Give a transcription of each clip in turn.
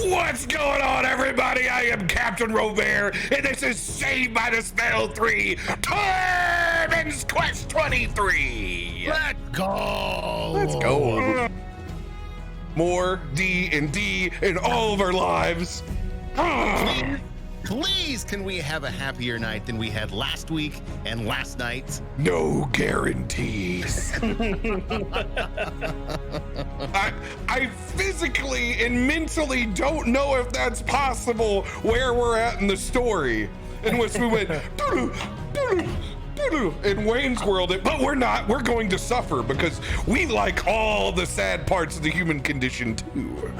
What's going on, everybody? I am CaptainRoBear, and this is Saved by the Spell 3, Tormund's Quest 23. Let's go. Let's go. More D&D in all of our lives. Please, can we have a happier night than we had last week and last night? No guarantees. I physically and mentally don't know if that's possible where we're at in the story. In which we went in Wayne's World, but we're not. We're going to suffer because we like all the sad parts of the human condition too.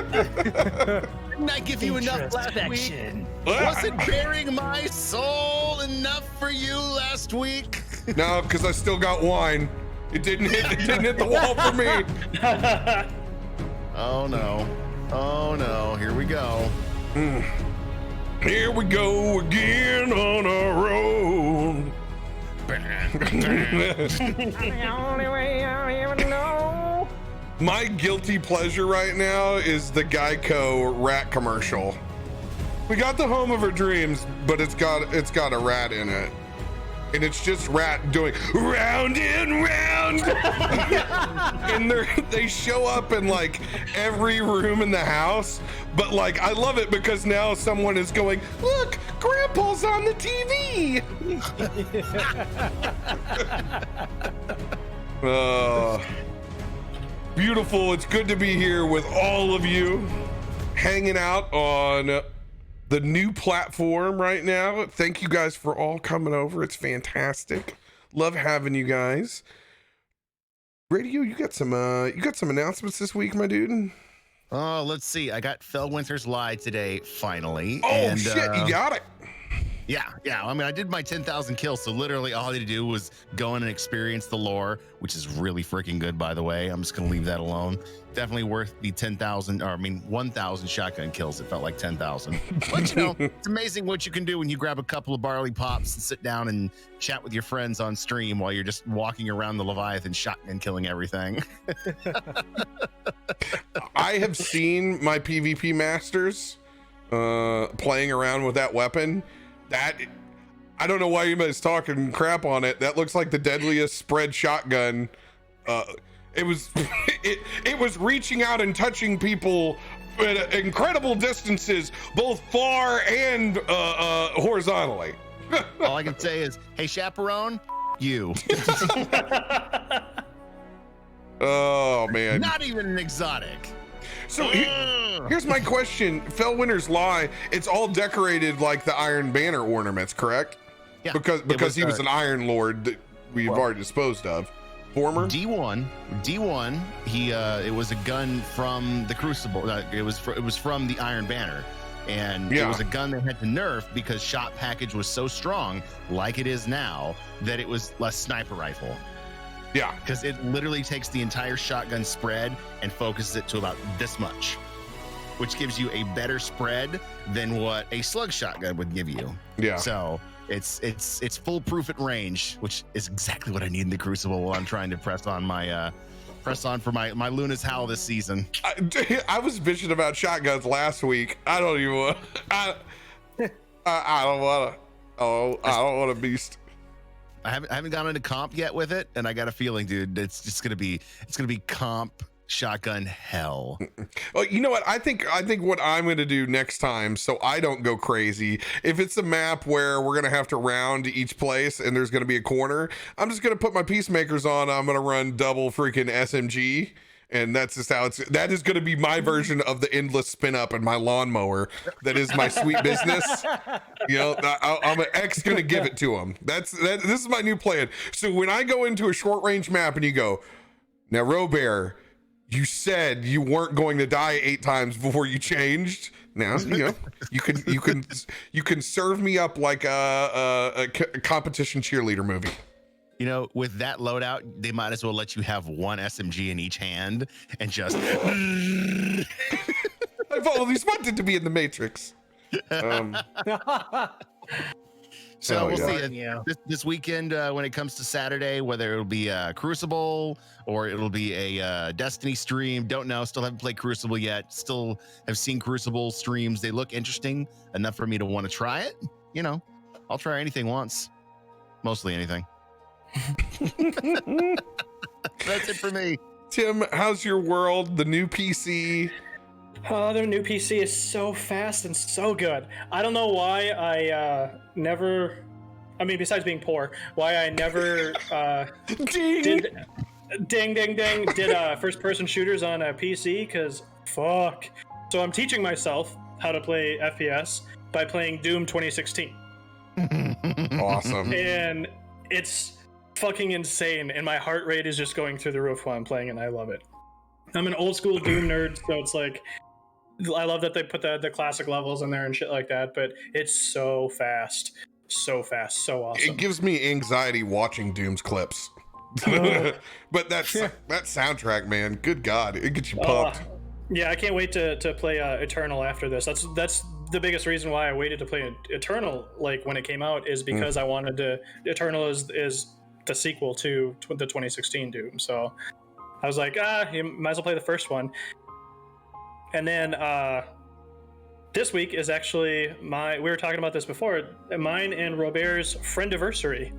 Didn't I give you enough last week? Wasn't bearing my soul enough for you last week? No, because I still got wine. It didn't hit the wall for me. Oh no. Oh no. Here we go. Here we go again on our own. The only way I ever know. My guilty pleasure right now is the Geico rat commercial. We got the home of our dreams, but it's got a rat in it. And it's just rat doing round and round. And they show up in like every room in the house. But like, I love it because now someone is going, look, Grandpa's on the TV. Beautiful. It's good to be here with all of you, hanging out on the new platform right now. Thank you guys for all coming over. It's fantastic. Love having you guys. Radio, you got some announcements this week, my dude? Oh, let's see. I got Fellwinter's Lie today, finally. Oh, shit, you got it. Yeah. I mean, I did my 10,000 kills, so literally all I had to do was go in and experience the lore, which is really freaking good, by the way. I'm just going to leave that alone. Definitely worth the 1,000 shotgun kills. It felt like 10,000. But, you know, it's amazing what you can do when you grab a couple of barley pops and sit down and chat with your friends on stream while you're just walking around the Leviathan shotgun killing everything. I have seen my PvP masters playing around with that weapon. I don't know why anybody's talking crap on it. That looks like the deadliest spread shotgun. It was reaching out and touching people at incredible distances, both far and horizontally. All I can say is, hey, chaperone, you. Oh man! Not even an exotic. So here's my question. Fellwinter's Lie, it's all decorated like the Iron Banner ornaments, correct? Yeah. Because he was an Iron Lord that we've already disposed of. Former? D1, he it was a gun from the Crucible. It was from the Iron Banner. And it was a gun they had to nerf because shot package was so strong, like it is now, that it was less sniper rifle. Yeah. Because it literally takes the entire shotgun spread and focuses it to about this much, which gives you a better spread than what a slug shotgun would give you. Yeah. So it's foolproof at range, which is exactly what I need in the Crucible while I'm trying to press on for my Luna's Howl this season. I was bitching about shotguns last week. I don't even want. I don't want to. Oh, I don't want a beast. I haven't gone into comp yet with it, and I got a feeling, dude, it's gonna be comp shotgun hell. Well, you know what? I think what I'm gonna do next time, so I don't go crazy. If it's a map where we're gonna have to round each place and there's gonna be a corner, I'm just gonna put my peacemakers on. I'm gonna run double freaking SMG. And that's just how that is going to be my version of the endless spin up and my lawnmower. That is my sweet business. You know, I'm an X going to give it to him. This is my new plan. So when I go into a short range map and you go, now RoBear, you said you weren't going to die 8 times before you changed. Now, you know, you can serve me up like a competition cheerleader movie. You know, with that loadout, they might as well let you have one SMG in each hand and just. I've always wanted to be in the Matrix. So Hell we'll yeah. see Yeah. this weekend when it comes to Saturday, whether it'll be a Crucible or it'll be a Destiny stream. Don't know. Still haven't played Crucible yet. Still have seen Crucible streams. They look interesting enough for me to want to try it. You know, I'll try anything once. Mostly anything. That's it for me. Tim, how's your world? The new PC? Oh, their new PC is so fast and so good. I don't know why I never. I mean, besides being poor, why I never Ding! did first-person shooters on a PC? Because fuck. So I'm teaching myself how to play FPS by playing Doom 2016, Awesome. and it's fucking insane. And my heart rate is just going through the roof while I'm playing, and I love it. I'm an old school Doom nerd, so it's like. I love that they put the classic levels in there and shit like that, but it's so fast, so awesome. It gives me anxiety watching Doom's clips. Oh. But that soundtrack, man, good God, it gets you pumped. Yeah, I can't wait to play Eternal after this. That's the biggest reason why I waited to play Eternal, like when it came out, is because I wanted to. Eternal is the sequel to the 2016 Doom, so I was like, you might as well play the first one. And then this week is actually we were talking about this before, mine and RoBear's friendiversary.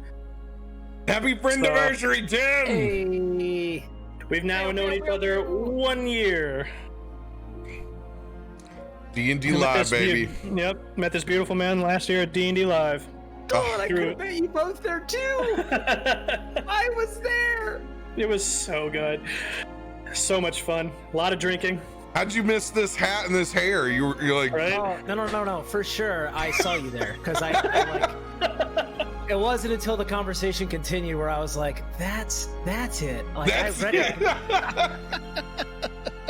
Happy friendiversary, Tim! Hey. We've now known each other 1 year. D&D Live, baby. Yep, met this beautiful man last year at D&D Live. God, I could have met you both there too. I was there. It was so good. So much fun. A lot of drinking. How'd you miss this hat and this hair? You're like, Right? Oh, no. For sure, I saw you there because I like. It wasn't until the conversation continued where I was like, "That's it." Like that's, I read it.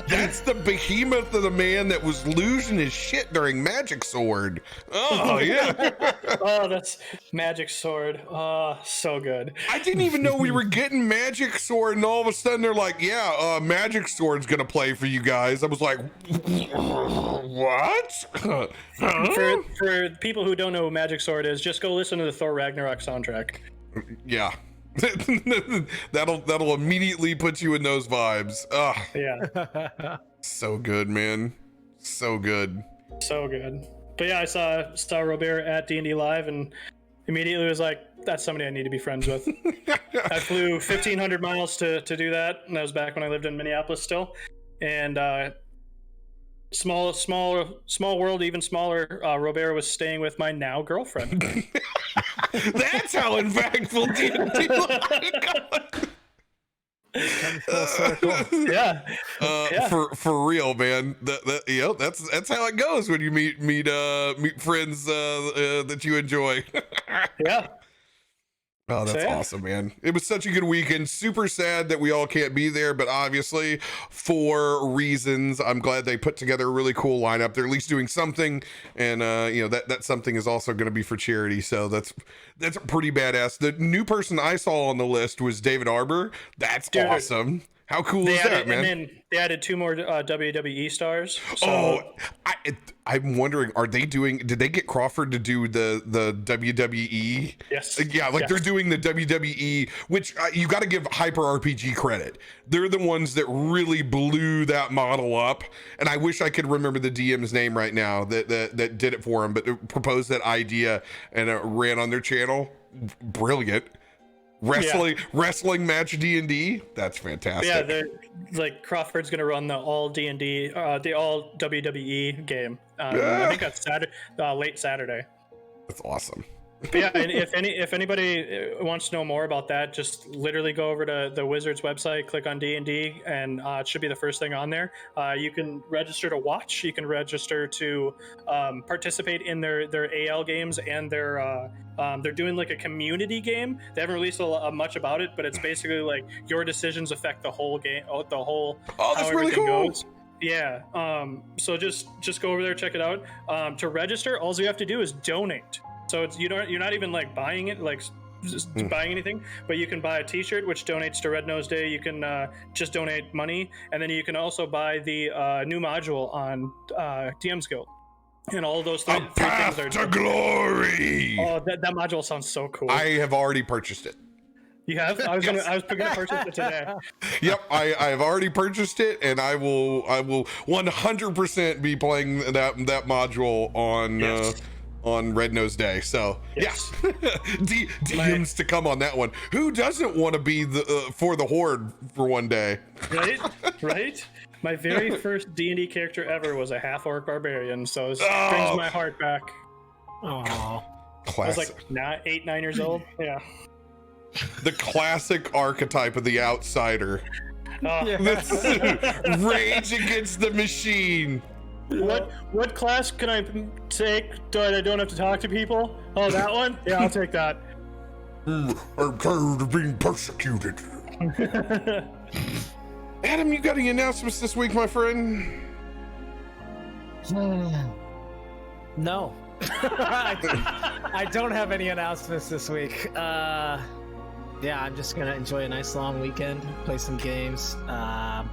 That's the behemoth of the man that was losing his shit during Magic Sword. Oh, yeah. Oh, that's Magic Sword. Oh, so good. I didn't even know we were getting Magic Sword, and all of a sudden they're like, Magic Sword's gonna play for you guys. I was like, what? Huh? For people who don't know what Magic Sword is, just go listen to the Thor Ragnarok soundtrack. Yeah. that'll immediately put you in those vibes. Yeah. So good, man. So good. So good. But yeah, I saw RoBear at D&D Live and immediately was like, that's somebody I need to be friends with. I flew 1,500 miles to do that, and that was back when I lived in Minneapolis still. And small world, even smaller, RoBear was staying with my now girlfriend. That's how impactful D&D Full circle. Yeah. For real, man. That's how it goes when you meet friends that you enjoy. Yeah. Oh, that's awesome, man. It was such a good weekend. Super sad that we all can't be there, but obviously for reasons, I'm glad they put together a really cool lineup. They're at least doing something, and that something is also going to be for charity. So that's pretty badass. The new person I saw on the list was David Arbor. That's awesome. How cool is that, man? And then they added 2 more WWE stars. So. I'm wondering, did they get Crawford to do the WWE? Yes. Yeah, they're doing the WWE, which you got to give Hyper RPG credit. They're the ones that really blew that model up. And I wish I could remember the DM's name right now that did it for him, but proposed that idea and it ran on their channel. Brilliant. Wrestling match D&D. That's fantastic. Yeah, they're like Crawford's gonna run the all D&D, the all WWE game. I think that's late Saturday. That's awesome. But yeah, and if anybody wants to know more about that, just literally go over to the Wizards website, click on D&D, and it should be the first thing on there. You can register to watch. You can register to participate in their AL games, and they're doing like a community game. They haven't released much about it, but it's basically like your decisions affect the whole game, Oh, that's really cool. Goes. Yeah. So just go over there, check it out. To register, all you have to do is donate. So you're not even like buying it, like just buying anything, but you can buy a T-shirt, which donates to Red Nose Day. You can just donate money, and then you can also buy the new module on DM's Guild. And all of those A three path things to are. glory. Oh, that module sounds so cool. I have already purchased it. You have? I was gonna purchase it today. Yep, I've already purchased it, and I will 100% be playing that module on Yes. on Red Nose Day. So Yes. yeah, DMs to come on that one. Who doesn't want to be the for the Horde for one day? Right. My very first D&D character ever was a half-orc barbarian, so it Oh. brings my heart back. Oh, I was Classic. like 8, 9 years old. Yeah. The classic archetype of the outsider. Oh, Rage against the machine. What class can I take so I don't have to talk to people? Oh, that one? Yeah, I'll take that. I'm tired of being persecuted. Adam, you got any announcements this week, my friend? no. I don't have any announcements this week. Yeah, I'm just gonna enjoy a nice long weekend, play some games. I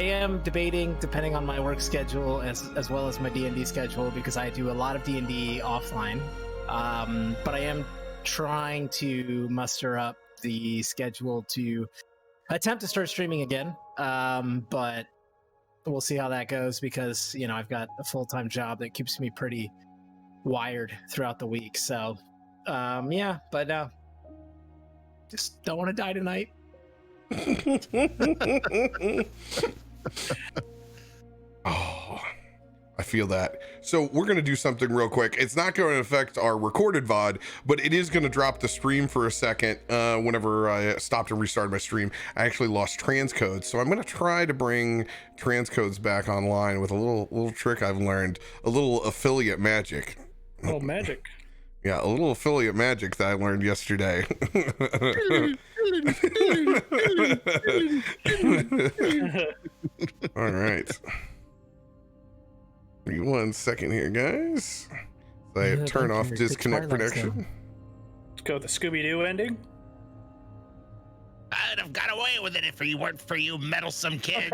am debating, depending on my work schedule as well as my D&D schedule, because I do a lot of D&D offline. But I am trying to muster up the schedule to attempt to start streaming again. But we'll see how that goes, because I've got a full-time job that keeps me pretty wired throughout the week. So yeah, but just don't want to die tonight. Oh, I feel that. So we're going to do something real quick. It's not going to affect our recorded VOD, but it is going to drop the stream for a second. Whenever I stopped and restarted my stream, I actually lost transcodes. So I'm going to try to bring transcodes back online with a little trick I've learned, a little affiliate magic. Oh, magic. Yeah, a little affiliate magic that I learned yesterday. All right. Give me 1 second here, guys. So I turn off disconnect protection. Let's go with the Scooby-Doo ending. I'd have got away with it if it weren't for you meddlesome kids.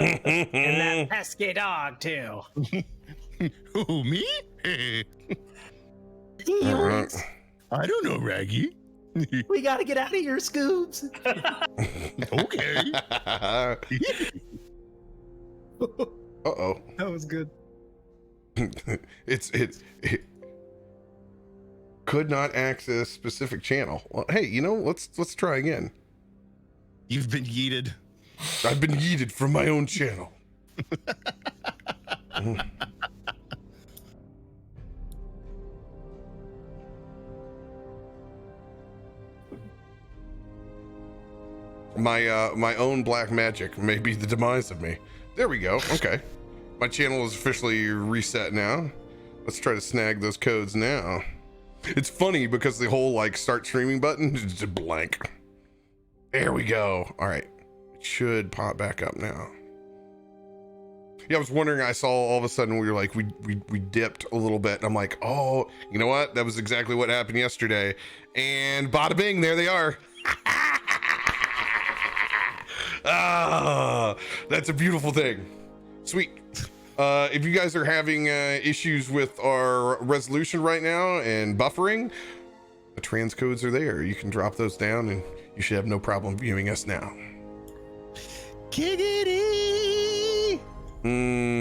And that pesky dog too. Who, me? All right. I don't know, Raggy. We gotta get out of here, Scoobs. Okay. Uh-oh. That was good. It could not access specific channel. Well, hey, let's try again. You've been yeeted. I've been yeeted from my own channel. My own black magic may be the demise of me. There we go. Okay. My channel is officially reset now. Let's try to snag those codes now. It's funny because the whole start streaming button is just blank. There we go. All right. It should pop back up now. Yeah, I was wondering, I saw all of a sudden we were we dipped a little bit. And I'm like, oh, you know what? That was exactly what happened yesterday. And bada bing, there they are. Ah, that's a beautiful thing. Sweet. If you guys are having issues with our resolution right now and buffering, the transcodes are there. You can drop those down and you should have no problem viewing us now. Giggity!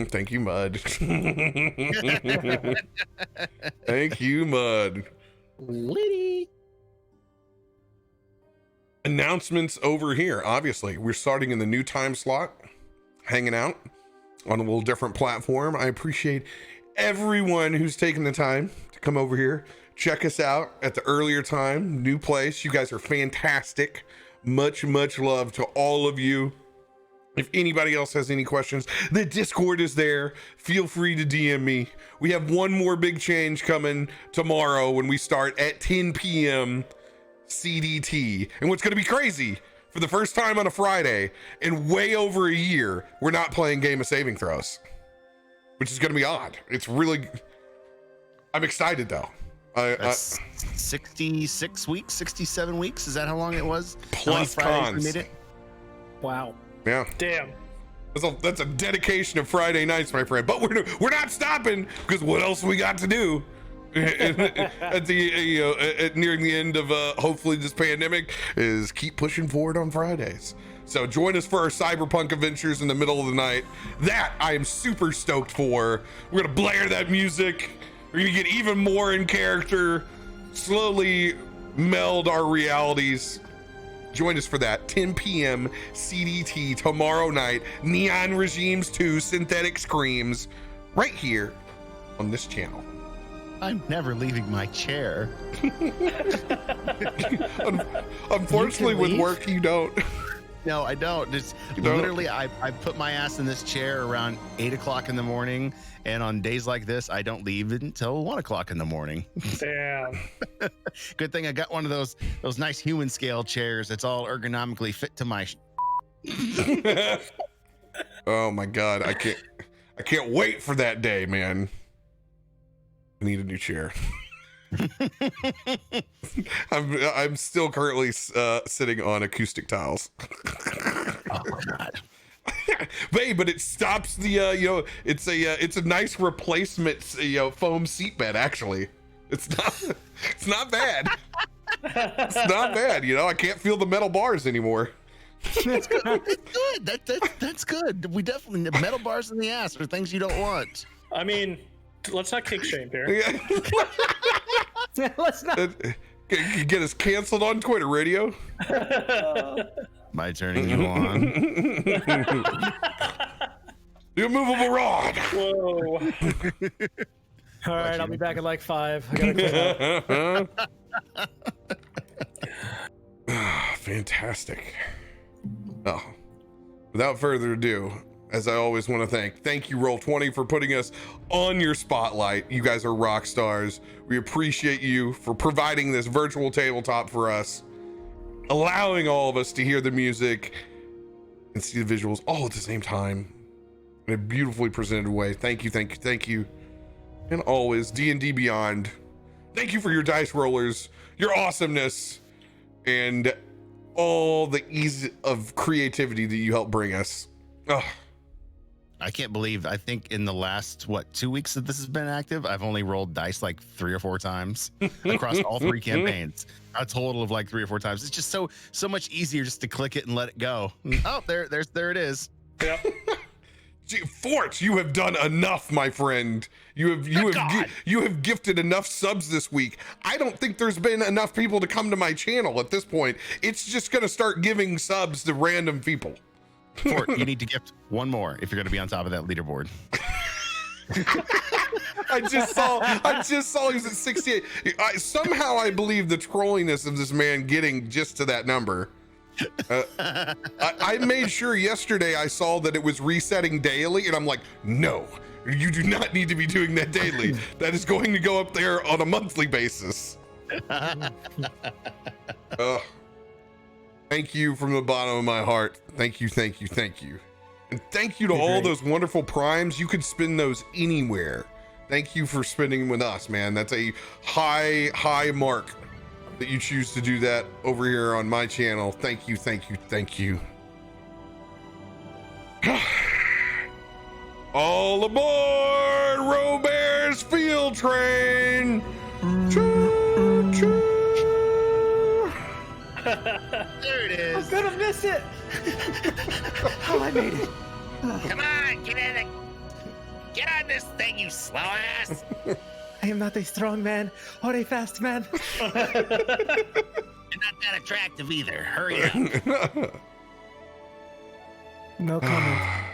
Thank you, Mud. Thank you, Mud. Liddy. Announcements over here. Obviously, we're starting in the new time slot, hanging out on a little different platform. I appreciate everyone who's taken the time to come over here, check us out at the earlier time, new place. You guys are fantastic. Much love to all of you. If anybody else has any questions, the Discord is there. Feel free to DM me. We have one more big change coming tomorrow when we start at 10 p.m. CDT. And what's going to be crazy, for the first time on a Friday in way over a year, we're not playing Game of Saving Throws, which is going to be odd. It's really, I'm excited though. That's 66 weeks, 67 weeks. Is that how long it was? Plus How many Fridays cons. we made it? Wow. Yeah. Damn. That's a dedication of Friday nights, my friend. But we're not stopping, because what else we got to do? At the nearing the end of hopefully this pandemic is keep pushing forward on Fridays. So join us for our cyberpunk adventures in the middle of the night. That I am super stoked for. We're gonna blare that music. We're gonna get even more in character, slowly meld our realities. Join us for that 10 p.m. CDT tomorrow night. Neon Regimes 2 Synthetic Screams, right here on this channel. I'm never leaving my chair. Unfortunately, with leave? work, you don't. No, I don't. It's don't? literally, I put my ass in this chair around 8 o'clock in the morning. And on days like this, I don't leave until 1 o'clock in the morning. Damn. Good thing I got one of those nice human scale chairs that's all ergonomically fit to my. Oh my God, I can't wait for that day, man. I need a new chair. I'm still currently sitting on acoustic tiles. Oh God. But it stops the it's a nice replacement foam seat bed. Actually, it's not bad. It's not bad. I can't feel the metal bars anymore. That's good. That's good. That's good. We definitely metal bars in the ass are things you don't want. I mean, let's not kink shame here. Let's not. Get us canceled on Twitter, radio. By turning you on. The immovable rod. Whoa. All right, I'll be back at like 5. I gotta go. Fantastic. Oh, without further ado, as I always want to thank you, Roll20, for putting us on your spotlight. You guys are rock stars. We appreciate you for providing this virtual tabletop for us, allowing all of us to hear the music and see the visuals all at the same time in a beautifully presented way. Thank you, thank you, thank you. And always, D&D Beyond, thank you for your dice rollers, your awesomeness, and all the ease of creativity that you help bring us. Ugh. I can't believe, I think in the last, 2 weeks that this has been active, I've only rolled dice like 3 or 4 times across all 3 campaigns. A total of like 3 or 4 times. It's just so much easier just to click it and let it go. Oh, there it is. Yep. Fort, you have done enough, my friend. You have gifted enough subs this week. I don't think there's been enough people to come to my channel at this point. It's just gonna start giving subs to random people. Fort, you need to gift one more if you're going to be on top of that leaderboard. I just saw he was at 68. Somehow I believe the trolliness of this man getting just to that number. I made sure yesterday I saw that it was resetting daily, and I'm like, no, you do not need to be doing that daily. That is going to go up there on a monthly basis. Thank you from the bottom of my heart. Thank you, thank you, thank you. And thank you to all those wonderful primes. You could spend those anywhere. Thank you for spending them with us, man. That's a high mark that you choose to do that over here on my channel. Thank you, thank you, thank you. All aboard RoBear's field train. Choo, choo. There it is. I'm gonna miss it. Oh, I made it. Come on, get on this thing, you slow ass. I am not a strong man or a fast man. You're not that attractive either. Hurry up. No comment.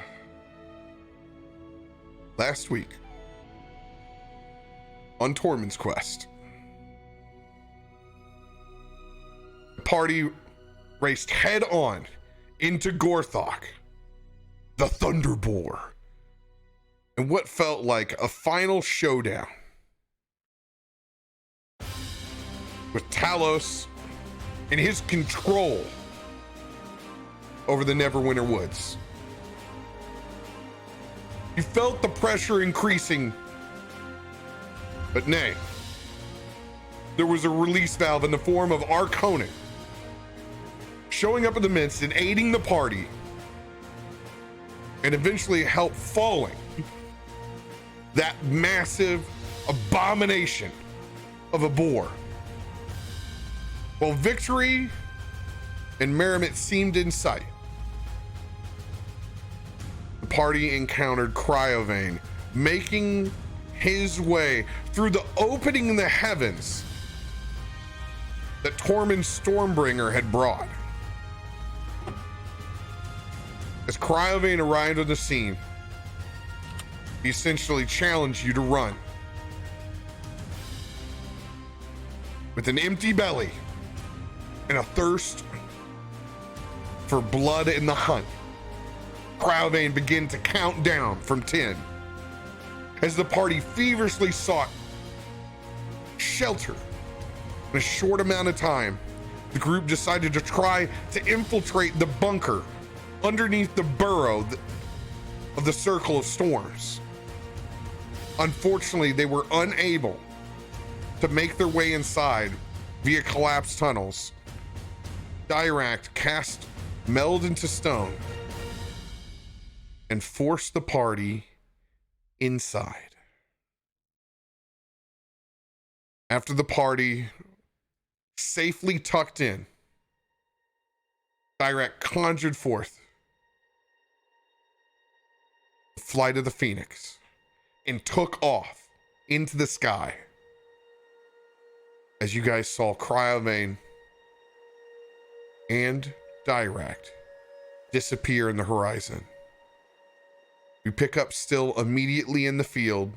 Last week on Tormund's quest, the party raced head on into Gorthok, the Thunderboar, and what felt like a final showdown with Talos in his control over the Neverwinter Woods. You felt the pressure increasing, but nay, there was a release valve in the form of Arconin showing up in the midst and aiding the party and eventually help falling that massive abomination of a boar. While victory and merriment seemed in sight, the party encountered Cryovain, making his way through the opening in the heavens that Tormund Stormbringer had brought. As Cryovain arrived on the scene, he essentially challenged you to run. With an empty belly and a thirst for blood in the hunt, Cryovain began to count down from 10. As the party feverishly sought shelter in a short amount of time, the group decided to try to infiltrate the bunker underneath the burrow of the Circle of Storms. Unfortunately, they were unable to make their way inside via collapsed tunnels. Dirakt cast Meld into Stone and forced the party inside. After the party safely tucked in, Dirakt conjured forth the Flight of the Phoenix and took off into the sky. As you guys saw Cryovain and Dirakt disappear in the horizon. We pick up still immediately in the field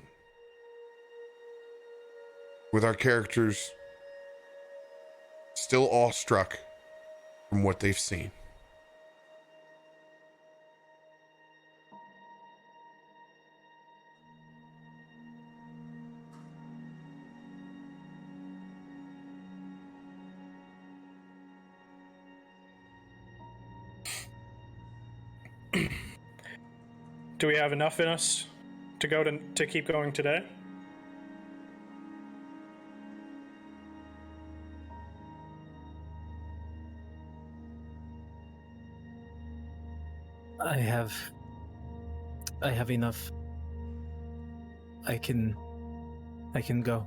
with our characters still awestruck from what they've seen. Do we have enough in us to go to keep going today? I have enough. I can go.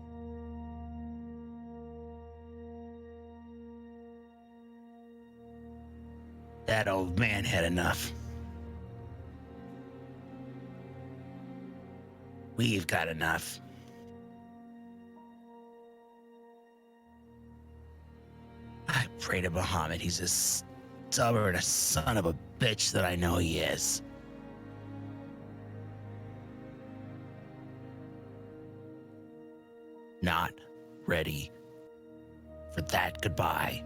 That old man had enough. We've got enough. I pray to Bahamut he's as stubborn a son of a bitch that I know he is. Not ready for that goodbye.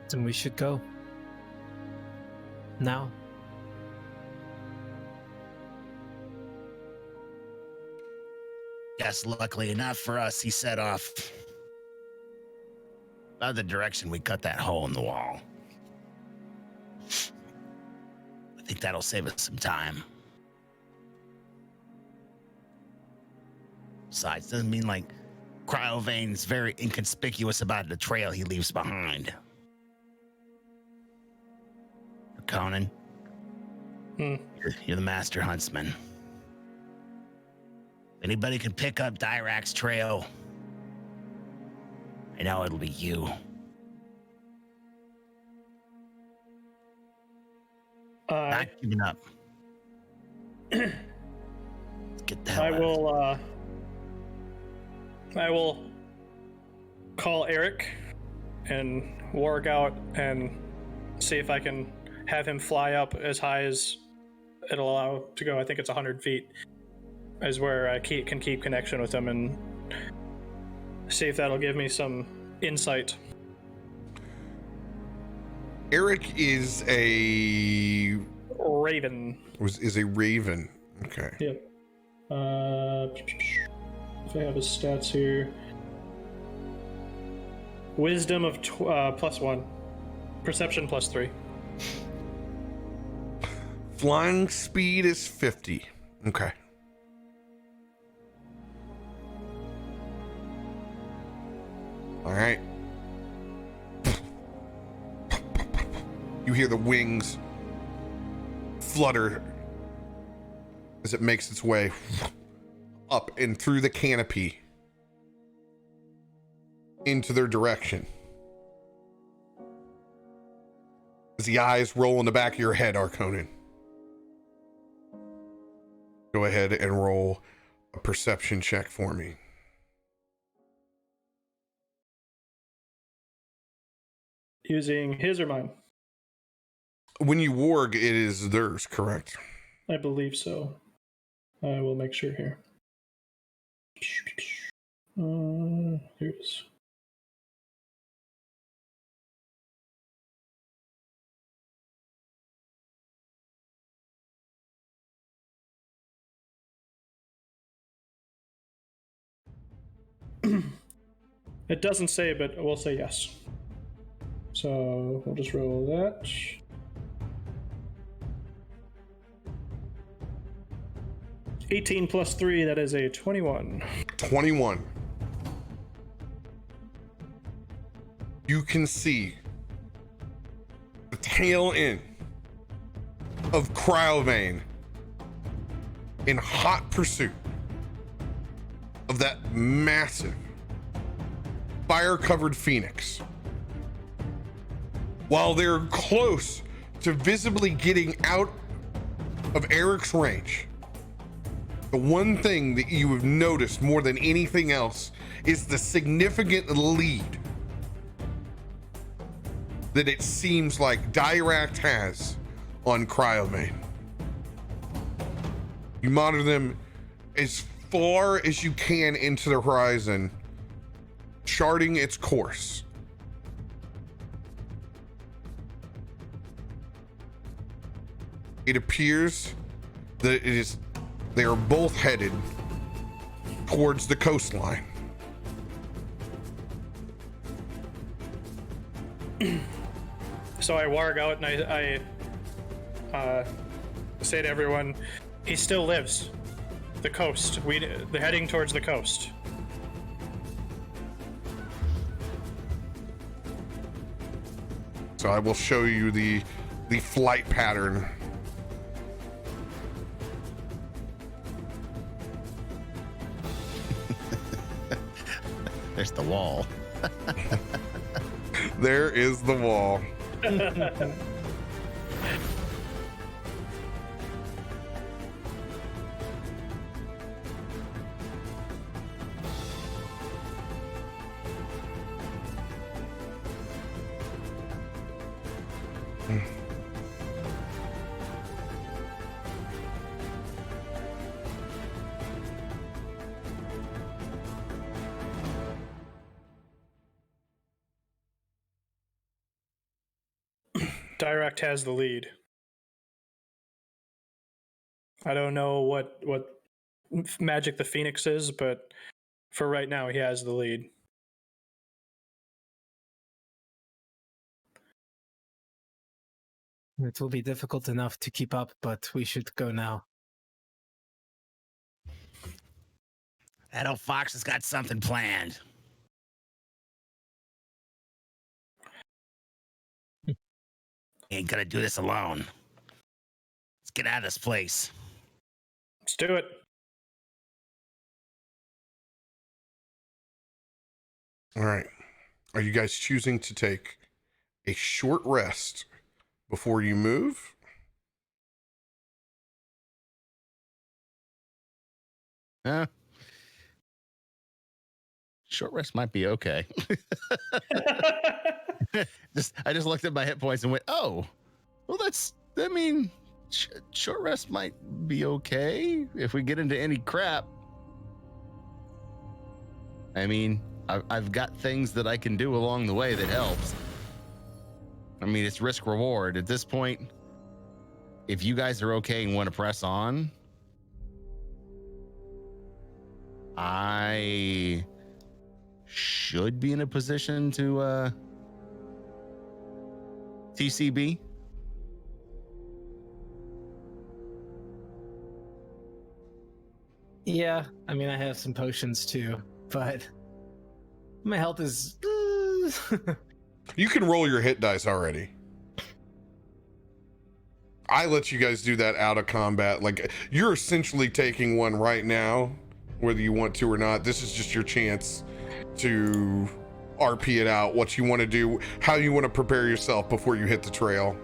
Then we should go. Now. Yes, luckily enough for us, he set off by the direction we cut that hole in the wall. I think that'll save us some time. Besides, doesn't mean like Cryovain's very inconspicuous about the trail he leaves behind. Conan, you're the master huntsman. Anybody can pick up Dirakt's trail. I know it'll be you. Not giving up. Let's get the hell out of here. I will call Eric and work out and see if I can have him fly up as high as it'll allow to go. I think it's 100 feet is where I can keep connection with him, and see if that'll give me some insight. Eric is a Raven. Is a raven. Okay. Yep. If I have his stats here. Wisdom of +1. Perception +3. Flying speed is 50. Okay. All right. You hear the wings flutter as it makes its way up and through the canopy into their direction. As the eyes roll in the back of your head, Arconin. Go ahead and roll a perception check for me. Using his or mine? When you warg, it is theirs, correct? I believe so. I will make sure here. Here it is. It doesn't say, but we'll say yes. So we'll just roll that. $18 plus 3, that is a 21. 21. You can see the tail end of Cryovain in hot pursuit of that massive fire-covered phoenix. While they're close to visibly getting out of Eric's range, the one thing that you have noticed more than anything else is the significant lead that it seems like Dirakt has on Cryovain. You monitor them as far as you can into the horizon, charting its course. It appears that they are both headed towards the coastline. So I warg out and I say to everyone, he still lives. The coast. They're heading towards the coast. So I will show you the flight pattern. There's the wall. There is the wall. Dirakt has the lead. I don't know what magic the Phoenix is, but for right now, he has the lead. It will be difficult enough to keep up, but we should go now. That old fox has got something planned. Ain't gonna do this alone. Let's get out of this place. Let's do it. All right. Are you guys choosing to take a short rest before you move? Short rest might be okay. I just looked at my hit points and went, oh, well, short rest might be okay if we get into any crap. I mean, I've got things that I can do along the way that helps. I mean, it's risk reward at this point. If you guys are okay and want to press on, I should be in a position to TCB. Yeah, I mean, I have some potions too, but my health is You can roll your hit dice already. I let you guys do that out of combat. Like, you're essentially taking one right now, whether you want to or not. This is just your chance to RP it out, what you want to do, how you want to prepare yourself before you hit the trail.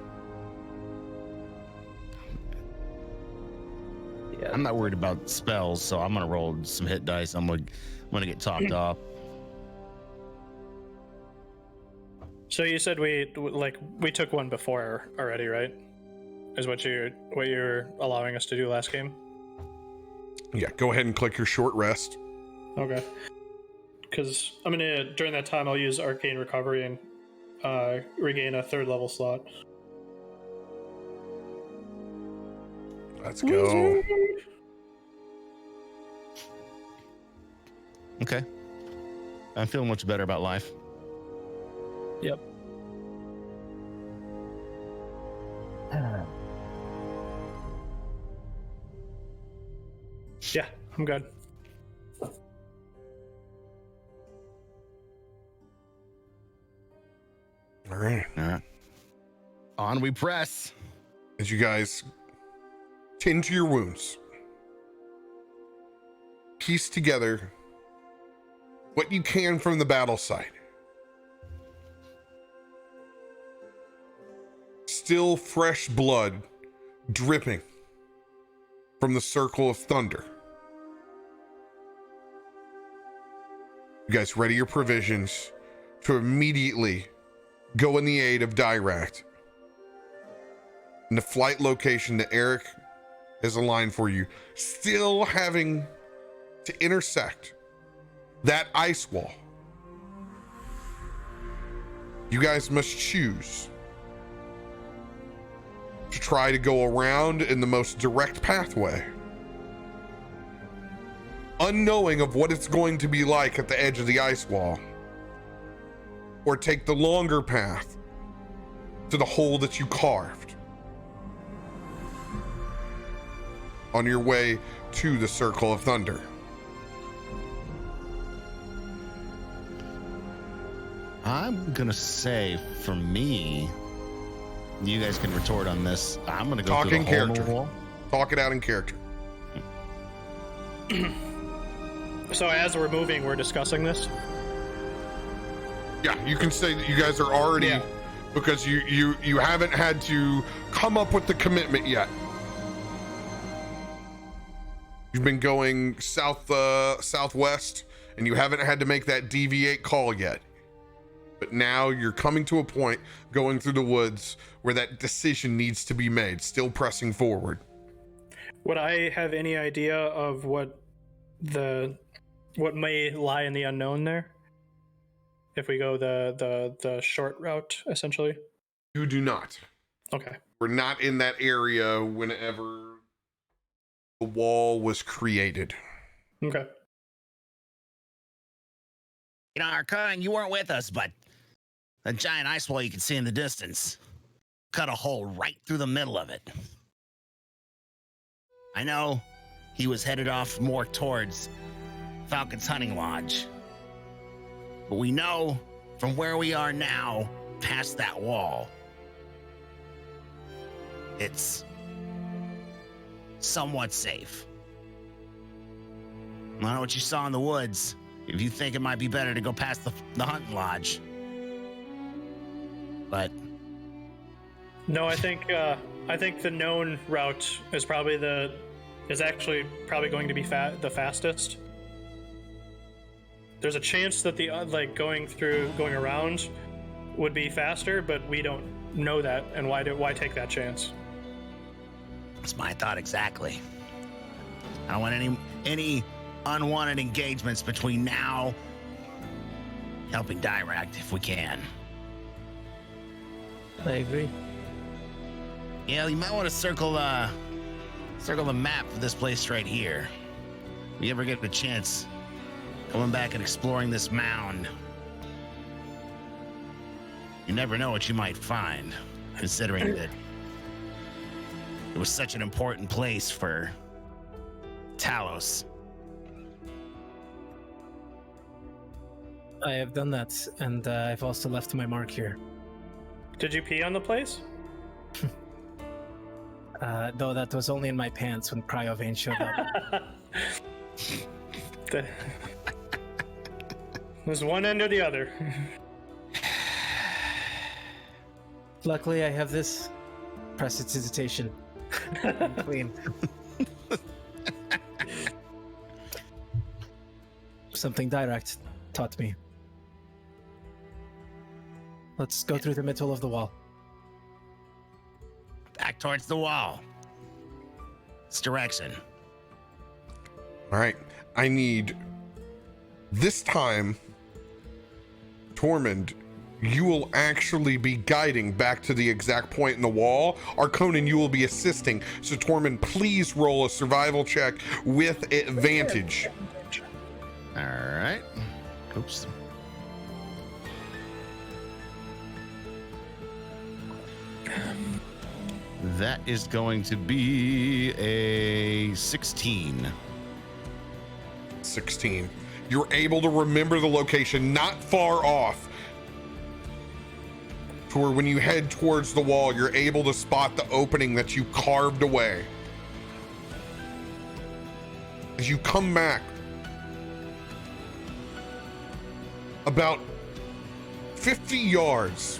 Yeah. I'm not worried about spells, so I'm gonna roll some hit dice. I'm gonna get topped off. So you said we took one before already, right? Is what you're allowing us to do last game? Yeah, go ahead and click your short rest. Okay. Because I'm gonna during that time I'll use Arcane Recovery and regain a 3rd level slot. Let's go. Okay. I'm feeling much better about life. Yep. Yeah, I'm good. All right. All right. On we press. As you guys tend to your wounds, piece together what you can from the battle site. Still fresh blood dripping from the circle of thunder. You guys ready your provisions to immediately go in the aid of Dirakt in the flight location that Eric has aligned for you, still having to intersect that ice wall. You guys must choose to try to go around in the most direct pathway, unknowing of what it's going to be like at the edge of the ice wall, or take the longer path to the hole that you carved on your way to the Circle of Thunder. I'm gonna say, for me, you guys can retort on this. I'm gonna go Talk through in the hole in the character. wall. Talk it out in character. So as we're moving, we're discussing this. Yeah, you can say that you guys are already, Yeah. because you haven't had to come up with the commitment yet. You've been going southwest, and you haven't had to make that deviate call yet. But now you're coming to a point going through the woods where that decision needs to be made, still pressing forward. Would I have any idea of what may lie in the unknown there? If we go the short route, essentially. You do not. Okay. We're not in that area whenever the wall was created. Okay. You know, Arcane, you weren't with us, but the giant ice wall you can see in the distance cut a hole right through the middle of it. I know he was headed off more towards Falcon's hunting lodge, but we know from where we are now, past that wall, it's somewhat safe. I don't know what you saw in the woods. If you think it might be better to go past the hunting lodge. But No, I think the known route is actually probably going to be the fastest. There's a chance that the going around would be faster, but we don't know that, and why take that chance? that's my thought exactly. I don't want any unwanted engagements between now helping Dirakt if we can. I agree. Yeah, you might want to circle the map for this place right here. If you ever get the chance, going back and exploring this mound, you never know what you might find, considering that it was such an important place for Talos. I have done that, and I've also left my mark here. Did you pee on the place? Though that was only in my pants when Cryovain showed up. There's one end or the other. Luckily, I have this prestidigitation. Clean. Something Dirakt taught me. Let's go through the middle of the wall. Back towards the wall. This direction. All right. I need this time, Tormund, you will actually be guiding back to the exact point in the wall. Arconan, you will be assisting. So Tormund, please roll a survival check with advantage. All right. Oops. That is going to be a 16. 16. You're able to remember the location not far off to where when you head towards the wall, you're able to spot the opening that you carved away. As you come back, about 50 yards,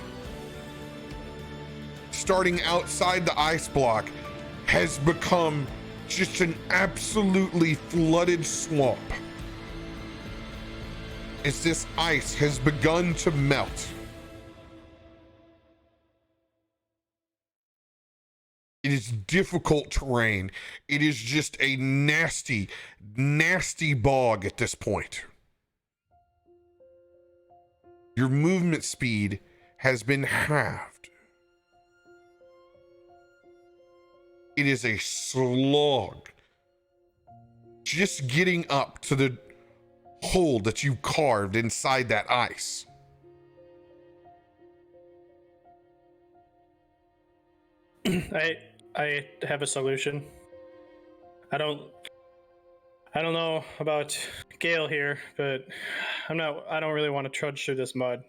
starting outside the ice block, has become just an absolutely flooded swamp. As this ice has begun to melt. It is difficult terrain. It is just a nasty, nasty bog at this point. Your movement speed has been halved. It is a slog. Just getting up to the hole that you carved inside that ice. I have a solution. I don't know about Gale here, but I don't really want to trudge through this mud.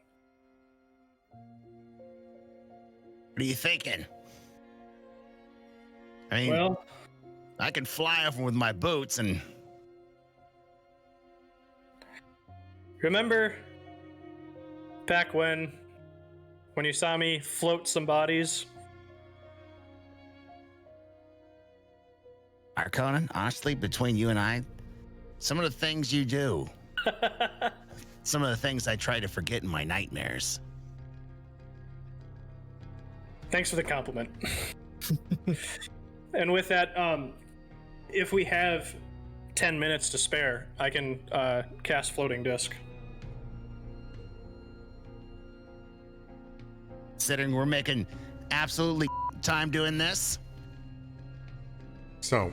What are you thinking? I mean, Well, I can fly over with my boots and... remember back when you saw me float some bodies? Arconan, honestly, between you and I, some of the things you do, some of the things I try to forget in my nightmares. Thanks for the compliment. And with that, if we have 10 minutes to spare, I can cast Floating Disc. Considering we're making absolutely time doing this. So,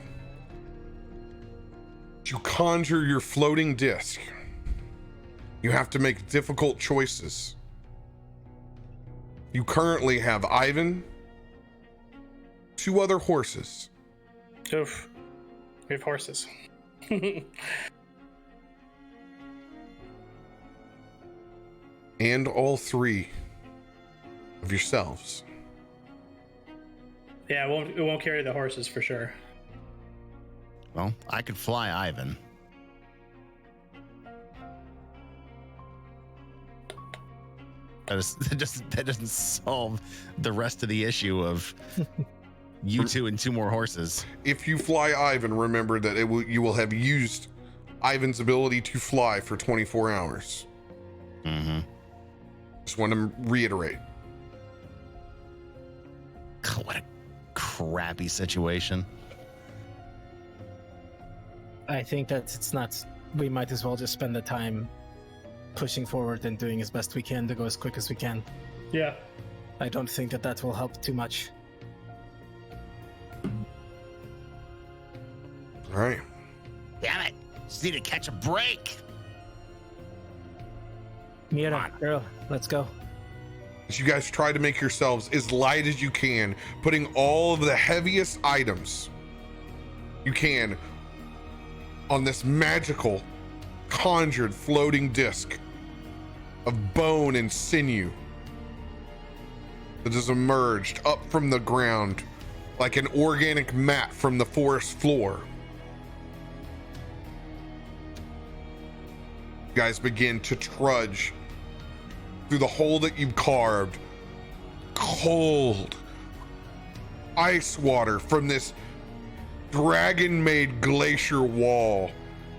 you conjure your floating disc. You have to make difficult choices. You currently have Ivan, 2 other horses. Oof. We have horses. And all 3 of yourselves. Yeah, it won't carry the horses for sure. Well, I could fly Ivan. That doesn't solve the rest of the issue of you 2 and 2 more horses. If you fly Ivan, remember that you will have used Ivan's ability to fly for 24 hours. Mm-hmm. Just want to reiterate. What a crappy situation. I think that it's not. We might as well just spend the time pushing forward and doing as best we can to go as quick as we can. Yeah. I don't think that will help too much. All right. Damn it! Just need to catch a break. Mira, girl, let's go. As you guys try to make yourselves as light as you can, putting all of the heaviest items you can on this magical, conjured floating disc. of bone and sinew that has emerged up from the ground like an organic mat from the forest floor. You guys begin to trudge through the hole that you've carved. Cold ice water from this dragon-made glacier wall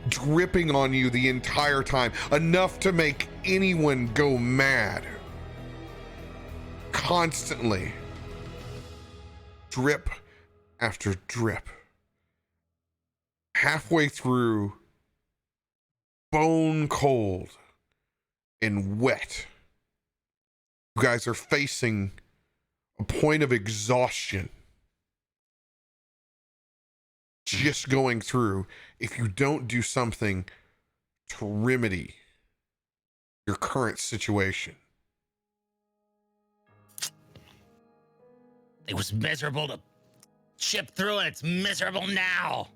dripping on you the entire time, enough to make anyone go mad. Constantly. Drip after drip. Halfway through, bone cold and wet, you guys are facing a point of exhaustion. Just going through, if you don't do something to remedy your current situation. It was miserable to chip through, and it's miserable now.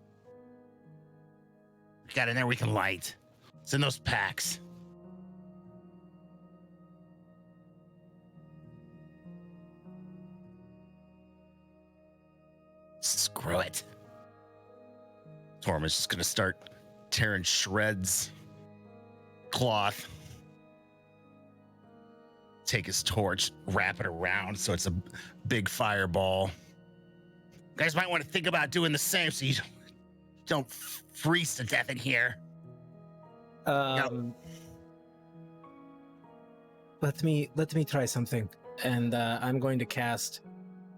We got in there, we can light. It's in those packs. Screw it. Tormund's just gonna start tearing shreds, cloth, take his torch, wrap it around so it's a big fireball. You guys might want to think about doing the same so you don't freeze to death in here. Let me try something, and I'm going to cast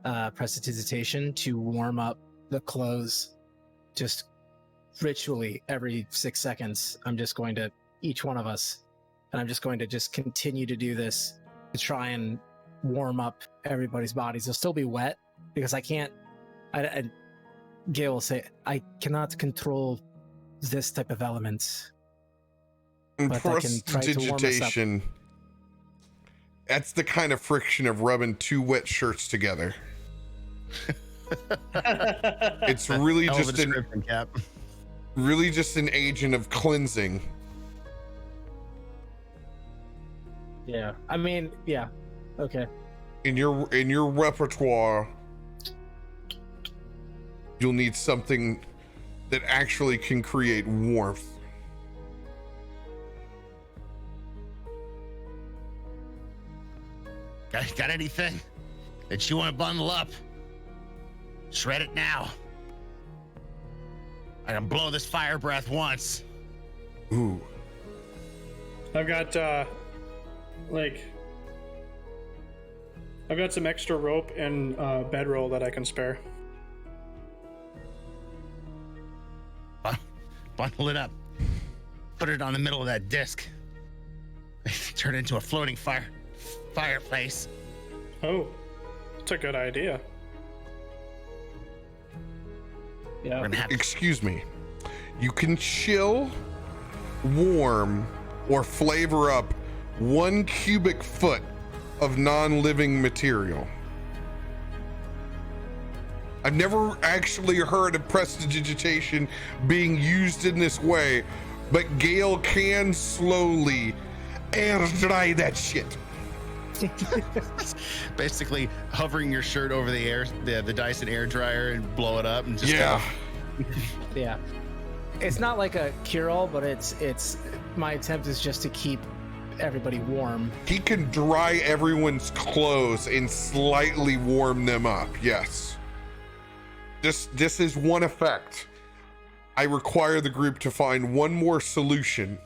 Prestidigitation to warm up the clothes. Just ritually every 6 seconds, I'm just going to, each one of us, and I'm just going to just continue to do this to try and warm up everybody's bodies. They'll still be wet because I can't. Gail will say, I cannot control this type of elements. But I can try to warm us up. Prestidigitation. That's the kind of friction of rubbing two wet shirts together. It's really just an agent of cleansing. Yeah, I mean, yeah, okay. In your repertoire, you'll need something that actually can create warmth. Got anything that you want to bundle up? Shred it now. I can blow this fire breath once. Ooh. I've got I've got some extra rope and bedroll that I can spare. Bundle it up. Put it on the middle of that disc. Turn it into a floating fireplace. Oh, that's a good idea. Yeah. Excuse me. You can chill, warm, or flavor up 1 cubic foot of non-living material. I've never actually heard of prestidigitation being used in this way, but Gale can slowly air dry that shit. Basically hovering your shirt over the air, the Dyson air dryer, and blow it up and just Yeah. It's not like a cure-all, but it's my attempt is just to keep everybody warm. He can dry everyone's clothes and slightly warm them up. Yes. This is one effect. I require the group to find one more solution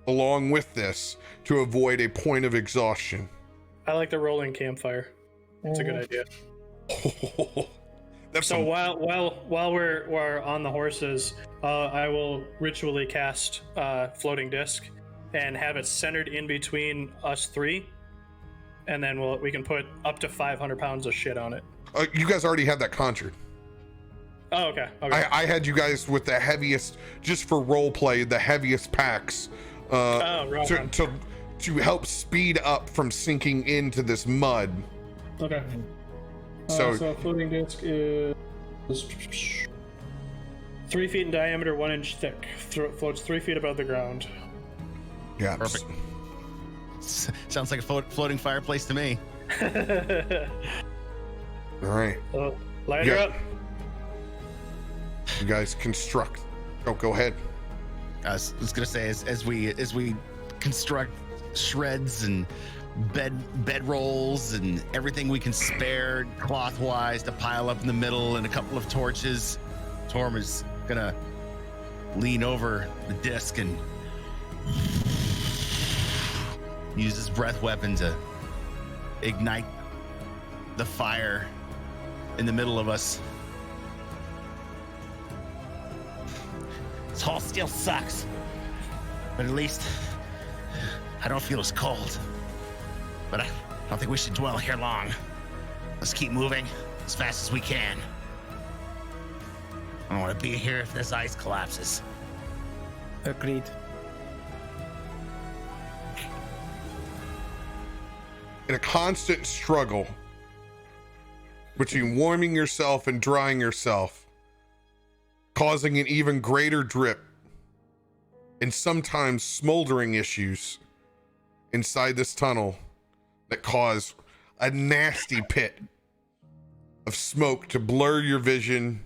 along with this to avoid a point of exhaustion. I like the rolling campfire. That's a good idea. So while we're on the horses, I will ritually cast floating disc and have it centered in between us three, and then we can put up to 500 pounds of shit on it. You guys already had that conjured. Oh, okay. I had you guys with the heaviest, just for role play, the heaviest packs to help speed up from sinking into this mud. Okay. So floating disc is 3 feet in diameter, 1 inch thick. Floats 3 feet above the ground. Yeah. Perfect. Sounds like a floating fireplace to me. All right. Light her up. You guys construct. Oh, go ahead. I was gonna say as we construct shreds and bed rolls and everything we can spare cloth wise to pile up in the middle and a couple of torches, Torm is gonna lean over the disc and use his breath weapon to ignite the fire in the middle of us. This hall still sucks, but at least I don't feel as cold. But I don't think we should dwell here long. Let's keep moving as fast as we can. I don't want to be here if this ice collapses. Agreed. In a constant struggle between warming yourself and drying yourself, causing an even greater drip, and sometimes smoldering issues inside this tunnel that cause a nasty pit of smoke to blur your vision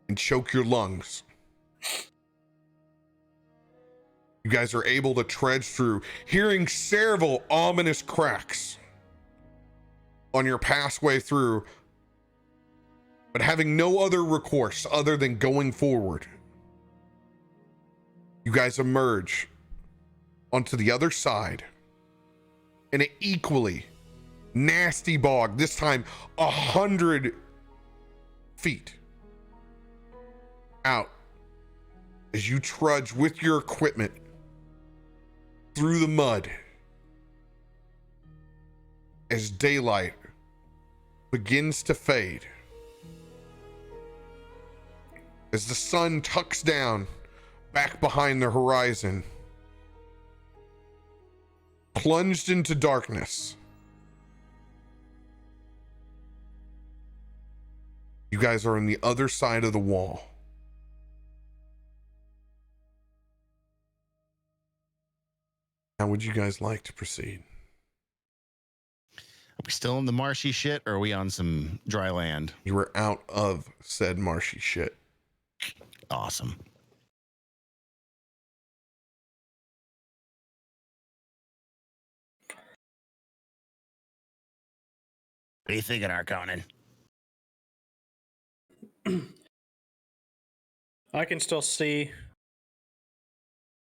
and choke your lungs. You guys are able to trudge through, hearing several ominous cracks on your pathway through, but having no other recourse other than going forward. You guys emerge onto the other side in an equally nasty bog, this time 100 feet out as you trudge with your equipment through the mud as daylight begins to fade, as the sun tucks down back behind the horizon. Plunged into darkness, you guys are on the other side of the wall. How would you guys like to proceed? Are we still in the marshy shit, or are we on some dry land? You were out of said marshy shit. Awesome. What are you thinking, Arconin? I can still see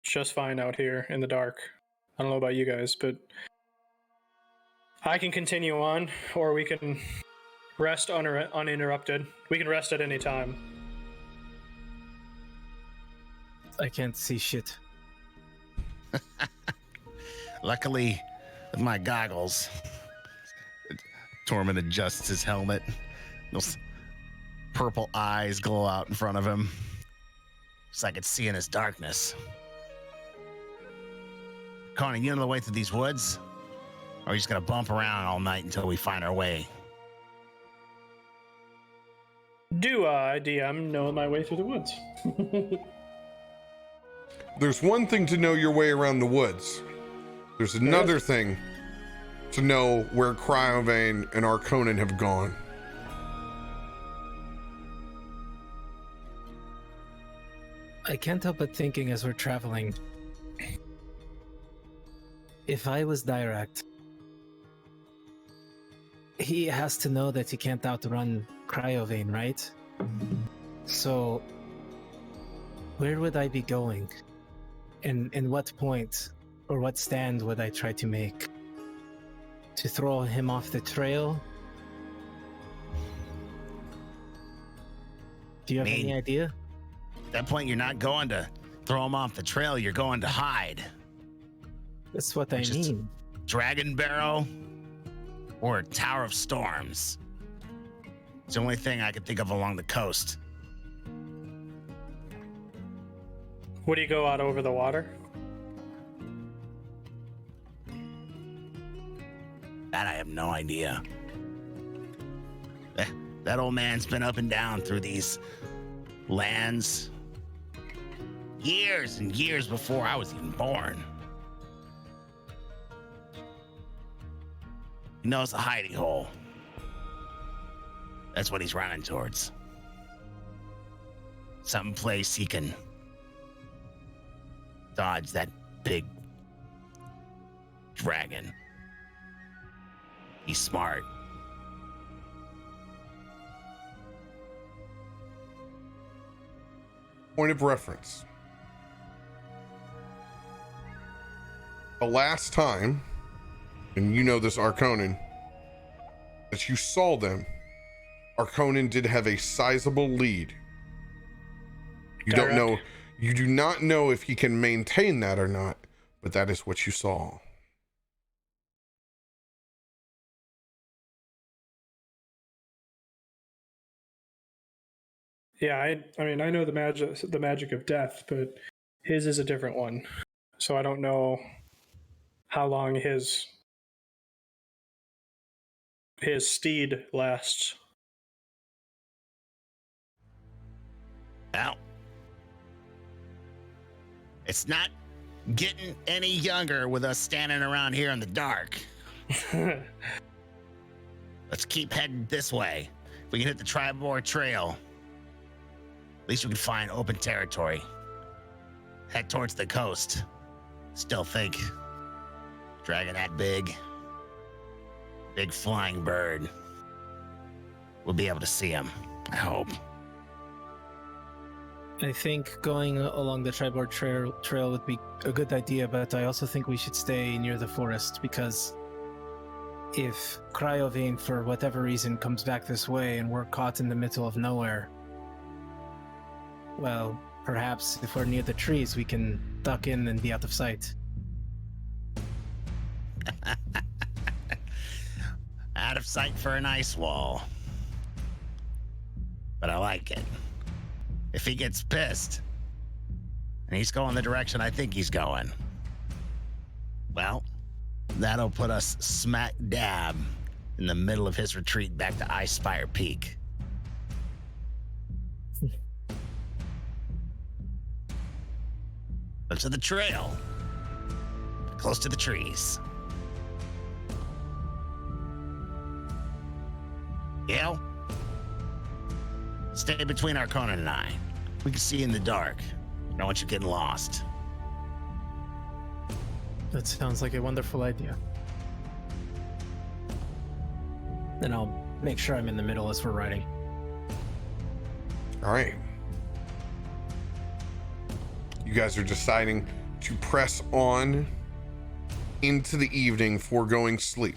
just fine out here in the dark. I don't know about you guys, but I can continue on, or we can rest uninterrupted. We can rest at any time. I can't see shit. Luckily, with my goggles, Tormund adjusts his helmet. Those purple eyes glow out in front of him, so I could see in his darkness. Connie, you know the way through these woods? Or are you just gonna bump around all night until we find our way? Do I, DM, know my way through the woods? There's one thing to know your way around the woods. There's another thing to know where Cryovain and Arconin have gone. I can't help but thinking as we're traveling, if I was Dirakt, he has to know that he can't outrun Cryovain, right? So, where would I be going? And in what point or what stand would I try to make? To throw him off the trail? Do you have any idea? At that point, you're not going to throw him off the trail, you're going to hide. That's what I Just- mean. Dragon Barrow or Tower of Storms. It's the only thing I could think of along the coast. Would he go out over the water? That I have no idea. That old man's been up and down through these lands years and years before I was even born. knows a hiding hole. That's what he's running towards. Some place he can dodge that big dragon. He's smart. Point of reference. The last time, and you know this, Arconin, that you saw them, Arconin did have a sizable lead. You don't know, you do not know if he can maintain that or not, but that is what you saw. Yeah, I mean, I know the magic of death, but his is a different one. So I don't know how long his steed lasts. Well, it's not getting any younger with us standing around here in the dark. Let's keep heading this way. If we can hit the Tribor Trail, at least we can find open territory. Head towards the coast. Still think dragon that big flying bird. We'll be able to see him, I hope. I think going along the Tribor trail would be a good idea, but I also think we should stay near the forest, because if Cryovain, for whatever reason, comes back this way and we're caught in the middle of nowhere, well, perhaps if we're near the trees, we can duck in and be out of sight. Out of sight for an ice wall. But I like it. If he gets pissed, and he's going the direction I think he's going, well, that'll put us smack dab in the middle of his retreat back to Icespire Peak. Up to the trail, close to the trees. Yale, stay between Arconin and I. We can see in the dark. I don't want you getting lost. That sounds like a wonderful idea. And I'll make sure I'm in the middle as we're riding. All right. You guys are deciding to press on into the evening, foregoing sleep.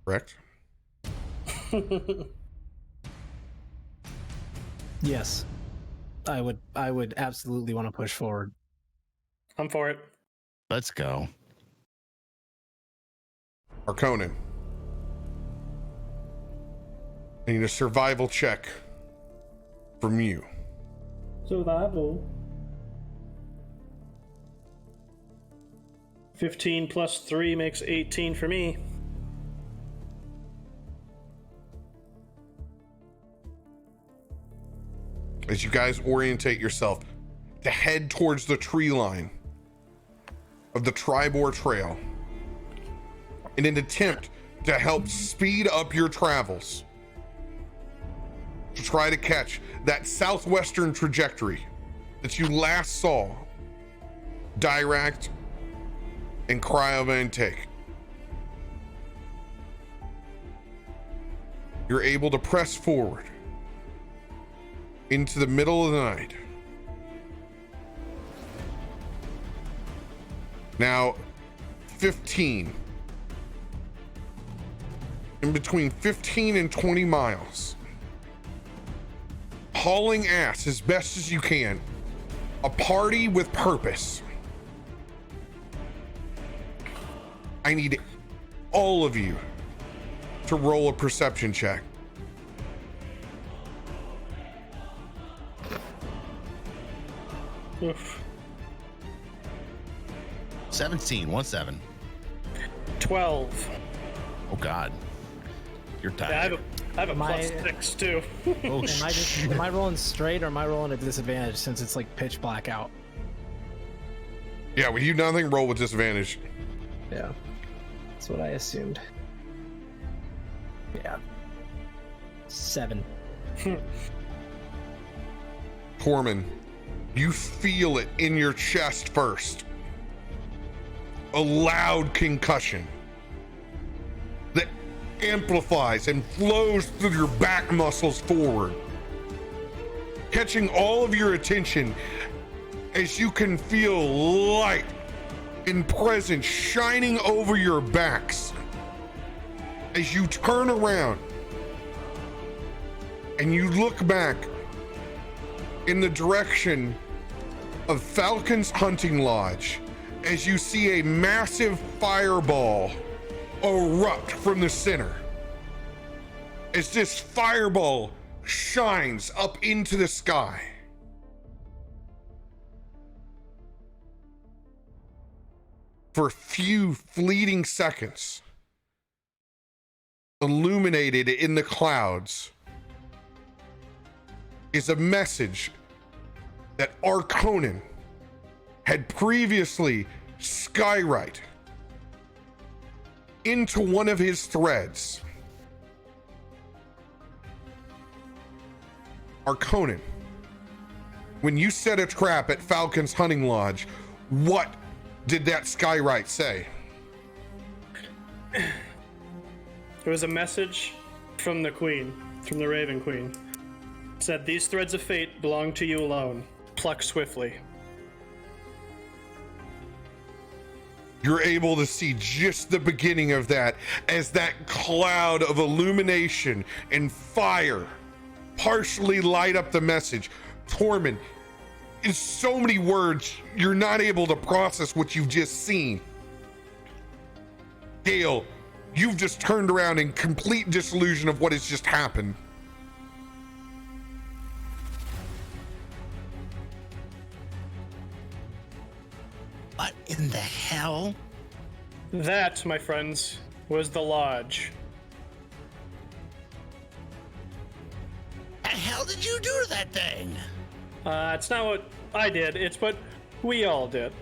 Correct? Yes. I would absolutely want to push forward. I'm for it. Let's go. Arconin. I need a survival check from you. Survival. 15 plus 3 makes 18 for me. As you guys orientate yourself to head towards the tree line of the Tribor Trail in an attempt to help speed up your travels, to try to catch that southwestern trajectory that you last saw Dirakt and Cryovain take. You're able to press forward into the middle of the night. Now, 15. In between 15 and 20 miles. Hauling ass as best as you can. A party with purpose. I need all of you to roll a perception check. Oof. 17. 12. Oh God, you're Yeah, tired. I have a My- +6 too. Oh, Am I rolling straight or am I rolling at disadvantage since it's like pitch black out? Yeah, with you nothing, roll with disadvantage. Yeah. That's what I assumed. Yeah. 7. Tormund, you feel it in your chest first. A loud concussion that amplifies and flows through your back muscles forward, catching all of your attention as you can feel light and presence shining over your backs. As you turn around and you look back in the direction of Falcon's hunting lodge, as you see a massive fireball erupt from the center. As this fireball shines up into the sky. For a few fleeting seconds, illuminated in the clouds, is a message that Arconan had previously skywrite into one of his threads. Arconan, when you set a trap at Falcon's hunting lodge, what did that skywrite say? It was a message from the Queen, from the Raven Queen. It said, "These threads of fate belong to you alone. Pluck swiftly." You're able to see just the beginning of that as that cloud of illumination and fire partially light up the message. Tormund, in so many words, you're not able to process what you've just seen. Gale, you've just turned around in complete disillusion of what has just happened. what in the hell? That, my friends, was the lodge. The hell did you do to that thing? It's not what I did, it's what we all did.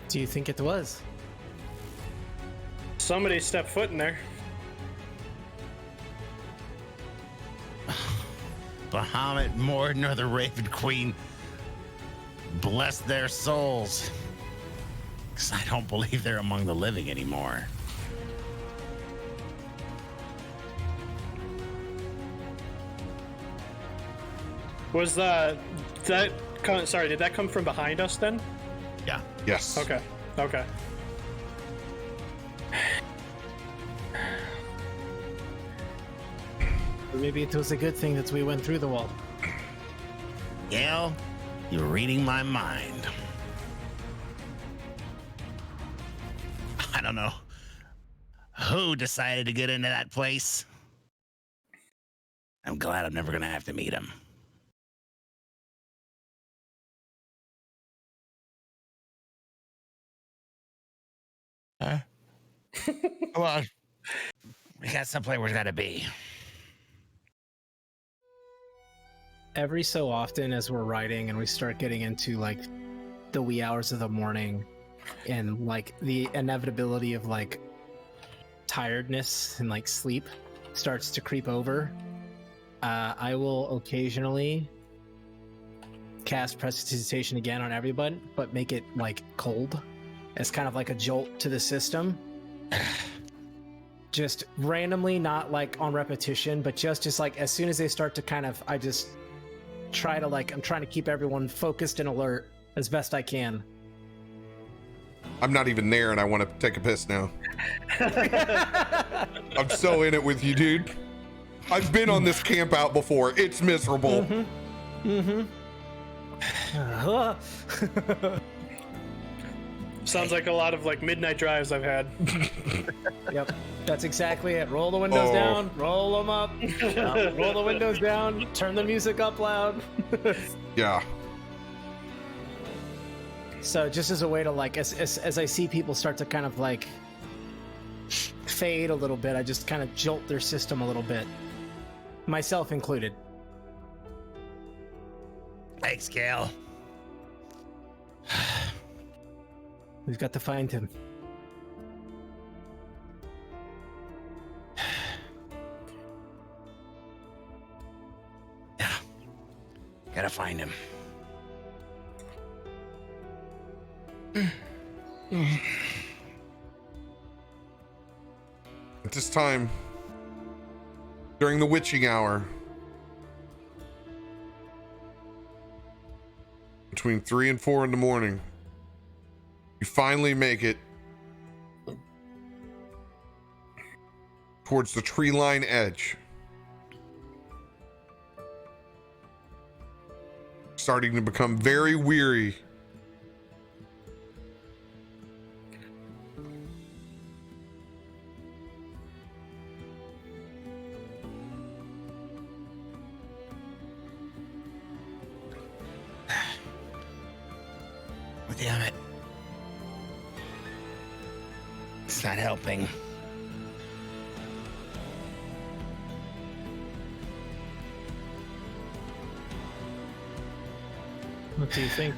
Do you think it was? Somebody stepped foot in there. Bahamut, Morden, or the Raven Queen, bless their souls. Because I don't believe they're among the living anymore. Was sorry, did that come from behind us then? Yeah. Yes. Okay. Okay. Or maybe it was a good thing that we went through the wall. Gail, you're reading my mind. I don't know who decided to get into that place. I'm glad I'm never going to have to meet him. Come on. We got someplace where we got to be. Every so often as we're writing and we start getting into like the wee hours of the morning and like the inevitability of like tiredness and like sleep starts to creep over, I will occasionally cast Prestidigitation again on everyone, but make it like cold as kind of like a jolt to the system. Just randomly, not like on repetition, but just like as soon as they start to kind of, I just try to like, I'm trying to keep everyone focused and alert as best I can. I'm not even there and I want to take a piss now. I'm so in it with you, dude. I've been on this camp out before. It's miserable. Sounds like a lot of like midnight drives I've had. Yep, that's exactly it. Roll the windows down, roll them up, roll the windows down, turn the music up loud. Yeah. So just as a way to like, as I see people start to kind of like fade a little bit. I just kind of jolt their system a little bit, myself included. Thanks, Gale. We've got to find him. Yeah. Gotta find him. At this time, during the witching hour, between 3 and 4 in the morning, you finally make it towards the tree line edge. Starting to become very weary. Damn it. It's not helping. What do you think?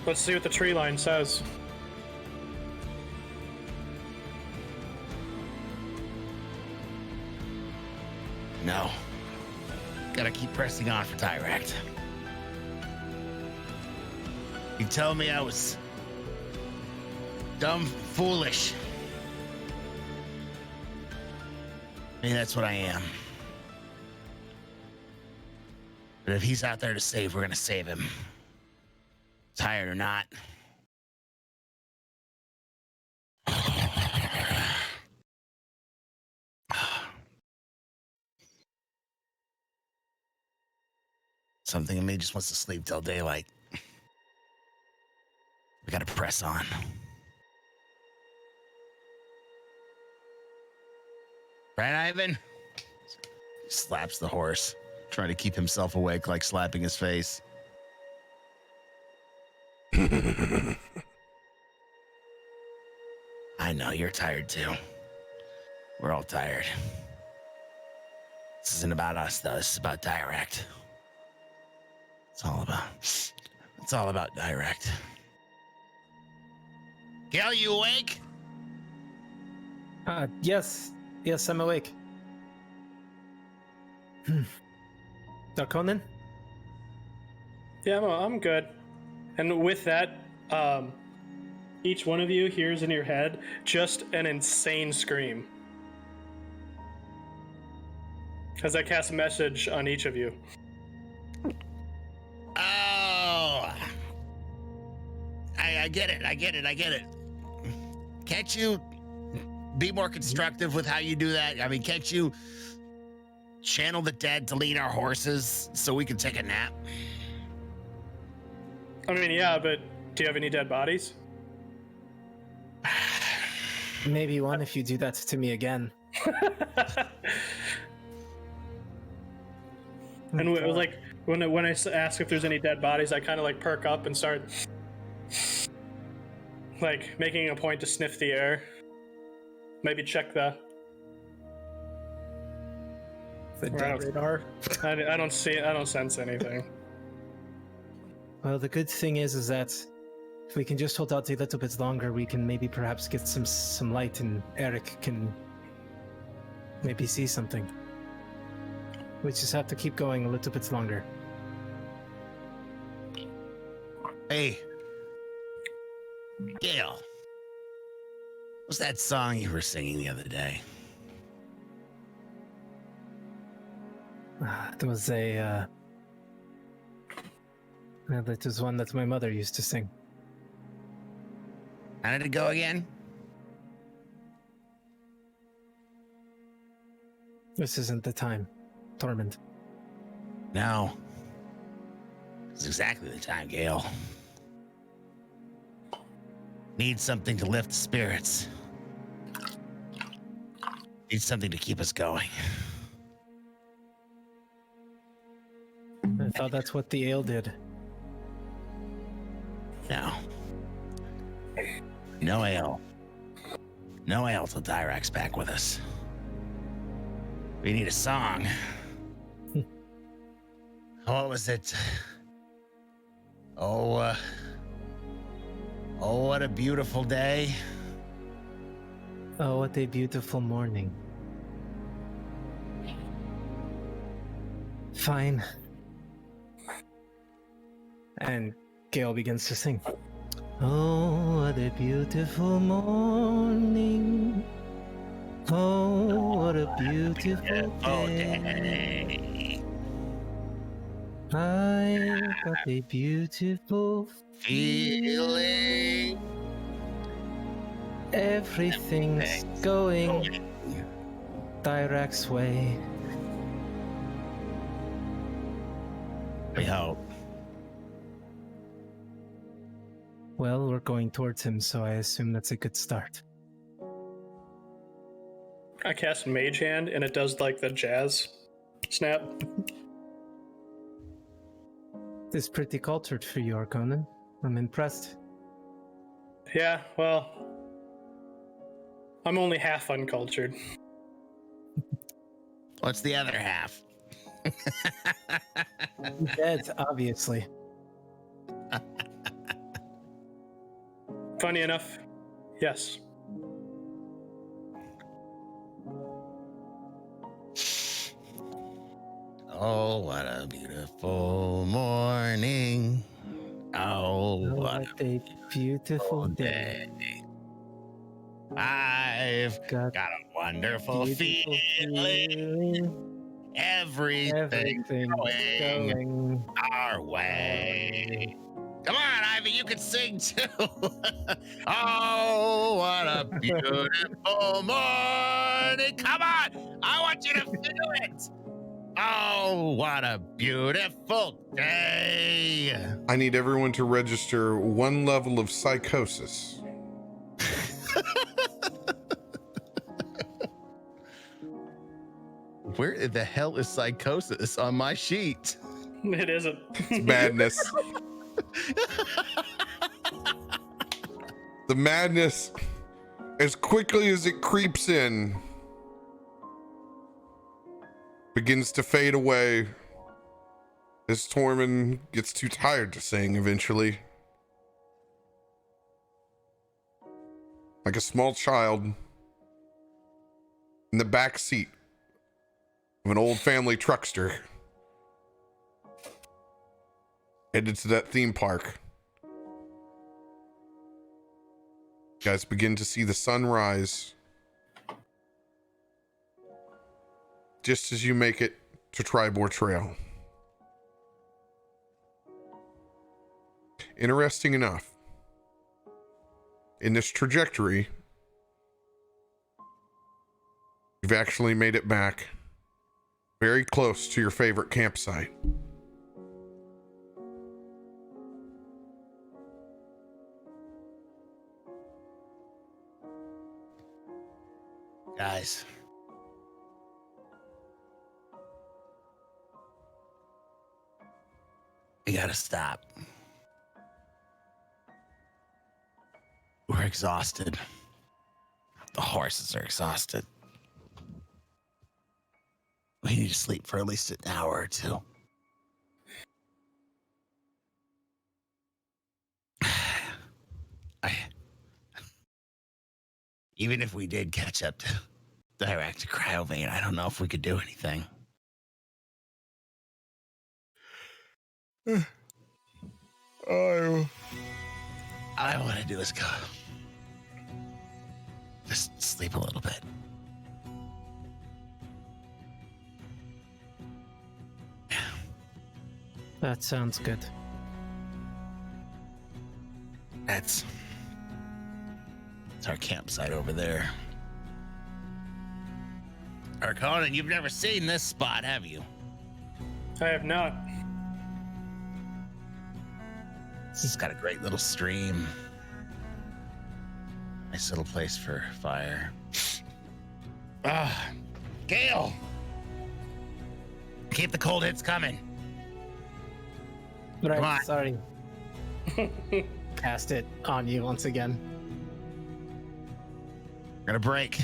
Let's see what the tree line says. No. Gotta keep pressing on for Dirakt. You tell me I was dumb, foolish. I mean, that's what I am. But if he's out there to save, we're gonna save him. Tired or not. Something in me just wants to sleep till daylight. We gotta press on. Right, Ivan? Slaps the horse, trying to keep himself awake, like slapping his face. I know, you're tired too. We're all tired. This isn't about us, though. This is about Dirakt. It's all about Dirakt. Gale, you awake? Yes, I'm awake. Darkonnen? Yeah, I'm good. And with that, each one of you hears in your head just an insane scream. As I cast a message on each of you. Oh, I get it. Can't you be more constructive with how you do that? I mean, can't you channel the dead to lead our horses so we can take a nap? I mean, yeah, but do you have any dead bodies? Maybe one if you do that to me again. And like when I ask if there's any dead bodies, I kind of like perk up and start like making a point to sniff the air. Maybe check the dead radar. I don't sense anything. Well, the good thing is that if we can just hold out a little bit longer, we can maybe perhaps get some light, and Eric can maybe see something. We just have to keep going a little bit longer. Hey, Gale, what's that song you were singing the other day? It was that was one that my mother used to sing. How did it go again? This isn't the time, Tormund. No. It's exactly the time, Gale. Need something to lift spirits. Need something to keep us going. I thought that's what the ale did. No. No ale. No ale till Dirakt's back with us. We need a song. What was it? Oh, what a beautiful day. Oh, what a beautiful morning. Fine. And Gale begins to sing. Oh, what a beautiful morning. Oh, what a beautiful day. I got a beautiful Feeling. Everything's going Dirakt's way. We hope. Well, we're going towards him, so I assume that's a good start. I cast Mage Hand, and it does like the jazz snap. This is pretty cultured for you, Arconan. I'm impressed. Yeah, well, I'm only half uncultured. What's the other half? Dead, obviously. Funny enough, yes. Oh, what a beautiful morning. Oh, what a beautiful day. I've got a wonderful feeling. Everything's going our way. Come on, Ivy, you can sing too. Oh, what a beautiful morning. Come on, I want you to feel it. Oh, what a beautiful day. I need everyone to register 1 level of psychosis. Where the hell is psychosis on my sheet? It isn't. It's madness. The madness, as quickly as it creeps in, begins to fade away as Tormund gets too tired to sing eventually. Like a small child in the back seat of an old family truckster headed to that theme park. You guys begin to see the sun rise just as you make it to Tribor Trail. Interesting enough, in this trajectory, you've actually made it back very close to your favorite campsite. Guys. We gotta stop. We're exhausted. The horses are exhausted. We need to sleep for at least an hour or two. Even if we did catch up to Dirakt Cryovain, I don't know if we could do anything. All I want to do is go. Just sleep a little bit. That sounds good. It's our campsite over there. Arconan, you've never seen this spot, have you? I have not. It's got a great little stream. Nice little place for fire. Gale! Keep the cold hits coming. Right, Come on. sorry. Cast it on you once again. We're gonna break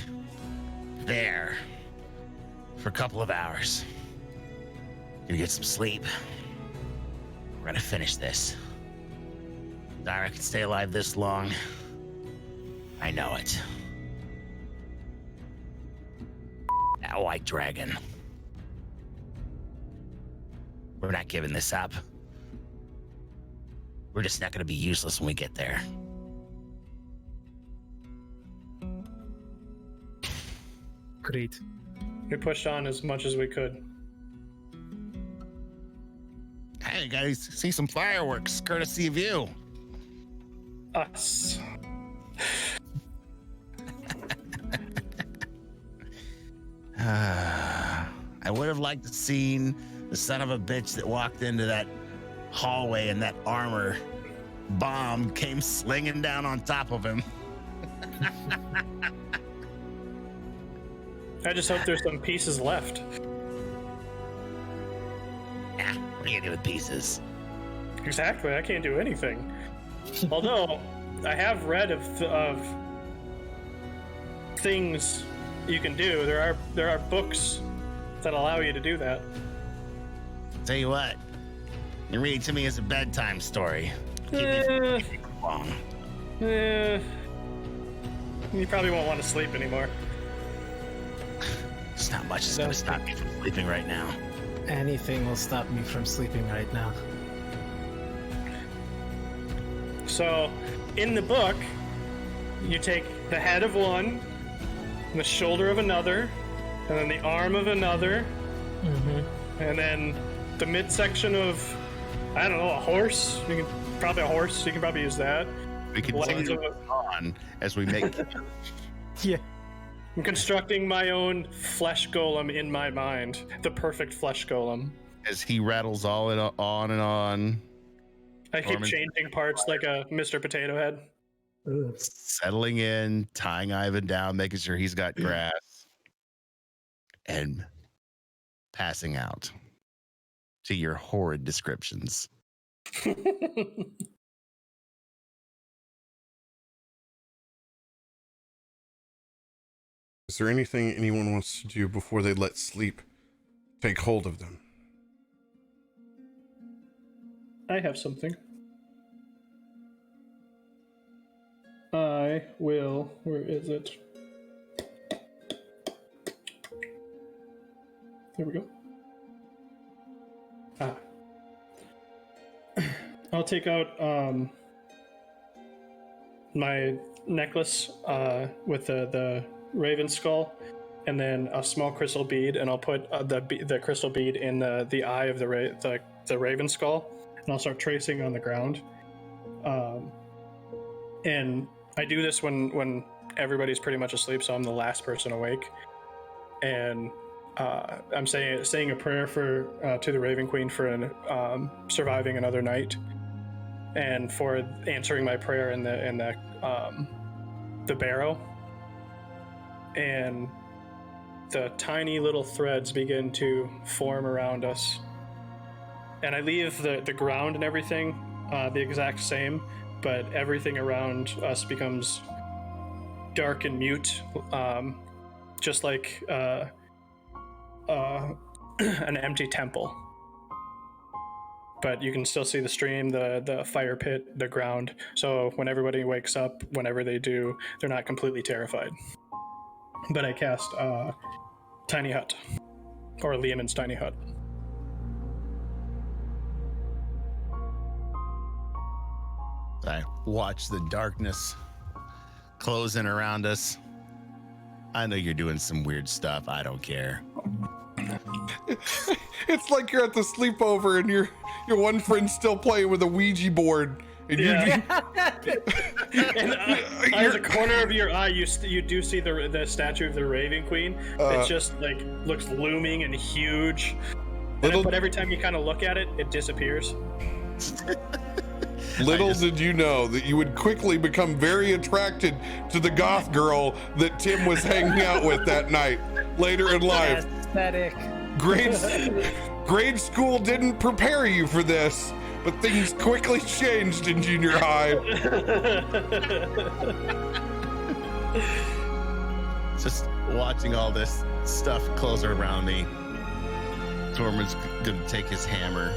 there for a couple of hours. Gonna get some sleep. We're gonna finish this. Dirakt can stay alive this long. I know it. That White Dragon. We're not giving this up. We're just not gonna be useless when we get there. Great. We pushed on as much as we could. Hey guys, see some fireworks, courtesy of you. Us. I would have liked to seen the son of a bitch that walked into that hallway and that armor bomb came slinging down on top of him. I just hope there's some pieces left. Yeah, what are you gonna do with pieces? Exactly, I can't do anything. Although, I have read of things you can do. There are books that allow you to do that. Tell you what, you read to me as a bedtime story. Keep me long. You probably won't want to sleep anymore. There's not much that's gonna stop me from sleeping right now. Anything will stop me from sleeping right now. So, in the book, you take the head of one, and the shoulder of another, and then the arm of another, and then the midsection of, I don't know, a horse. You can probably use that. We can Legs continue of on as we make. Yeah. I'm constructing my own flesh golem in my mind. The perfect flesh golem. As he rattles on and on. I keep Tormund. changing parts like a Mr. Potato Head. Settling in, tying Ivan down, making sure he's got grass, and passing out to your horrid descriptions. Is there anything anyone wants to do before they let sleep take hold of them? I have something. I will. Where is it? There we go. I'll take out my necklace with the raven skull, and then a small crystal bead, and I'll put the crystal bead in the eye of the raven skull, and I'll start tracing on the ground. And I do this when everybody's pretty much asleep, so I'm the last person awake. And I'm saying a prayer to the Raven Queen for surviving another night, and for answering my prayer in the barrow. And the tiny little threads begin to form around us. And I leave the ground and everything the exact same, but everything around us becomes dark and mute, just like an empty temple. But you can still see the stream, the fire pit, the ground. So when everybody wakes up, whenever they do, they're not completely terrified. But I cast Tiny Hut, or Liamon's Tiny Hut. I watch the darkness close in around us. I know you're doing some weird stuff. I don't care. It's like you're at the sleepover and your one friend's still playing with a Ouija board. And Yeah. And out of the corner of your eye, you do see the statue of the Raven Queen. It just like looks looming and huge. But every time you kind of look at it, it disappears. Little did you know that you would quickly become very attracted to the goth girl that Tim was hanging out with that night later in life. Aesthetic. Grade school didn't prepare you for this, but things quickly changed in junior high. Just watching all this stuff close around me. Tormund's gonna take his hammer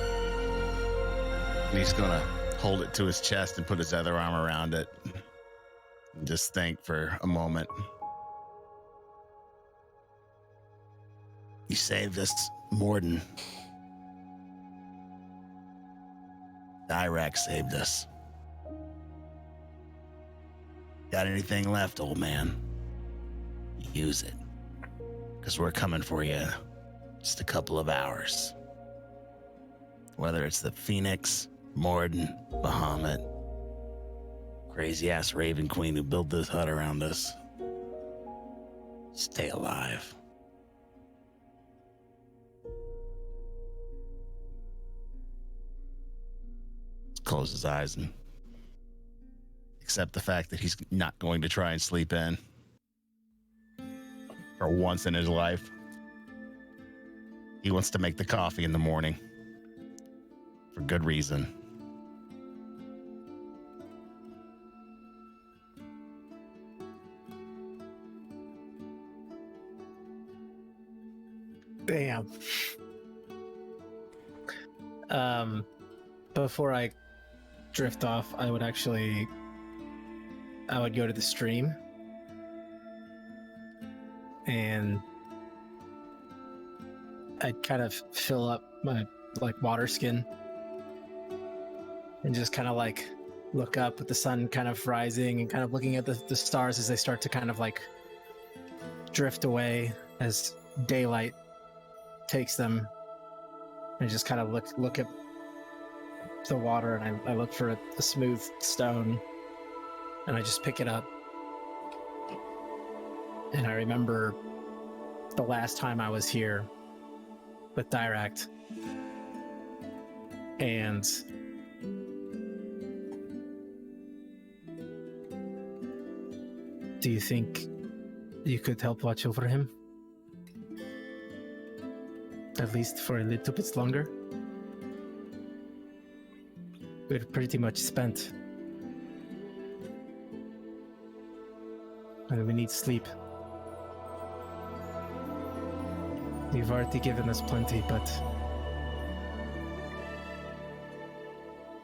and he's gonna hold it to his chest and put his other arm around it and just think for a moment. You saved us, Morden. Dirakt saved us. Got anything left, old man? Use it. Because we're coming for you just a couple of hours. Whether it's the Phoenix, Morden, Bahamut, crazy ass Raven Queen who built this hut around us. Stay alive. Close his eyes and accept the fact that he's not going to try and sleep in for once in his life. He wants to make the coffee in the morning for good reason. Bam. Before I drift off, I would go to the stream and I'd kind of fill up my water skin and just kind of look up with the sun kind of rising and kind of looking at the stars as they start to kind of drift away as daylight takes them, and just kind of look at the water, and I look for a smooth stone and I just pick it up. And I remember the last time I was here with Dirakt, and do you think you could help watch over him? At least for a little bit longer? We're pretty much spent. And we need sleep. You've already given us plenty, but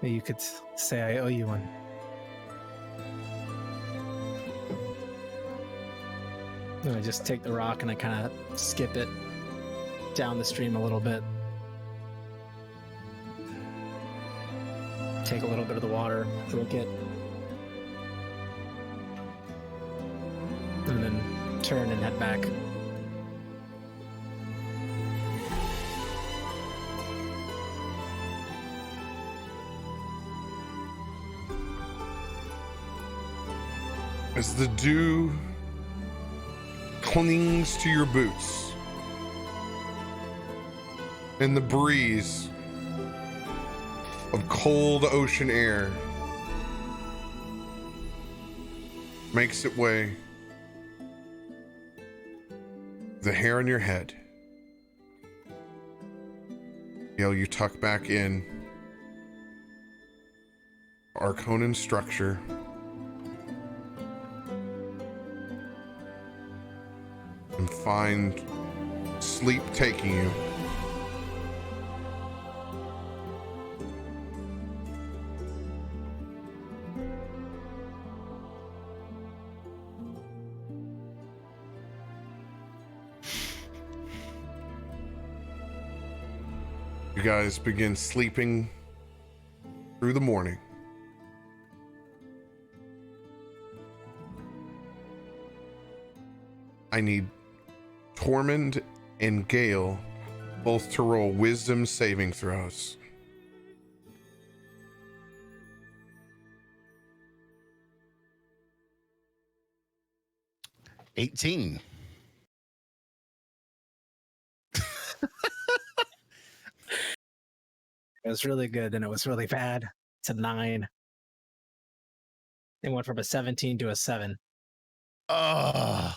you could say I owe you one. And I just take the rock and I kind of skip it down the stream a little bit. Take a little bit of the water, drink it, and then turn and head back. As the dew clings to your boots and the breeze of cold ocean air makes its way, the hair on your head, you tuck back in Arconan structure, and find sleep taking you. You guys begin sleeping through the morning. I need Tormund and Gale both to roll wisdom saving throws. 18. It was really good, and it was really bad. It's a 9. It went from a 17 to a 7. Oh.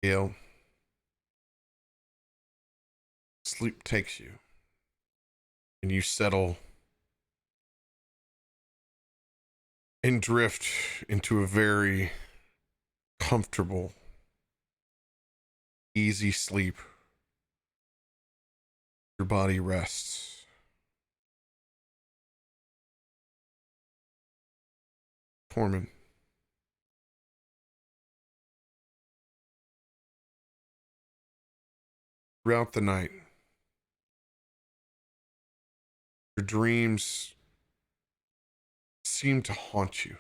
Gale, sleep takes you, and you settle and drift into a very comfortable, easy sleep. Your body rests. Tormund. Throughout the night, your dreams seem to haunt you.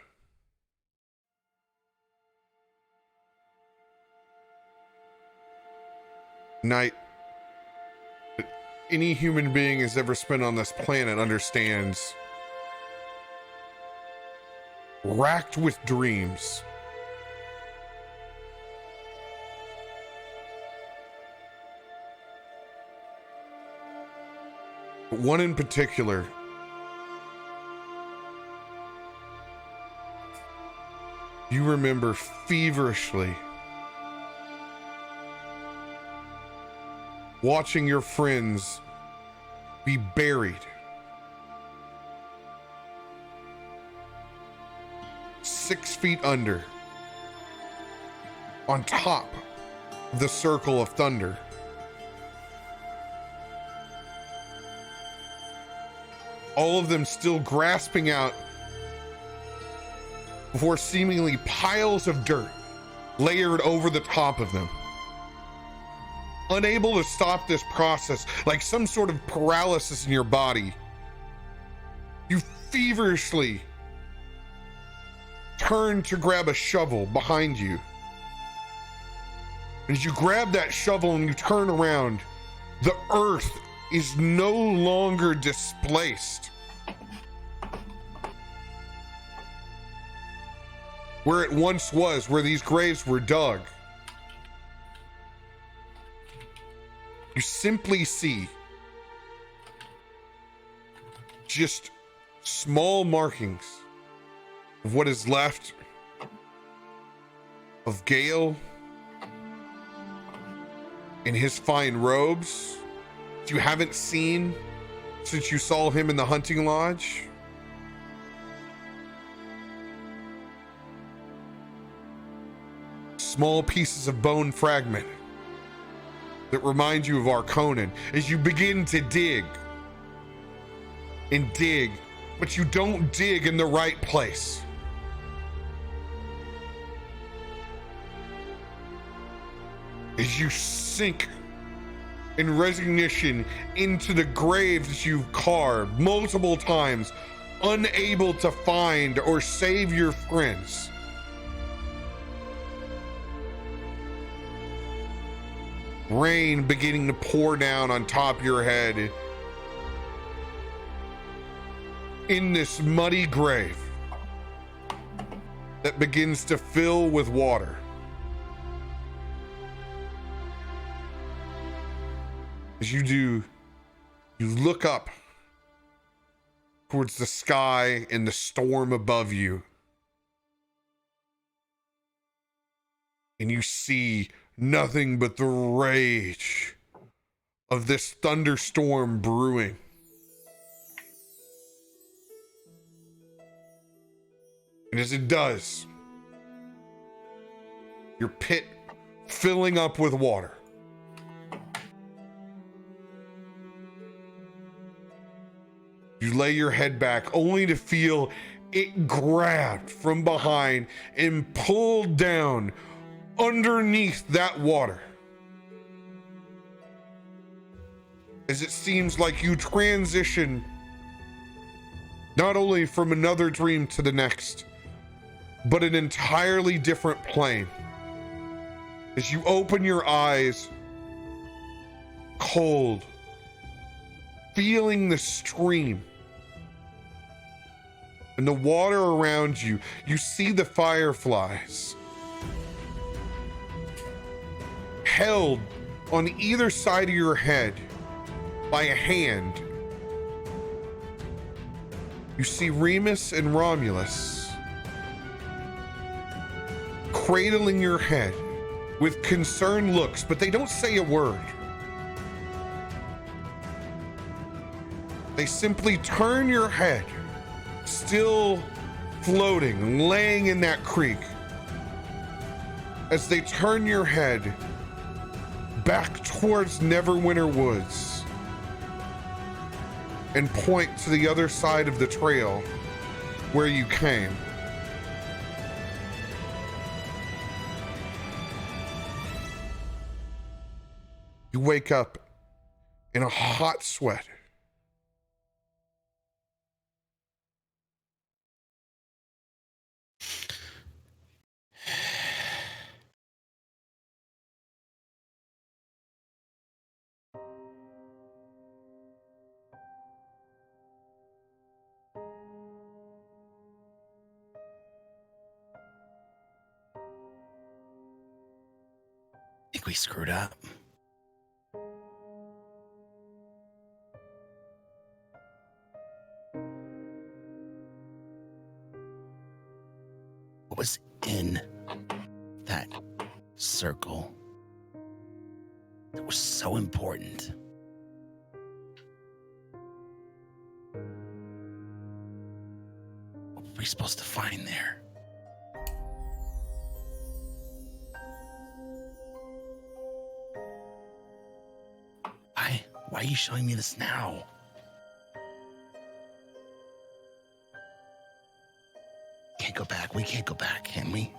Night that any human being has ever spent on this planet understands, racked with dreams. But one in particular you remember feverishly watching your friends be buried 6 feet under on top of the circle of thunder. All of them still grasping out before seemingly piles of dirt layered over the top of them. Unable to stop this process, like some sort of paralysis in your body, you feverishly turn to grab a shovel behind you. As you grab that shovel and you turn around, the earth is no longer displaced. Where it once was, where these graves were dug. You simply see just small markings of what is left of Gale in his fine robes that you haven't seen since you saw him in the hunting lodge. Small pieces of bone fragment that remind you of Arconan as you begin to dig and dig, but you don't dig in the right place. As you sink in resignation into the graves that you've carved multiple times, unable to find or save your friends. Rain beginning to pour down on top of your head in this muddy grave that begins to fill with water. As you do, you look up towards the sky and the storm above you, and you see nothing but the rage of this thunderstorm brewing. And as it does, your pit filling up with water. You lay your head back only to feel it grabbed from behind and pulled down underneath that water. As it seems like you transition not only from another dream to the next, but an entirely different plane. As you open your eyes, cold, feeling the stream and the water around you, you see the fireflies held on either side of your head by a hand. You see Remus and Romulus cradling your head with concerned looks, but they don't say a word. They simply turn your head, still floating, laying in that creek, as they turn your head back towards Neverwinter Woods and point to the other side of the trail where you came. You wake up in a hot sweat. I think we screwed up. What was in that circle that was so important? What were we supposed to find there? Why are you showing me this now? Can't go back. We can't go back, can we?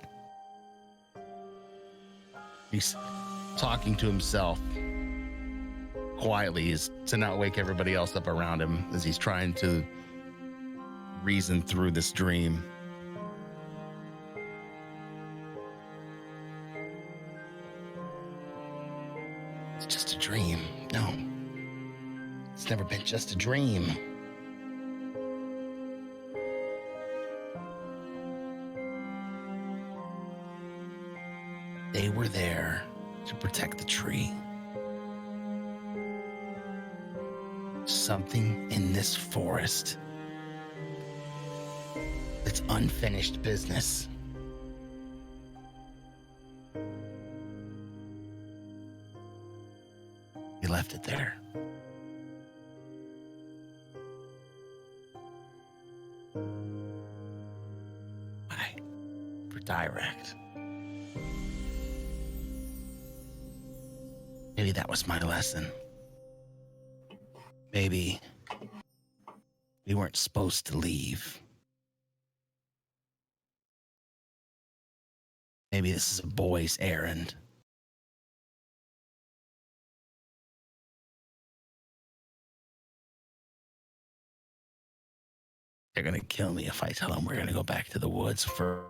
He's talking to himself quietly to not wake everybody else up around him as he's trying to reason through this dream. It's just a dream. No. It's never been just a dream. They were there to protect the tree. Something in this forest that's unfinished business. He left it there. Why? For Dirakt. Maybe that was my lesson. Maybe we weren't supposed to leave. Maybe this is a boy's errand. They're gonna kill me if I tell them we're gonna go back to the woods for...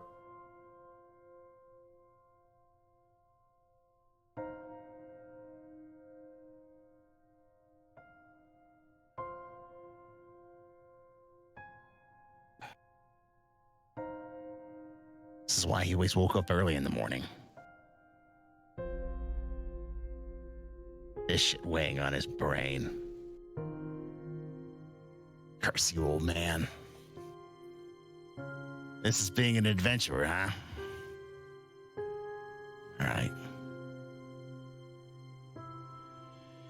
This is why he always woke up early in the morning. This shit weighing on his brain. Curse you, old man. This is being an adventurer, huh? All right.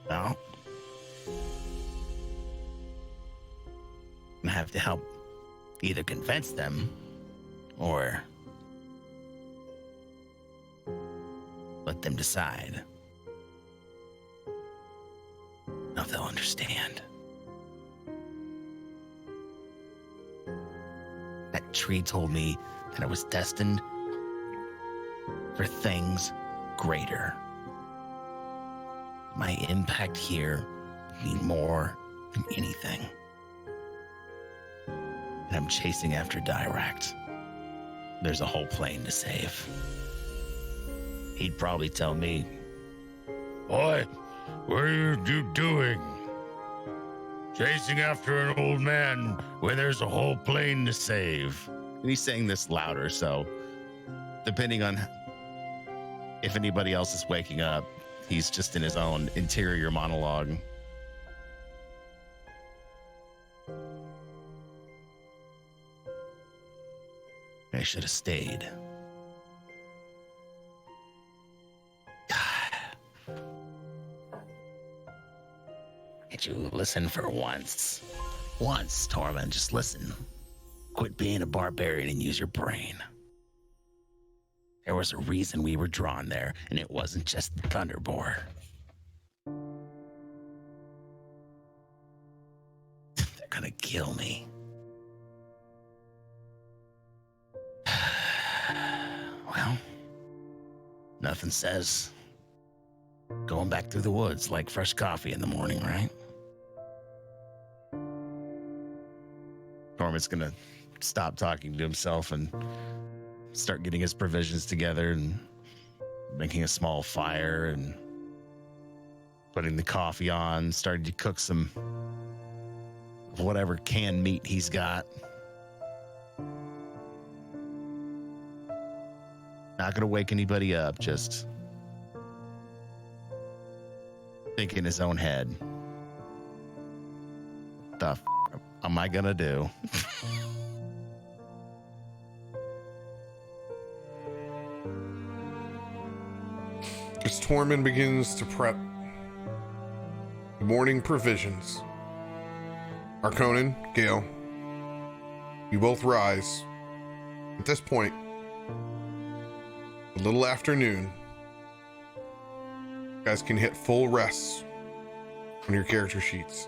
Well, I'm gonna have to help either convince them or let them decide. Now they'll understand. That tree told me that I was destined for things greater. My impact here would mean more than anything. And I'm chasing after Dirakt. There's a whole plane to save. He'd probably tell me, "Boy, what are you doing? Chasing after an old man when there's a whole plane to save." And he's saying this louder, so depending on if anybody else is waking up, he's just in his own interior monologue. I should have stayed. Can't you listen for once? Once, Tormund, just listen. Quit being a barbarian and use your brain. There was a reason we were drawn there, and it wasn't just the Thunderboar. They're gonna kill me. Well, nothing says going back through the woods like fresh coffee in the morning, right? Tormund's gonna stop talking to himself and start getting his provisions together and making a small fire and putting the coffee on, starting to cook some of whatever canned meat he's got. Not gonna wake anybody up, just thinking in his own head. What the f am I gonna do? As Tormund begins to prep morning provisions, Arconan, Gale, you both rise. At this point, a little afternoon, you guys can hit full rests on your character sheets.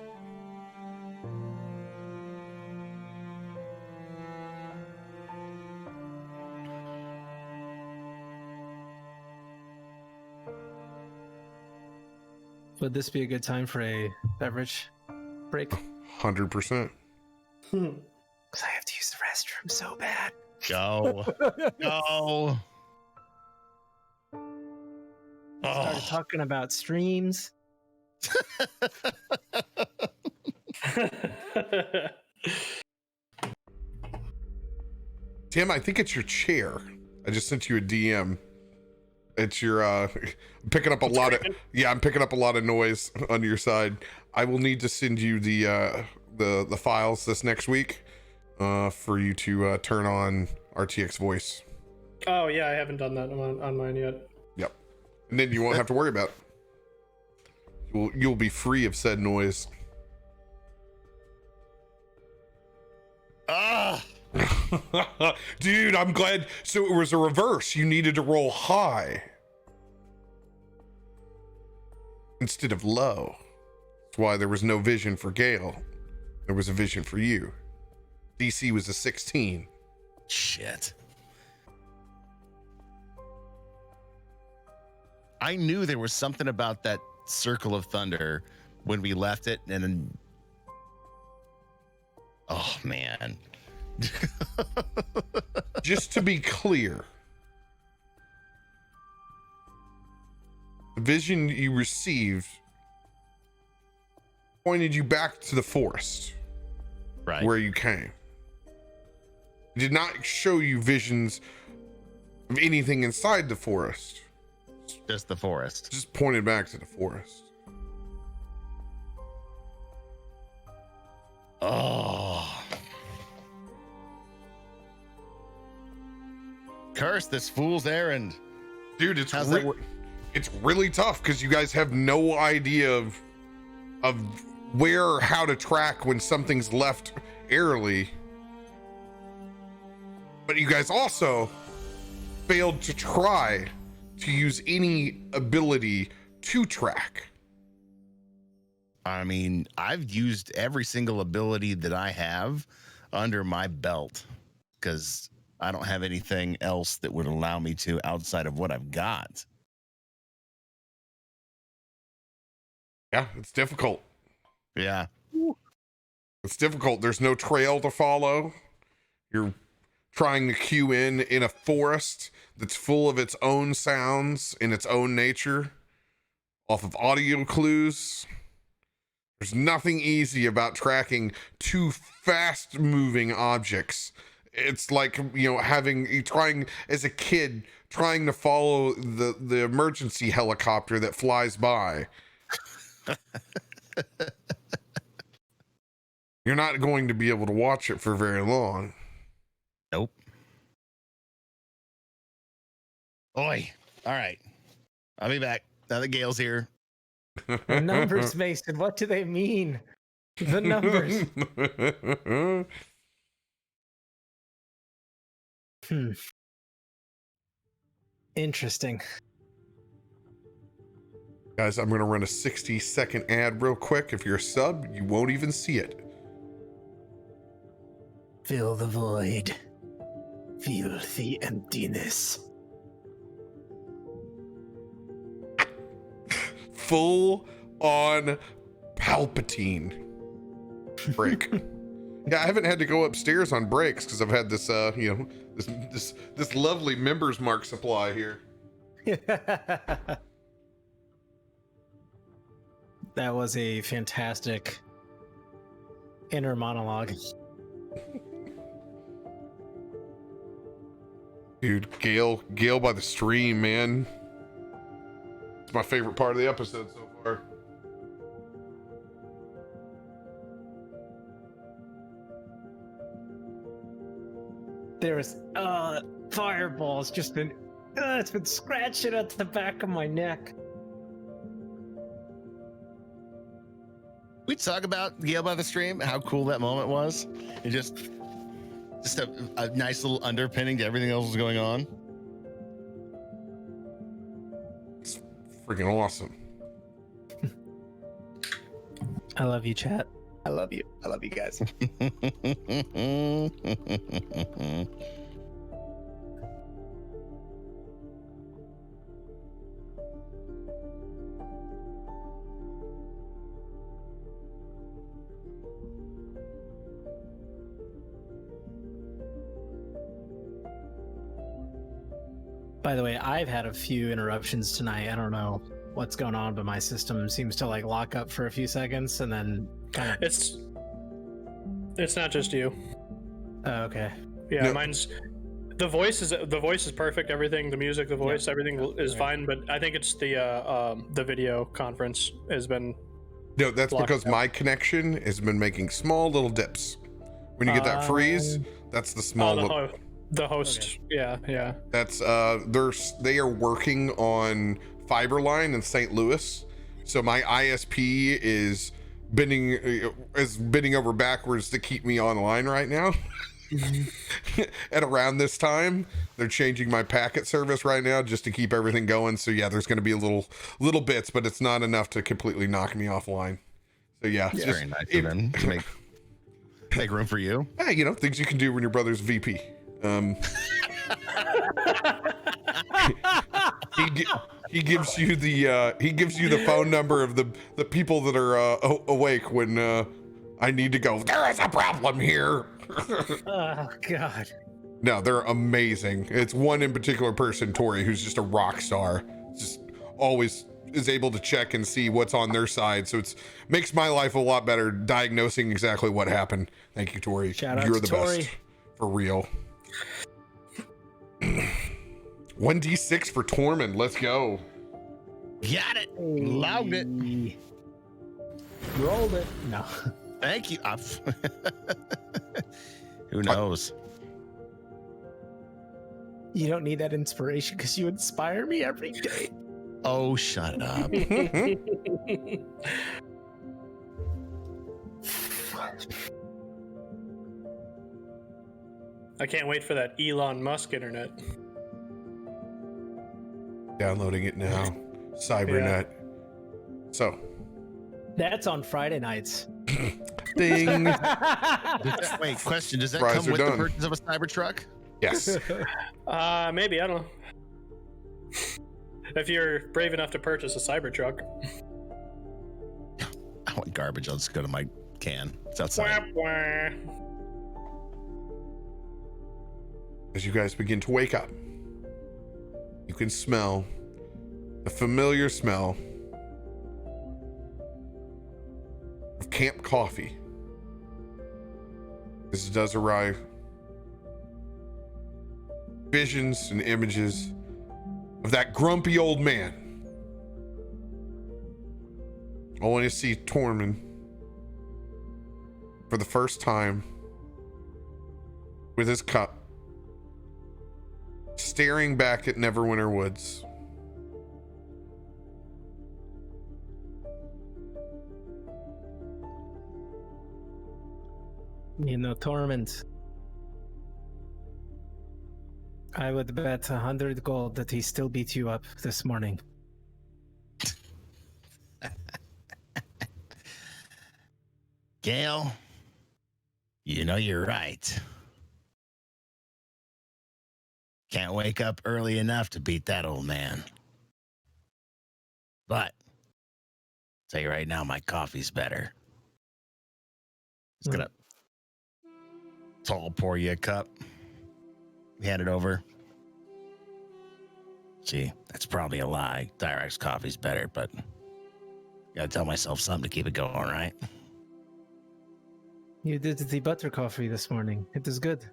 Would this be a good time for a beverage break? 100%. Because I have to use the restroom so bad. Go. Go. Started talking about streams. Tim, I think it's your chair. I just sent you a DM. It's your I'm picking up a lot of I'm picking up a lot of noise on your side. I will need to send you the files this next week for you to turn on RTX voice. Oh yeah, I haven't done that on mine yet. Yep. And then you won't have to worry about it. You'll be free of said noise. Ah. Dude, I'm glad. So it was a reverse. You needed to roll high instead of low. That's why there was no vision for Gale. There was a vision for you. DC was a 16. Shit. I knew there was something about that circle of thunder when we left it, and then oh man. Just to be clear, the vision you received pointed you back to the forest, Right. where you came. It did not show you visions of anything inside the forest. Just the forest. Just pointed back to the forest. Oh. Curse this fool's errand. Dude, it's How's that work? it's really tough because you guys have no idea of where or how to track when something's left airily. But you guys also failed to try to use any ability to track. I mean, I've used every single ability that I have under my belt because I don't have anything else that would allow me to outside of what I've got. Yeah, it's difficult. Yeah. It's difficult. There's no trail to follow. You're trying to cue in a forest that's full of its own sounds in its own nature off of audio clues. There's nothing easy about tracking two fast moving objects. It's like, trying as a kid, trying to follow the emergency helicopter that flies by. You're not going to be able to watch it for very long. Nope. Oi. All right. I'll be back. Now that Gale's here. The numbers, Mason. What do they mean? The numbers. Interesting. Guys, I'm going to run a 60-second ad real quick. If you're a sub, you won't even see it. Fill the void. Feel the emptiness. Full on Palpatine break. Yeah, I haven't had to go upstairs on breaks because I've had this, this lovely members mark supply here. That was a fantastic inner monologue. Dude, Gale by the stream, man. It's my favorite part of the episode so far. There's fireballs just been it's been scratching at the back of my neck. We talk about Gale by the stream, how cool that moment was. It just a nice little underpinning to everything else was going on. It's freaking awesome. I love you, chat. I love you. I love you guys. By the way, I've had a few interruptions tonight. I don't know what's going on, but my system seems to like lock up for a few seconds and then kind of. It's not just you. Oh, okay. Yeah, No. mine's the voice is perfect. Everything, the music, the voice, everything is fine. But I think it's the video conference has been. No, that's Blocked because out. my connection has been making small little dips. When you get that freeze, that's the small little. The host. Okay. Yeah. That's they are working on fiber line in St. Louis, so my ISP is bending over backwards to keep me online right now. At around this time, they're changing my packet service right now just to keep everything going. So yeah, there's going to be a little bits, but it's not enough to completely knock me offline. So yeah, It's just- very nice of them to make room for you. yeah, things you can do when your brother's VP. He gives you the phone number of the people that are awake when I need to go. There is a problem here. Oh God. No, they're amazing. It's one in particular person, Tori, who's just a rock star. Just always is able to check and see what's on their side. So makes my life a lot better diagnosing exactly what happened. Thank you, Tori. Shout out You're to the Tori. best. For real. 1d6 for Tormund. Let's go. Got it. Logged it. Rolled it. No. Thank you. Who knows? You don't need that inspiration because you inspire me every day. Oh, shut up. I can't wait for that Elon Musk internet. Downloading it now. Cybernet. So, That's on Friday nights. ding. Wait, question. Does that Fries come are with done. the purchase of a Cybertruck? Yes. Maybe, I don't know. If you're brave enough to purchase a Cybertruck. I want garbage. I'll just go to my can. It's outside. Wah, wah. As you guys begin to wake up, you can smell the familiar smell of camp coffee. As it does arrive, visions and images of that grumpy old man. Only to see Tormund for the first time with his cup, staring back at Neverwinter Woods. You know, Tormund. I would bet 100 gold that he still beat you up this morning. Gale, you know you're right. Can't wake up early enough to beat that old man. But tell you right now, my coffee's better. Just gonna tall pour you a cup. Hand it over. Gee, that's probably a lie. Dirakt's coffee's better, but gotta tell myself something to keep it going, right? You did the butter coffee this morning. It is good.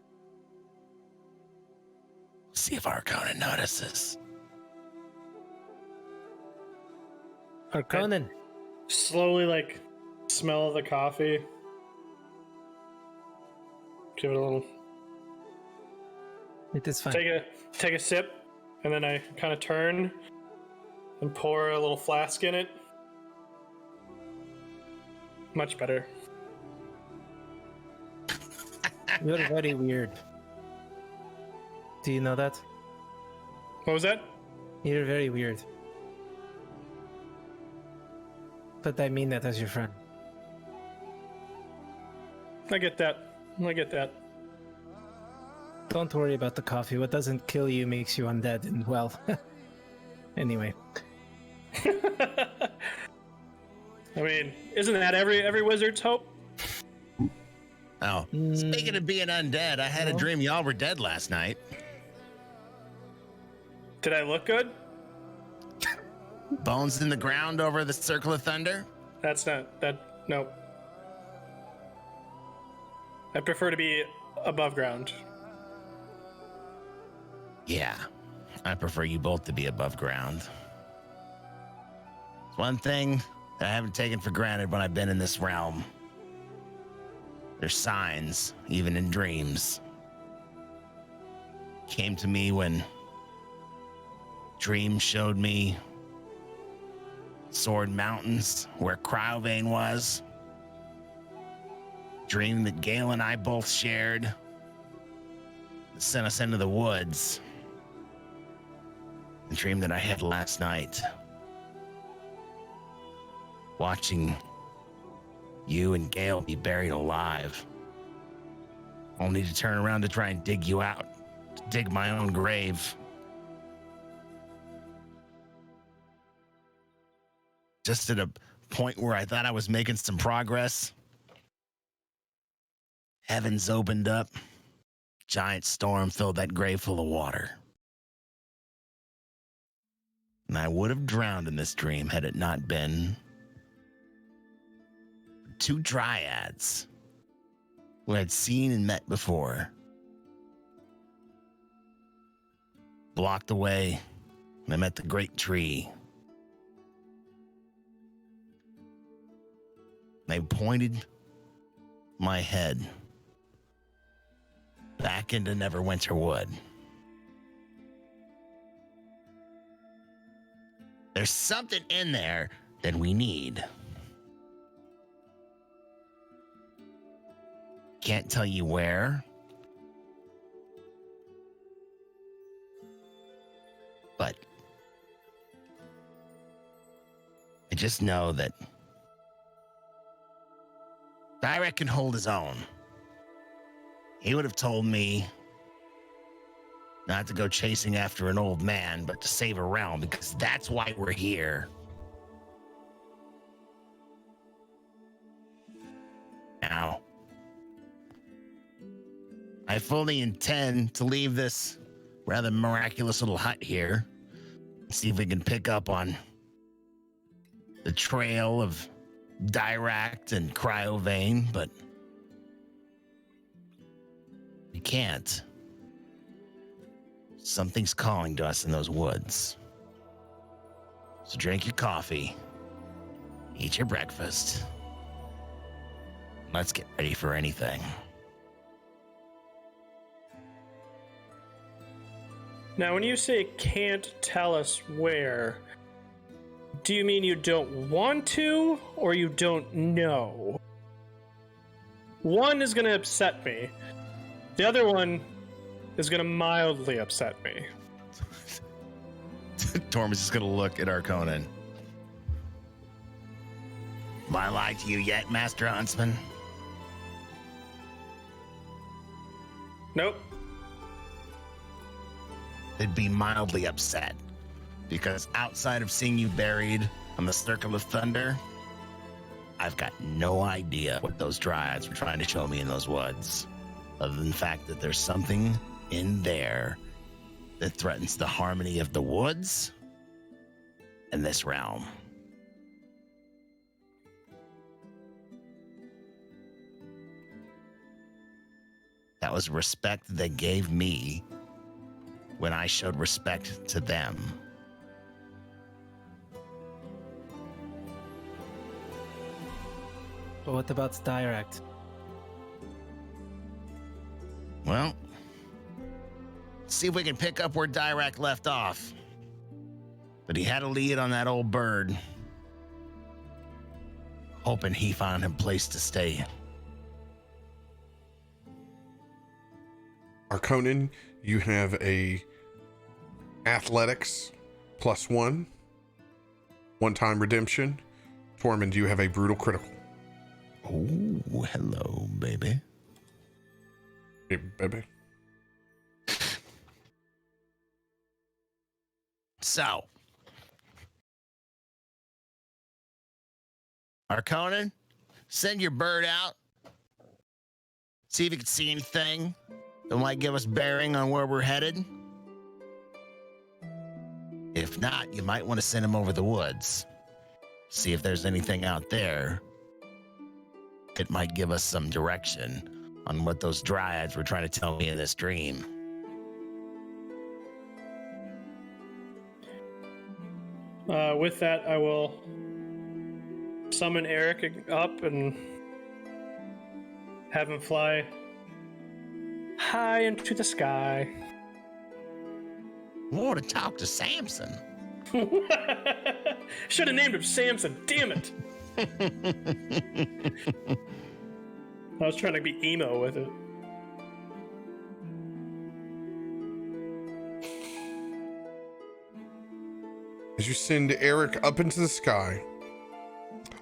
See if Arcona notices. Arconan. Slowly, like, smell the coffee. Give it a little. It is fine. Take a sip, and then I kind of turn and pour a little flask in it. Much better. You're very weird. Do you know that? What was that? You're very weird. But I mean that as your friend. I get that. Don't worry about the coffee. What doesn't kill you makes you undead, and well, anyway. I mean, isn't that every wizard's hope? Oh, speaking of being undead, I had a dream y'all were dead last night. Did I look good? Bones in the ground over the Circle of Thunder? That's not that. No. I prefer to be above ground. Yeah, I prefer you both to be above ground. It's one thing that I haven't taken for granted when I've been in this realm. There's signs, even in dreams. Came to me when dreams showed me Sword Mountains, where Cryovain was. Dream that Gale and I both shared. That sent us into the woods. The dream that I had last night. Watching you and Gale be buried alive. Only to turn around to try and dig you out. To dig my own grave. Just at a point where I thought I was making some progress. Heavens opened up. Giant storm filled that grave full of water. And I would have drowned in this dream had it not been for two dryads who I'd seen and met before. Blocked away, and I met the great tree. They pointed my head back into Neverwinter Wood. There's something in there that we need. Can't tell you where. But I just know that Dirakt can hold his own. He would have told me not to go chasing after an old man, but to save a realm, because that's why we're here. Now, I fully intend to leave this rather miraculous little hut here, see if we can pick up on the trail of Dirakt and Cryovain, but we can't. Something's calling to us in those woods. So drink your coffee, eat your breakfast. Let's get ready for anything. Now, when you say can't tell us where, do you mean you don't want to, or you don't know? One is going to upset me. The other one is going to mildly upset me. Tormund's just gonna look at Arconan. Have I lied to you yet, Master Huntsman? Nope. They'd be mildly upset. Because outside of seeing you buried on the Circle of Thunder, I've got no idea what those dryads were trying to show me in those woods. Other than the fact that there's something in there that threatens the harmony of the woods and this realm. That was respect they gave me when I showed respect to them. But what about Dirakt? Well, see if we can pick up where Dirakt left off. But he had a lead on that old bird. Hoping he found a place to stay. Arconan, you have a athletics +1, one-time redemption. Tormund, you have a brutal critical. Oh, hello, baby. Hey, baby. So, Arconan, send your bird out. See if you can see anything that might give us bearing on where we're headed. If not, you might want to send him over the woods. See if there's anything out there that might give us some direction on what those dryads were trying to tell me in this dream. With that, I will summon Eric up and have him fly high into the sky. I want to talk to Samson. Should have named him Samson, damn it. I was trying to be emo with it. As you send Eric up into the sky,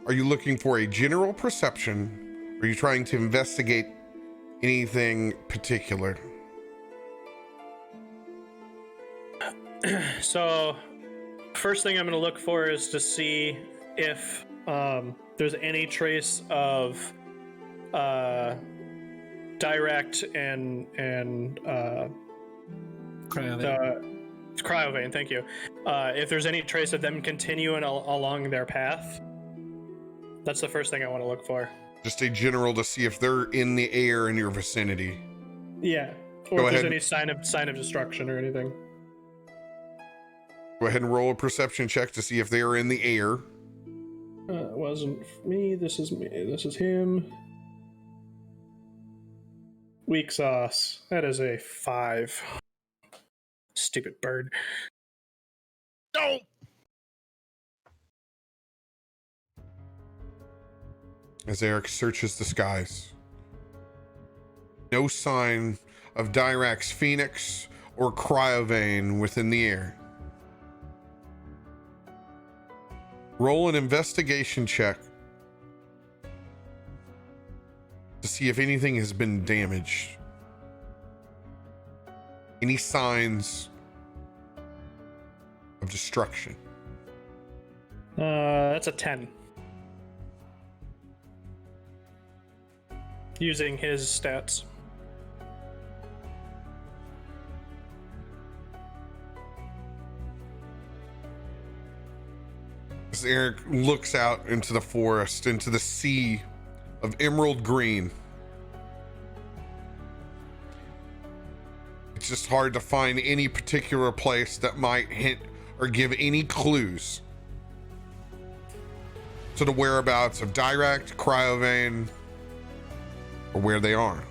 are you looking for a general perception? Or are you trying to investigate anything particular? So, first thing I'm going to look for is to see if there's any trace of Dirakt and Cryovain, thank you. If there's any trace of them continuing along their path, that's the first thing I want to look for. Just a general to see if they're in the air in your vicinity. Yeah, or Go if there's ahead. any sign of destruction or anything. Go ahead and roll a perception check to see if they are in the air. It wasn't me. This is me. This is him. Weak sauce. That is a 5. Stupid bird. No! As Eric searches the skies, no sign of Dirakt's Phoenix or Cryovain within the air. Roll an investigation check to see if anything has been damaged. Any signs of destruction. That's a 10. Using his stats. As Eric looks out into the forest, into the sea of emerald green, it's just hard to find any particular place that might hint or give any clues to the whereabouts of Dirakt, Cryovain, or where they are.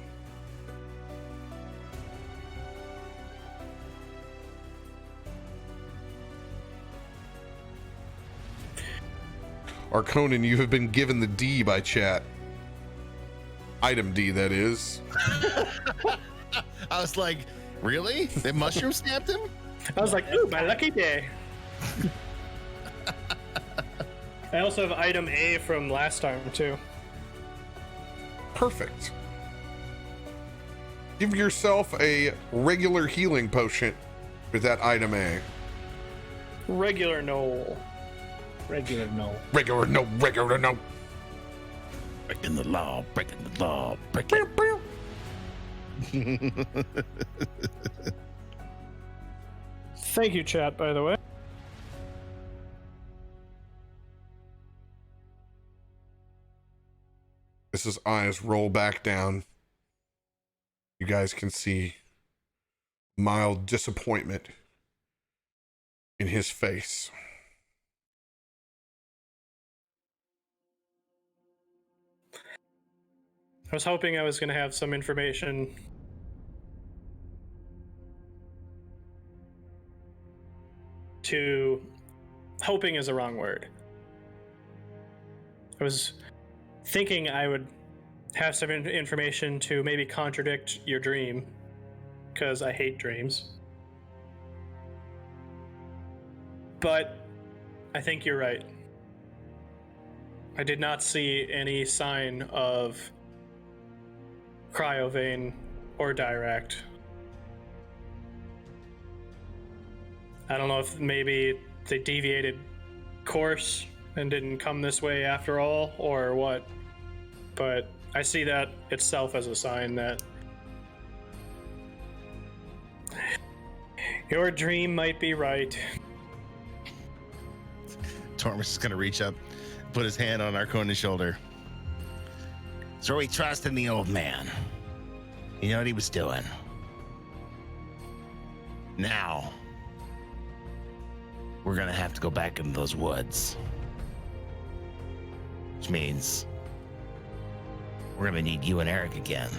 Arconan, you have been given the D by chat. Item D, that is. I was like, Really? They mushroom snapped him? I was like, ooh, my lucky day. I also have item A from last time, too. Perfect. Give yourself a regular healing potion with that item A. Regular no. Regular no. Regular no. Breaking the law, breaking the law, breaking. Thank you, chat, by the way. As his eyes roll back down, you guys can see mild disappointment in his face. I was hoping I was going to have some information to... Hoping is a wrong word. I was thinking I would have some information to maybe contradict your dream, because I hate dreams. But I think you're right. I did not see any sign of Cryovain or Dirakt. I don't know if maybe they deviated course and didn't come this way after all, or what, but I see that itself as a sign that your dream might be right. Tormund's just gonna reach up, put his hand on Arcona's shoulder. So we trust in the old man. You know what he was doing. Now, we're gonna have to go back into those woods. Which means we're gonna need you and Eric again.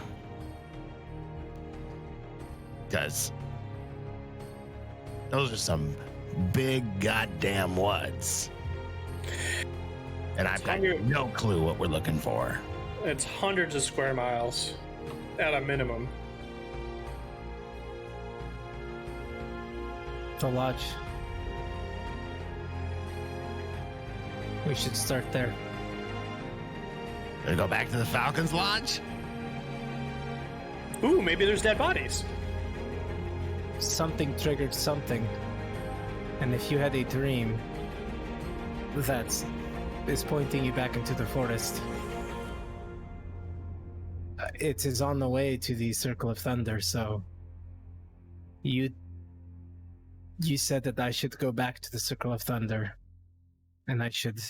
Because those are some big goddamn woods. And I've got no clue what we're looking for. It's hundreds of square miles at a minimum. The lodge. We should start there. Gonna go back to the Falcon's Lodge? Ooh, maybe there's dead bodies. Something triggered something. And if you had a dream that is pointing you back into the forest, it is on the way to the Circle of Thunder, so you said that I should go back to the Circle of Thunder, and I should,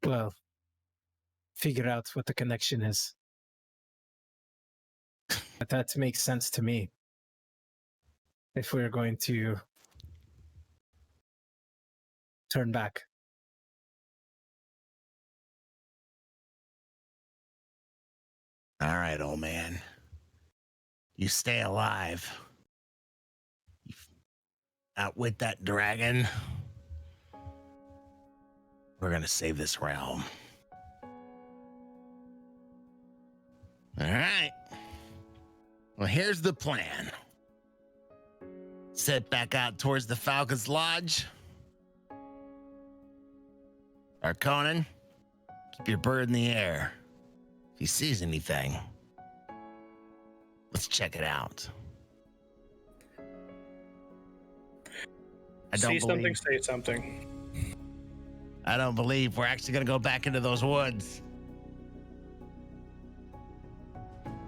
well, figure out what the connection is. But that makes sense to me. If we're going to turn back. All right, old man. You stay alive. You outwit that dragon. We're gonna save this realm. All right. Well, here's the plan. Set back out towards the Falcon's Lodge. Arconan, keep your bird in the air. If he sees anything, let's check it out. See something, say something. I don't believe we're actually going to go back into those woods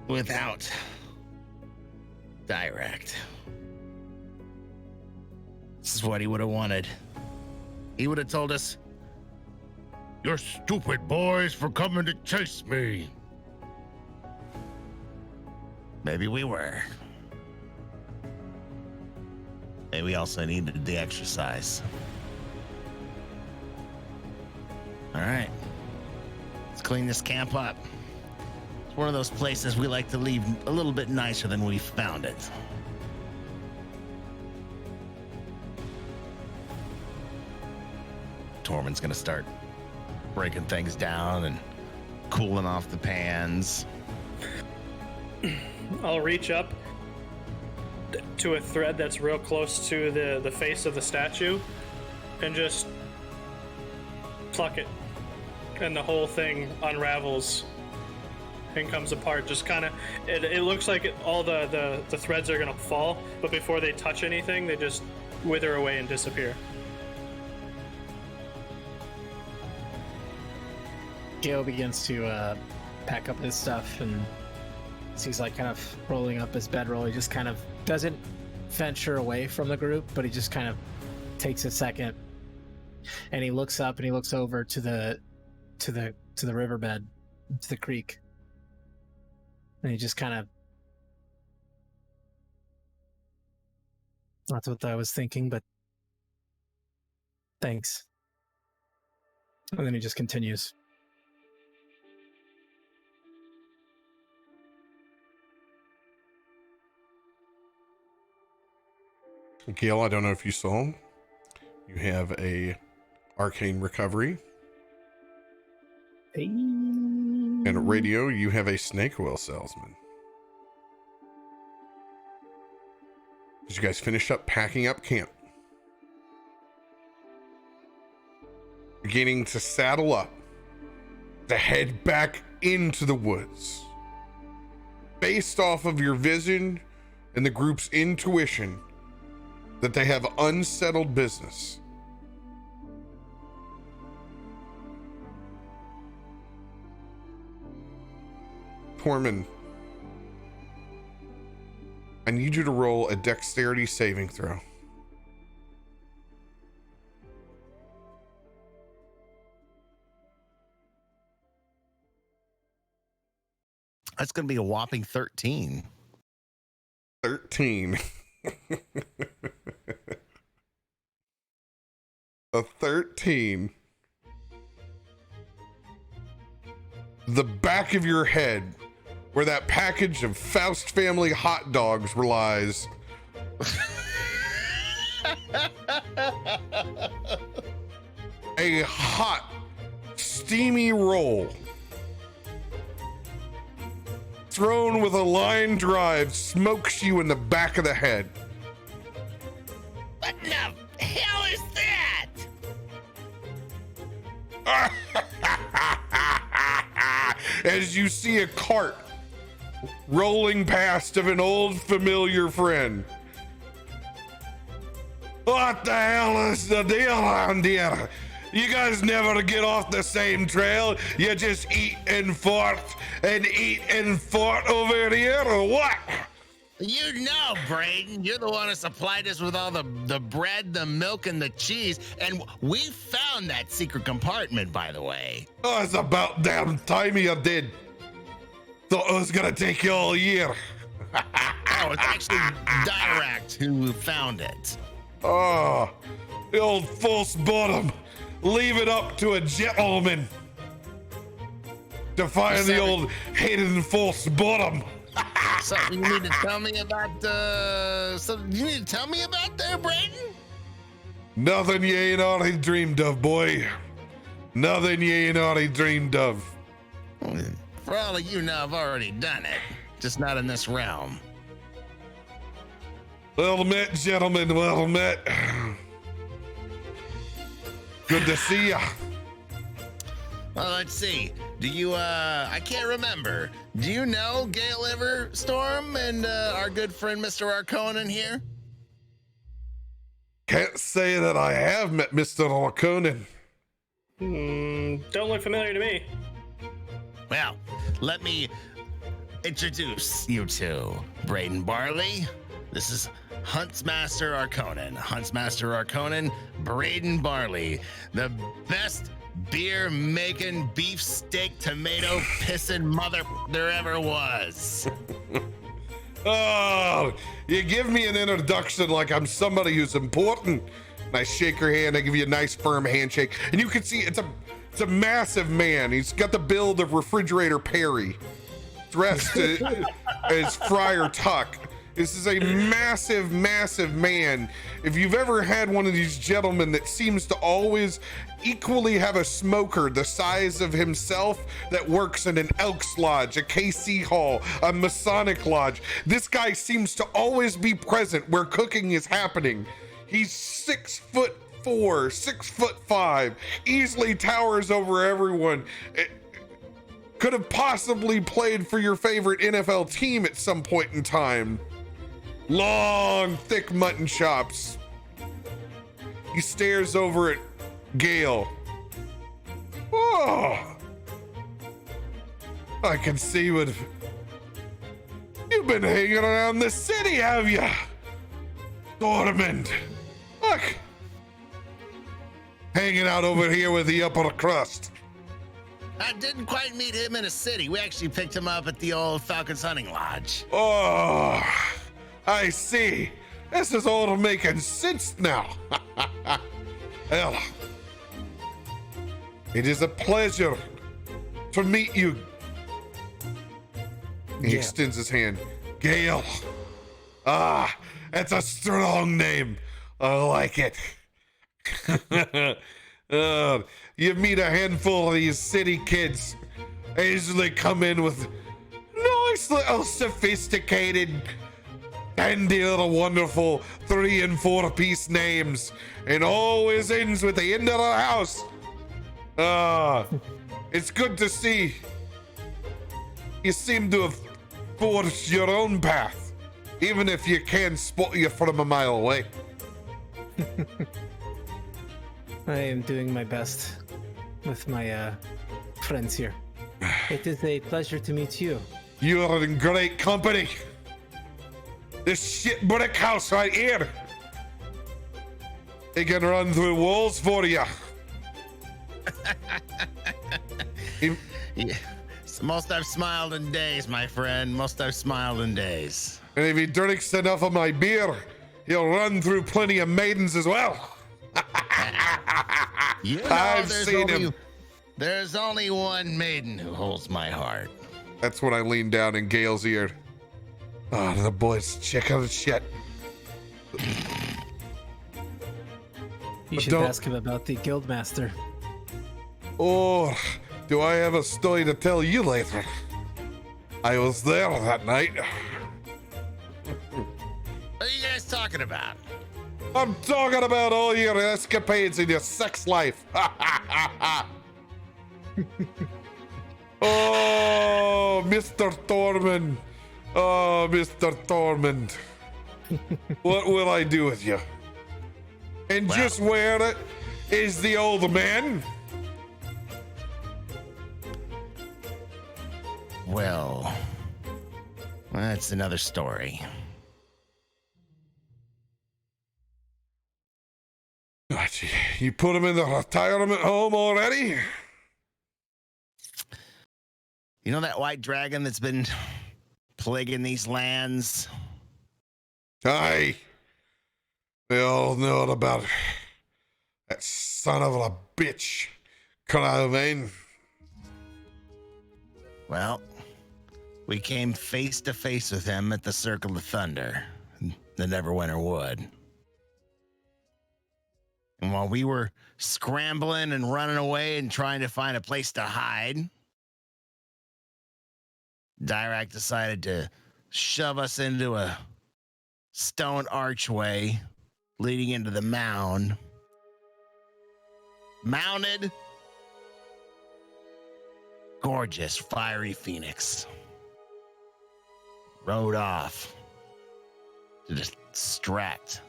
without Dirakt. This is what he would have wanted. He would have told us, "You're stupid boys for coming to chase me." Maybe we were. Maybe we also needed the exercise. All right. Let's clean this camp up. It's one of those places we like to leave a little bit nicer than we found it. Tormund's gonna start breaking things down and cooling off the pans. I'll reach up to a thread that's real close to the face of the statue and just pluck it, and the whole thing unravels and comes apart. Just kind of, it looks like all the threads are gonna fall, but before they touch anything, they just wither away and disappear. Gale begins to pack up his stuff, and as he's like kind of rolling up his bedroll, he just kind of doesn't venture away from the group, but he just kind of takes a second, and he looks up and he looks over to the riverbed, to the creek, and he just kind of, that's what I was thinking, but thanks. And then he just continues. Gale, I don't know if you saw, you have a arcane recovery. Hey. And at radio, you have a snake oil salesman. Did you guys finish up packing up camp? Beginning to saddle up to head back into the woods. Based off of your vision and the group's intuition that they have unsettled business. Tormund, I need you to roll a dexterity saving throw. That's going to be a whopping 13. 13. A 13. The back of your head, where that package of Faust family hot dogs lies. A hot, steamy roll thrown with a line drive smokes you in the back of the head. What the hell is that? As you see a cart rolling past of an old familiar friend. What the hell is the deal around here? You guys never get off the same trail. You just eat and fart over here, or what? You know, Braden, you're the one who supplied us with all the bread, the milk, and the cheese, and we found that secret compartment, by the way. Oh, it's about damn time you did. Thought it was gonna take you all year. Oh, it's actually Dirakt who found it. Oh, the old false bottom. Leave it up to a gentleman to find the old hidden false bottom. Something you need to tell me about, something you need to tell me about there, Braden? Nothing you ain't already dreamed of, boy. Nothing you ain't already dreamed of. For all of you know, I've already done it. Just not in this realm. Well met, gentlemen, well met. Good to see ya. Well, let's see. Do you, I can't remember. Do you know Gale Everstorm and our good friend Mr. Arconen here? Can't say that I have met Mr. Arconen. Don't look familiar to me. Well, let me introduce you to Braden Barley. This is Huntsmaster Arconen. Huntsmaster Arconen, Braden Barley, the best beer-making, beefsteak, tomato pissing mother there ever was. Oh, you give me an introduction like I'm somebody who's important. And I shake her hand, I give you a nice firm handshake. And you can see it's a massive man. He's got the build of Refrigerator Perry, dressed as Friar Tuck. This is a massive, massive man. If you've ever had one of these gentlemen that seems to always equally have a smoker the size of himself that works in an Elks Lodge, a KC Hall, a Masonic Lodge, this guy seems to always be present where cooking is happening. He's 6'4", 6'5", easily towers over everyone. Could have possibly played for your favorite NFL team at some point in time. Long, thick mutton chops. He stares over at Gale. Oh, I can see what you've been hanging around the city, have you, Tormund? Look, hanging out over here with the upper crust. I didn't quite meet him in a city. We actually picked him up at the old Falcon's Hunting Lodge. Oh, I see. This is all making sense now. Well, it is a pleasure to meet you. He extends his hand. Gale. Ah, that's a strong name. I like it. You meet a handful of these city kids. They usually come in with nice little sophisticated, dandy little wonderful 3- and 4-piece names, and always ends with the end of the house. It's good to see. You seem to have forged your own path, even if you can spot you from a mile away. I am doing my best with my friends here. It is a pleasure to meet you. You are in great company. This shit brick house right here. They can run through walls for you. Yeah. It's the most I've smiled in days, my friend. Most I've smiled in days. And if he drinks enough of my beer, he'll run through plenty of maidens as well. You know, I've seen him. There's only one maiden who holds my heart. That's when I lean down in Gale's ear. Oh, the boys check out the shit. You should ask him about the Guildmaster. Oh, do I have a story to tell you later? I was there that night. What are you guys talking about? I'm talking about all your escapades in your sex life. Oh, Mr. Tormund. Oh, Mr. Tormund. What will I do with you? And just where is the old man? Well, that's another story. Gotcha. You put him in the retirement home already? You know that white dragon that's been plaguing these lands? Aye. They all know about it. That son of a bitch, Cryovain. Well, we came face to face with him at the Circle of Thunder, the Neverwinter Wood. And while we were scrambling and running away and trying to find a place to hide, Dirakt decided to shove us into a stone archway leading into the mound. Mounted, gorgeous, fiery phoenix rode off to distract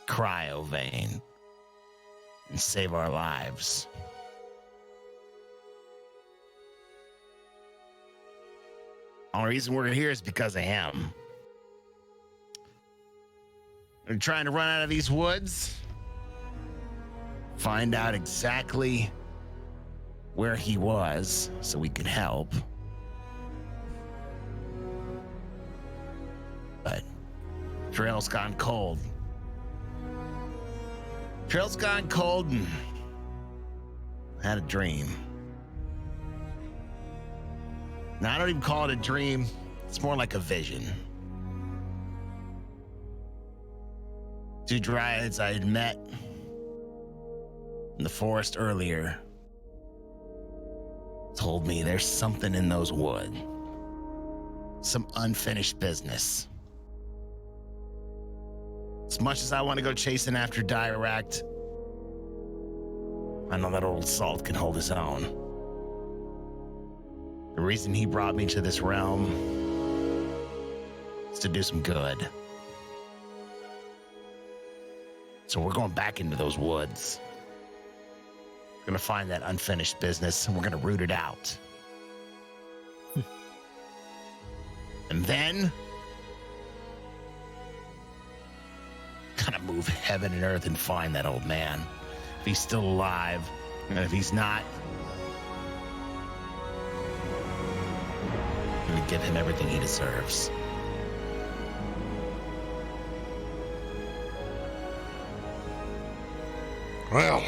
Cryovain and save our lives. Only reason we're here is because of him. We're trying to run out of these woods, find out exactly where he was so we could help. But trail's gone cold. Trail's gone cold and had a dream. Now, I don't even call it a dream. It's more like a vision. 2 dryads I had met in the forest earlier told me there's something in those woods. Some unfinished business. As much as I want to go chasing after Dirakt, I know that old salt can hold his own. The reason he brought me to this realm is to do some good. So we're going back into those woods. We're gonna find that unfinished business and we're gonna root it out. And then kind of move heaven and earth and find that old man. If he's still alive, and if he's not, I'm gonna give him everything he deserves. Well,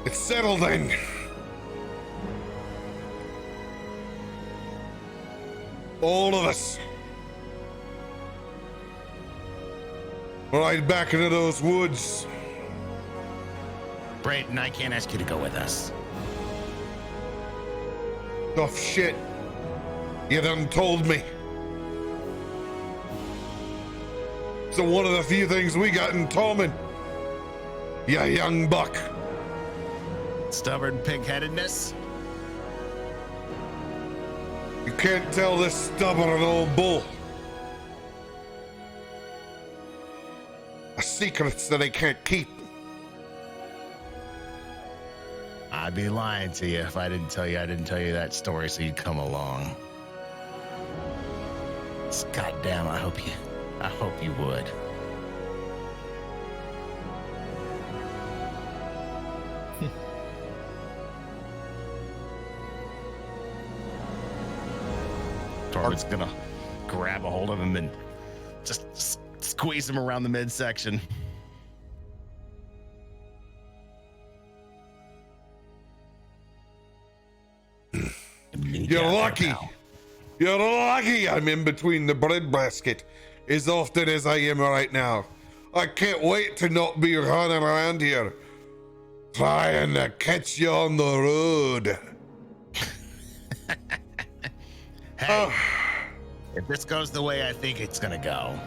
it's settled then. All of us. Right back into those woods. Brayden, I can't ask you to go with us. Tough shit. You done told me. So one of the few things we got in Tormund. You young buck. Stubborn pig-headedness? You can't tell this stubborn old bull. Secrets that they can't keep. I'd be lying to you if I didn't tell you that story so you'd come along. Goddamn, I hope you would. Tormund's gonna grab a hold of him and just squeeze him around the midsection. You're lucky. You're lucky I'm in between the breadbasket as often as I am right now. I can't wait to not be running around here trying to catch you on the road. Hey, if this goes the way I think it's gonna go,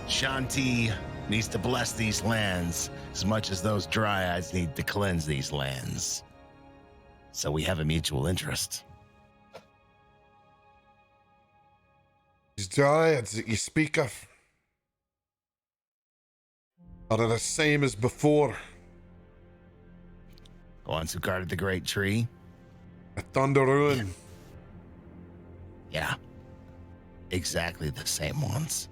Shanti needs to bless these lands as much as those dryads need to cleanse these lands. So we have a mutual interest. These dryads that you speak of are they the same as before? The ones who guarded the great tree? A Thunder Ruin. Yeah. Exactly the same ones.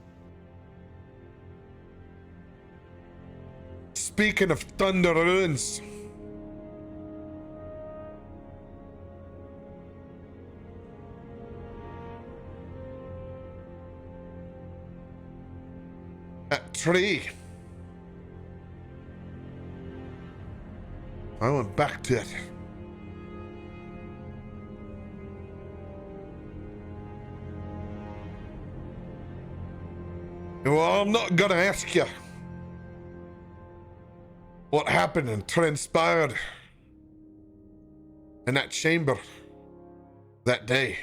Speaking of Thunder Ruins, that tree, I went back to it. Well, I'm not gonna ask you what happened and transpired in that chamber that day.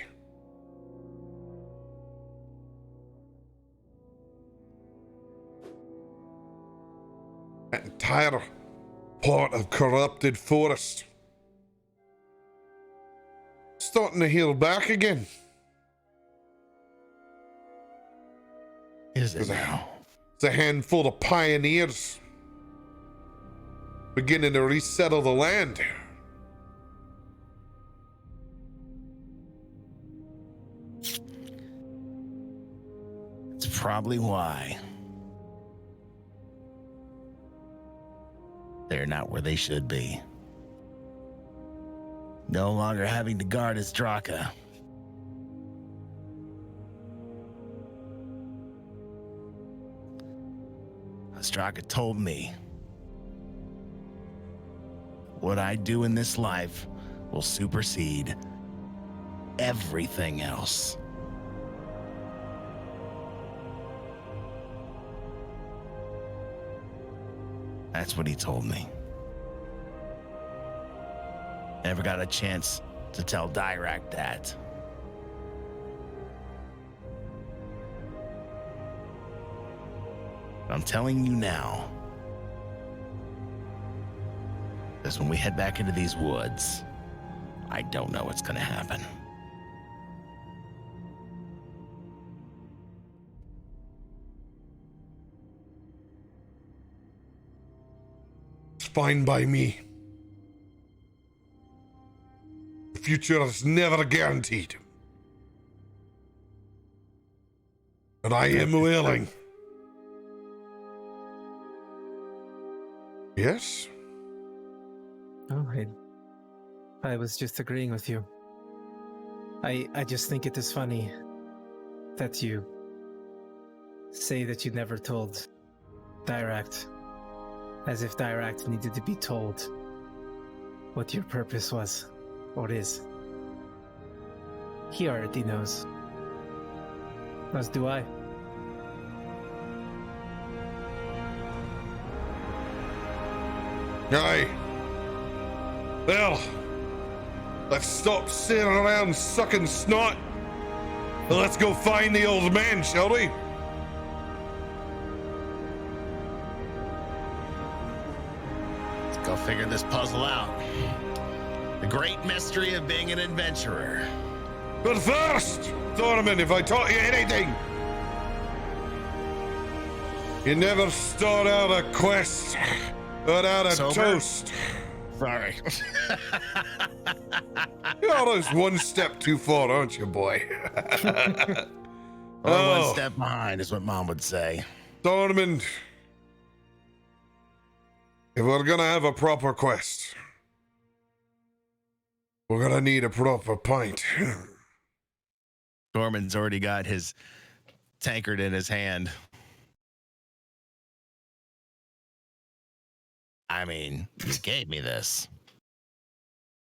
That entire part of corrupted forest starting to heal back again. Is it now? It's a handful of pioneers beginning to resettle the land. It's probably why they're not where they should be. No longer having to guard Issac. Issac told me what I do in this life will supersede everything else. That's what he told me. Never got a chance to tell Dirakt that. I'm telling you now. Because when we head back into these woods, I don't know what's going to happen. It's fine by me. The future is never guaranteed. But I am willing. Yes? Oh, I was just agreeing with you. I just think it is funny that you say that you never told Dirakt, as if Dirakt needed to be told what your purpose was, or is. He already knows. As do I. Aye. Well, let's stop sitting around sucking snot. And let's go find the old man, shall we? Let's go figure this puzzle out. The great mystery of being an adventurer. But first, Tormund, if I taught you anything, you never start out a quest without a Sober? toast. Sorry. You're always one step too far, aren't you, boy? Or one step behind is what Mom would say. Tormund, if we're gonna have a proper quest, we're gonna need a proper pint. Tormund's already got his tankard in his hand. I mean, you gave me this.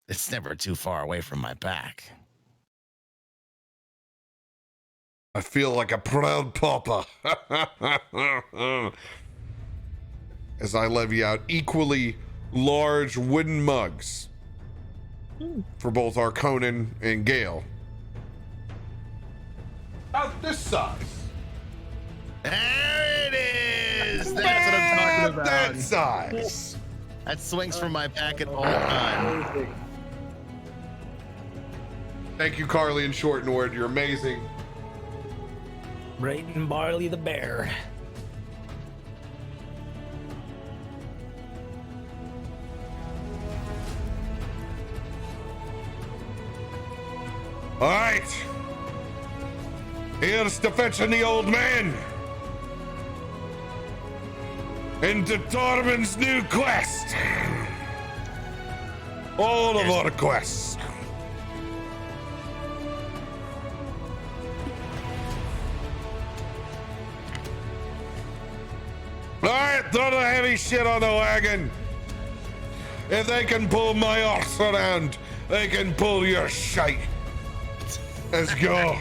It's never too far away from my back. I feel like a proud papa. As I levy out equally large wooden mugs for both our Conan and Gale. About this size. There it is. That's what I'm talking about. That size. That swings from my pack at all times. Thank you, Carly and Short Nord. You're amazing. Brayton Barley the Bear. All right. Here's to fetching the old man. Into Tormund's new quest. All of our quests. All right, throw the heavy shit on the wagon. If they can pull my horse around, they can pull your shite. Let's go.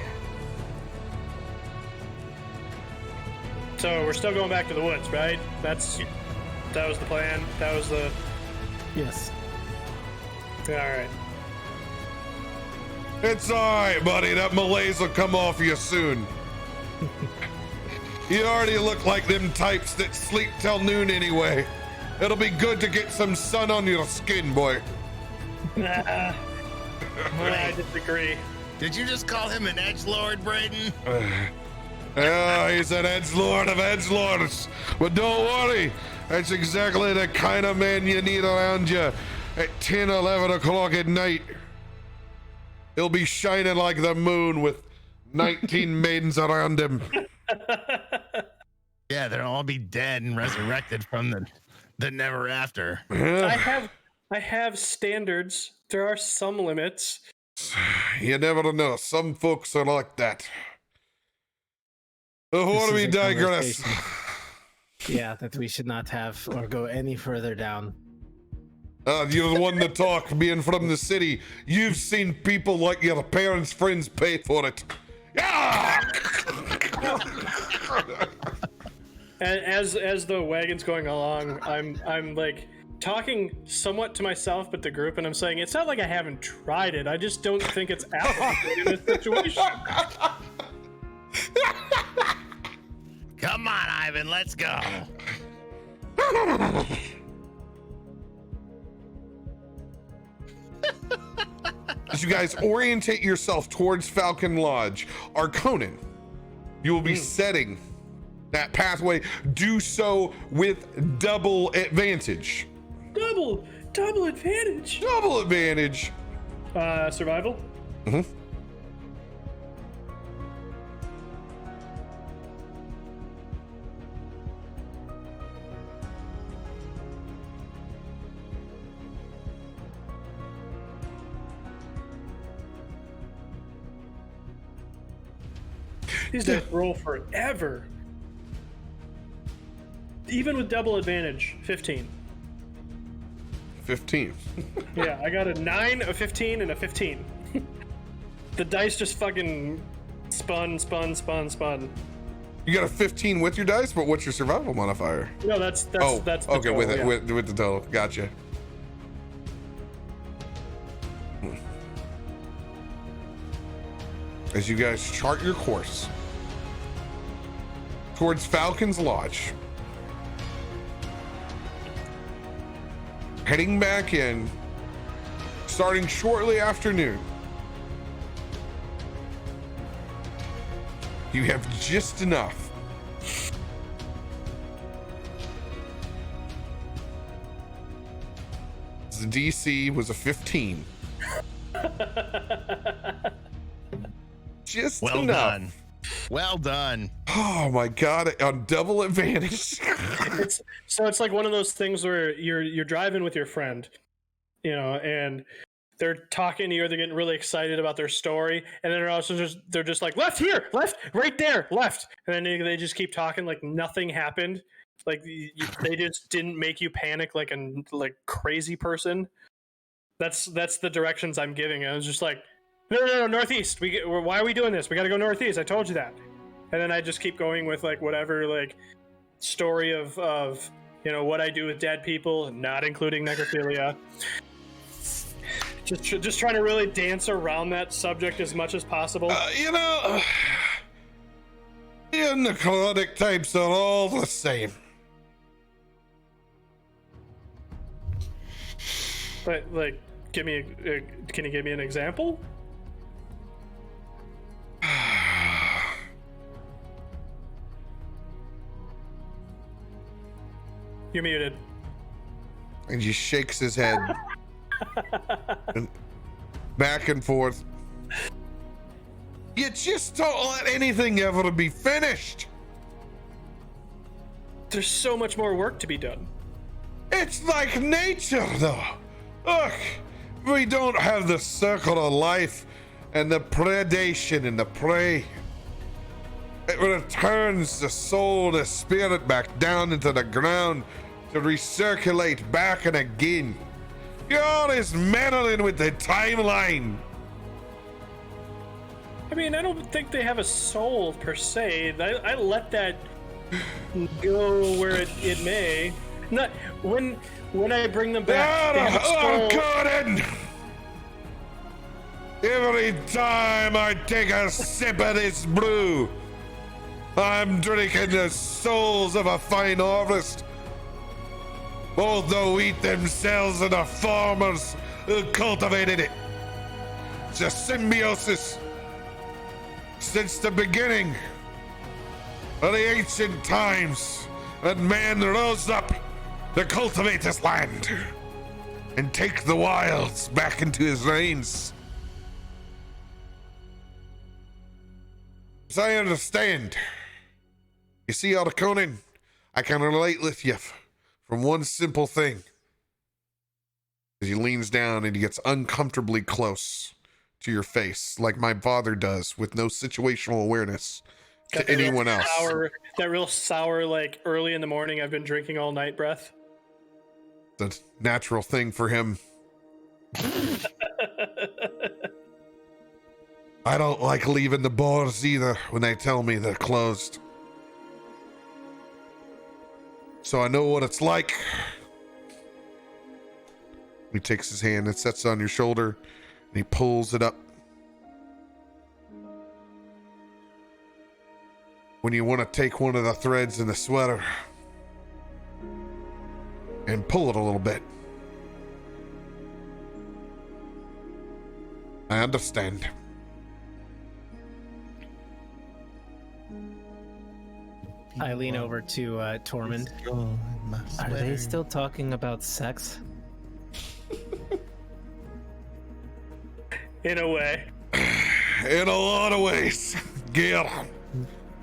So we're still going back to the woods, right? That was the plan. That was the. Yes. All right. It's all right, buddy. That malaise will come off you soon. You already look like them types that sleep till noon anyway. It'll be good to get some sun on your skin, boy. I disagree. Did you just call him an edgelord, Braden? Yeah, he's an edgelord of edgelords. But don't worry, that's exactly the kind of man you need around you at 10, 11 o'clock at night. He'll be shining like the moon with 19 maidens around him. Yeah, they'll all be dead and resurrected from the never after. I have standards. There are some limits. You never know. Some folks are like that. What do we digress? Yeah, that we should not have or go any further down. You're the one to talk, being from the city. You've seen people like your parents' friends pay for it. Yeah! as the wagon's going along, I'm like talking somewhat to myself, but the group, and I'm saying it's not like I haven't tried it. I just don't think it's applicable in this situation. Come on, Ivan, let's go. As you guys orientate yourself towards Falcon Lodge, Arconin, you will be setting that pathway. Do so with double advantage. Double advantage. Double advantage. Survival. Mm-hmm. These guys roll forever. Even with double advantage, 15. 15. Yeah, I got a 9, a 15, and a 15. The dice just fucking spun. You got a 15 with your dice, but what's your survival modifier? No, that's the okay, total, with it, yeah. with the total. Gotcha. As you guys chart your course towards Falcon's Lodge, heading back in, starting shortly after noon, you have just enough the DC was a 15. Just Well enough. done. Well done. Oh my god, on double advantage. It's like one of those things where you're driving with your friend, you know, and they're talking to you, or they're getting really excited about their story, and then they're just like, left here, left, right there, left, and then they just keep talking like nothing happened, like they just didn't make you panic like a crazy person. That's the directions I'm giving. I was just like, no, northeast. Why are we doing this? We got to go northeast. I told you that. And then I just keep going with like whatever like story of you know what I do with dead people, not including necrophilia. Just trying to really dance around that subject as much as possible. You know, you necrotic types are all the same. But like, can you give me an example? You're muted. And he shakes his head and back and forth. You just don't let anything ever be finished. There's so much more work to be done. It's like nature, though. Look, we don't have the circle of life and the predation and the prey. It returns the soul, the spirit back down into the ground to recirculate back and again. You're always meddling with the timeline. I mean, I don't think they have a soul per se. I let that go where it may. Not when I bring them back. They have a soul. Gordon! Every time I take a sip of this brew, I'm drinking the souls of a fine harvest. Both the wheat themselves and the farmers who cultivated it. It's a symbiosis. Since the beginning of the ancient times, that man rose up to cultivate this land and take the wilds back into his reigns. As I understand, you see, Arconin, I can relate with you from one simple thing. As he leans down and he gets uncomfortably close to your face, like my father does, with no situational awareness to anyone else. That real sour, like early in the morning, I've been drinking all night breath. The natural thing for him. I don't like leaving the bars either when they tell me they're closed. so I know what it's like. He takes his hand and sets it on your shoulder, and he pulls it up. When you want to take one of the threads in the sweater and pull it a little bit. I understand. I lean over to Tormund. Are they still talking about sex? In a way. In a lot of ways, Gale.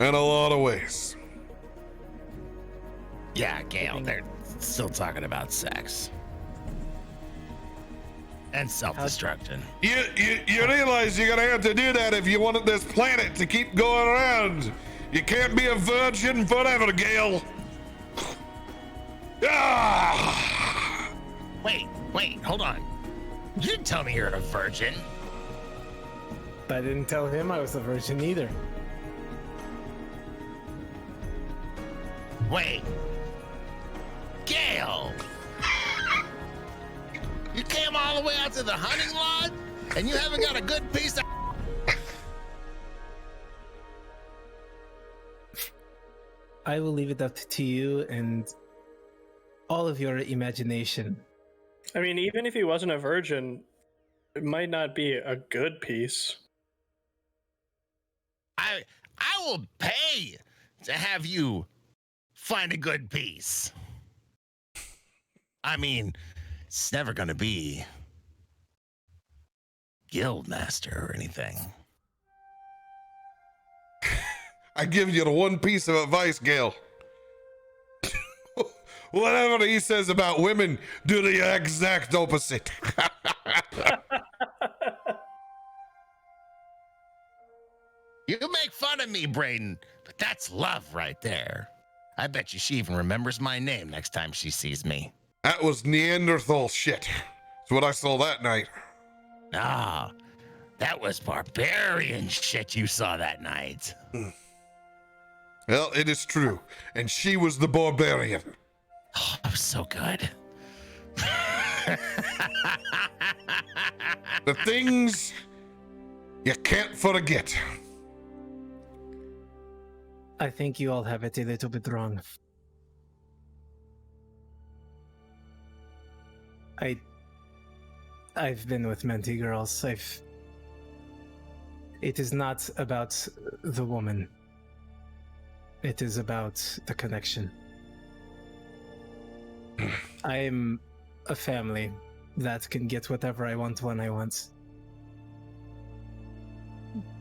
In a lot of ways. Yeah, Gale, they're still talking about sex. And self-destruction. You realize you're gonna have to do that if you want this planet to keep going around. You can't be a virgin forever, Gale. Ah! Wait, hold on. You didn't tell me you're a virgin. I didn't tell him I was a virgin either. Wait. Gale! You came all the way out to the hunting lodge, and you haven't got a good piece of... I will leave it up to you and all of your imagination. I mean, even if he wasn't a virgin, it might not be a good piece. I will pay to have you find a good piece. I mean, it's never gonna be Guildmaster or anything. I give you the one piece of advice, Gale. Whatever he says about women, do the exact opposite. You make fun of me, Brayden, but that's love right there. I bet you she even remembers my name next time she sees me. That was Neanderthal shit. That's what I saw that night. Ah, that was barbarian shit you saw that night. Well, it is true. And she was the barbarian. Oh, that was so good. The things you can't forget. I think you all have it a little bit wrong. I've been with many girls. It is not about the woman. It is about the connection. I am a family that can get whatever I want when I want.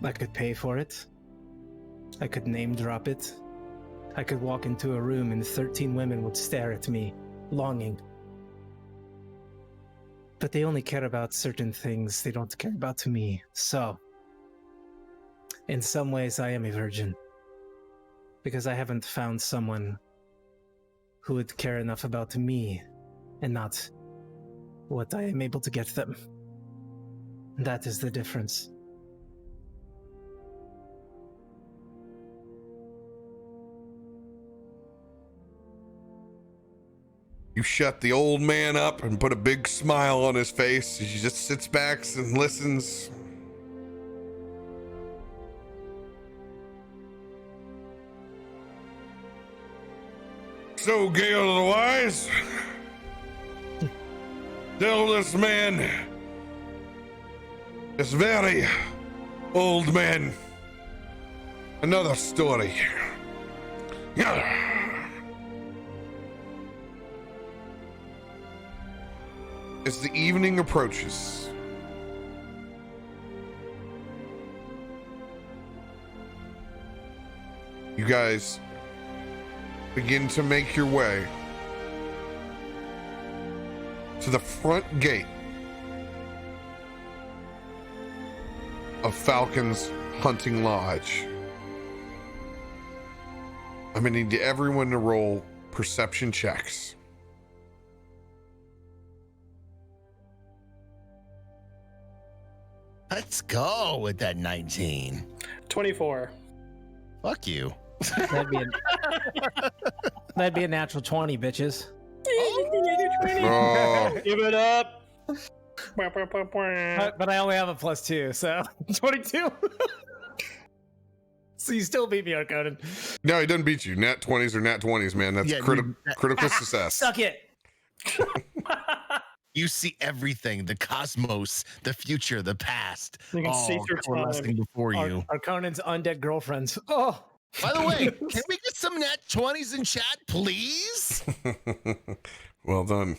I could pay for it. I could name drop it. I could walk into a room and 13 women would stare at me, longing. But they only care about certain things. They don't care about me. So, in some ways, I am a virgin. Because I haven't found someone who would care enough about me and not what I am able to get them. That is the difference. You shut the old man up and put a big smile on his face. He just sits back and listens. So, Gale the Wise, tell this man, this very old man, another story. As the evening approaches, you guys begin to make your way to the front gate of Falcon's Hunting Lodge. I'm gonna need everyone to roll perception checks. Let's go with that 19. 24. Fuck you. That'd be a natural 20, bitches. Oh, Give it up. But I only have a +2, so 22. So you still beat me on Conan. no, he doesn't beat you. Nat 20s or Nat 20s, man. That's Yeah, critical success. Suck it. You see everything, the cosmos, the future, the past. You can see all through coalescing time. before you. Our Conan's undead girlfriends. Oh. By the way, can we get some Nat 20s in chat, please? Well done.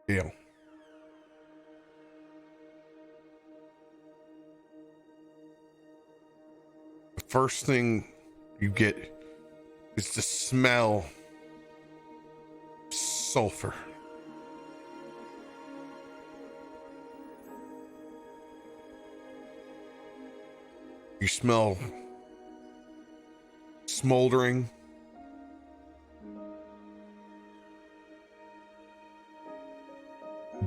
Deal. The first thing you get is the smell of sulfur. You smell smoldering.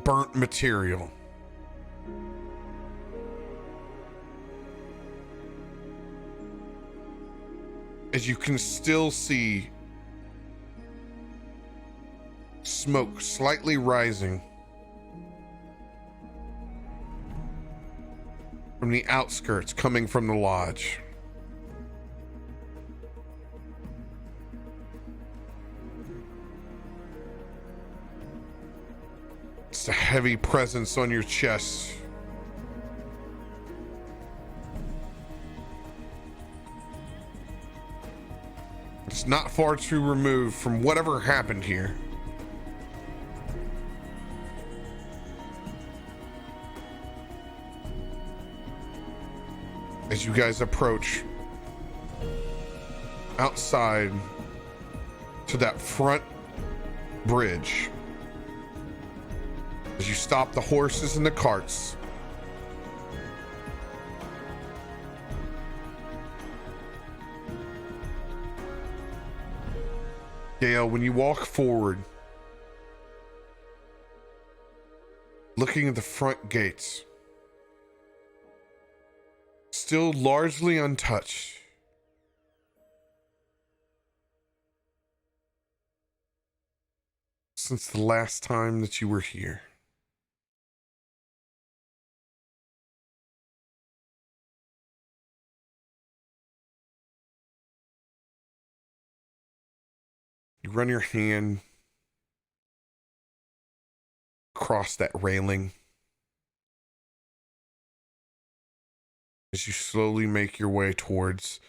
Burnt material. As you can still see smoke slightly rising from the outskirts coming from the lodge. It's a heavy presence on your chest. It's not far too removed from whatever happened here. As you guys approach outside to that front bridge, as you stop the horses and the carts, Gale, when you walk forward, looking at the front gates, still largely untouched, since the last time that you were here. You run your hand across that railing as you slowly make your way towards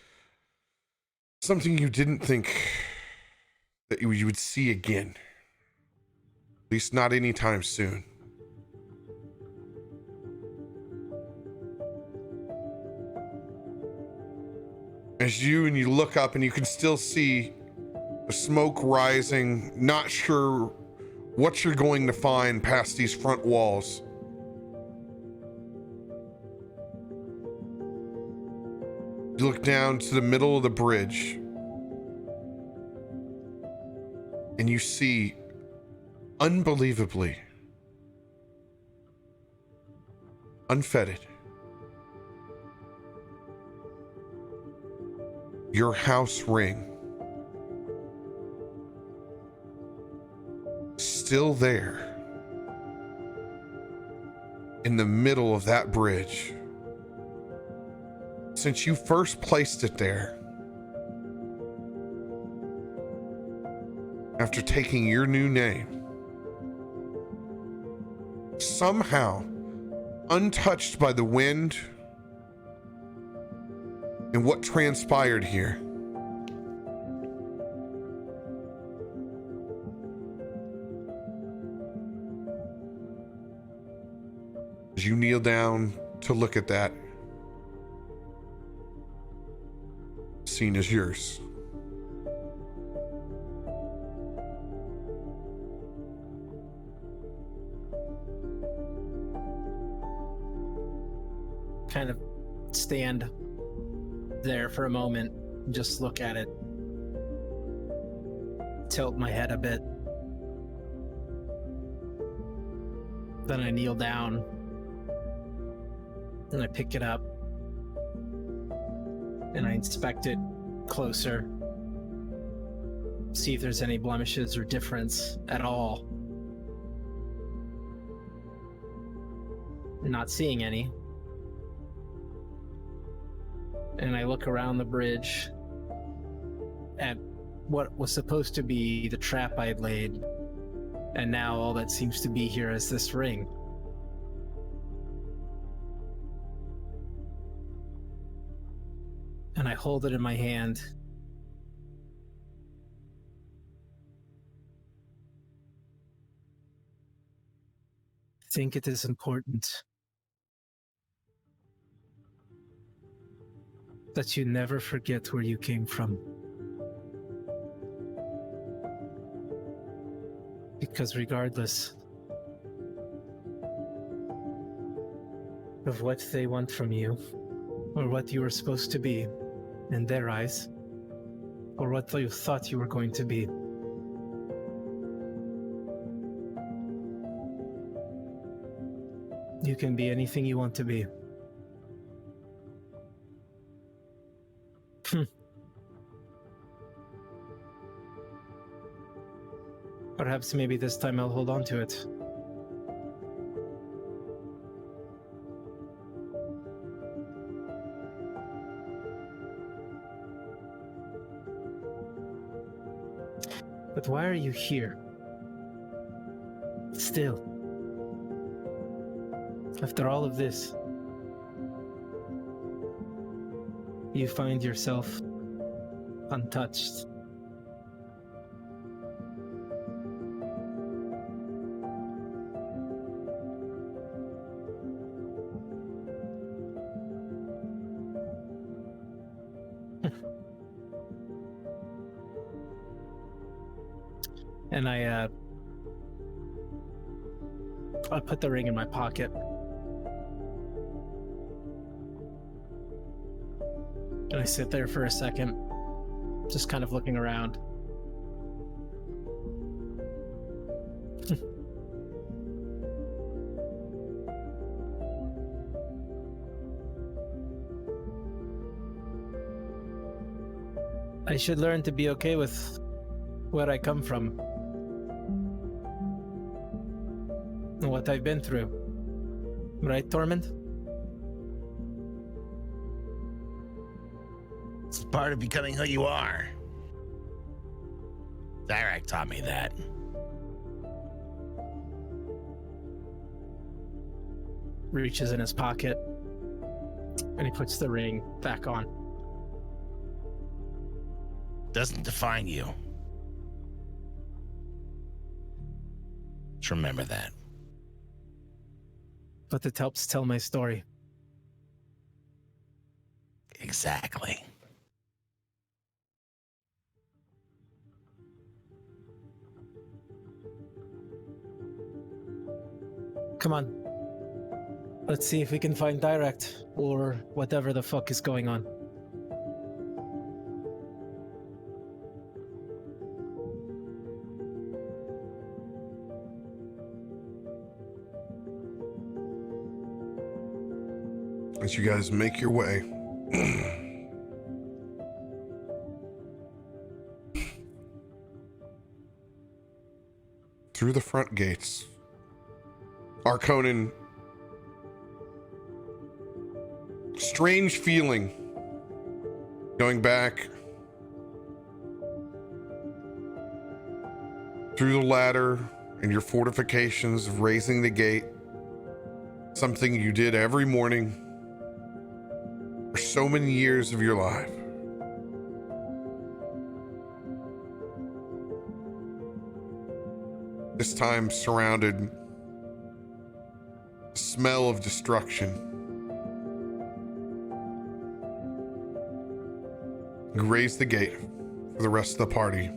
something you didn't think that you would see again. At least not anytime soon. As you look up and you can still see the smoke rising, not sure what you're going to find past these front walls. You look down to the middle of the bridge and you see, unbelievably, unfettered, your house ring. Still there in the middle of that bridge since you first placed it there after taking your new name, somehow untouched by the wind and what transpired here. As you kneel down to look at that, scene is yours. Kind of stand there for a moment, just look at it, tilt my head a bit, Then I kneel down and I pick it up and I inspect it closer, see if there's any blemishes or difference at all. Not seeing any. And I look around the bridge at what was supposed to be the trap I had laid, and now all that seems to be here is this ring. And I hold it in my hand. I think it is important that you never forget where you came from. Because regardless of what they want from you, or what you were supposed to be in their eyes, or what you thought you were going to be, you can be anything you want to be. Perhaps maybe this time I'll hold on to it. But why are you here? Still. After all of this, you find yourself untouched. And I put the ring in my pocket. And I sit there for a second, just kind of looking around. I should learn to be okay with where I come from. And what I've been through. Right, Tormund? It's part of becoming who you are. Dirakt taught me that. Reaches in his pocket and he puts the ring back on. Doesn't define you. Just remember that. But it helps tell my story. Exactly. Come on. Let's see if we can find Dirakt or whatever the fuck is going on. As you guys make your way through the front gates, Arconin, strange feeling going back through the ladder and your fortifications of raising the gate, something you did every morning for so many years of your life. This time surrounded the smell of destruction. You raise the gate for the rest of the party.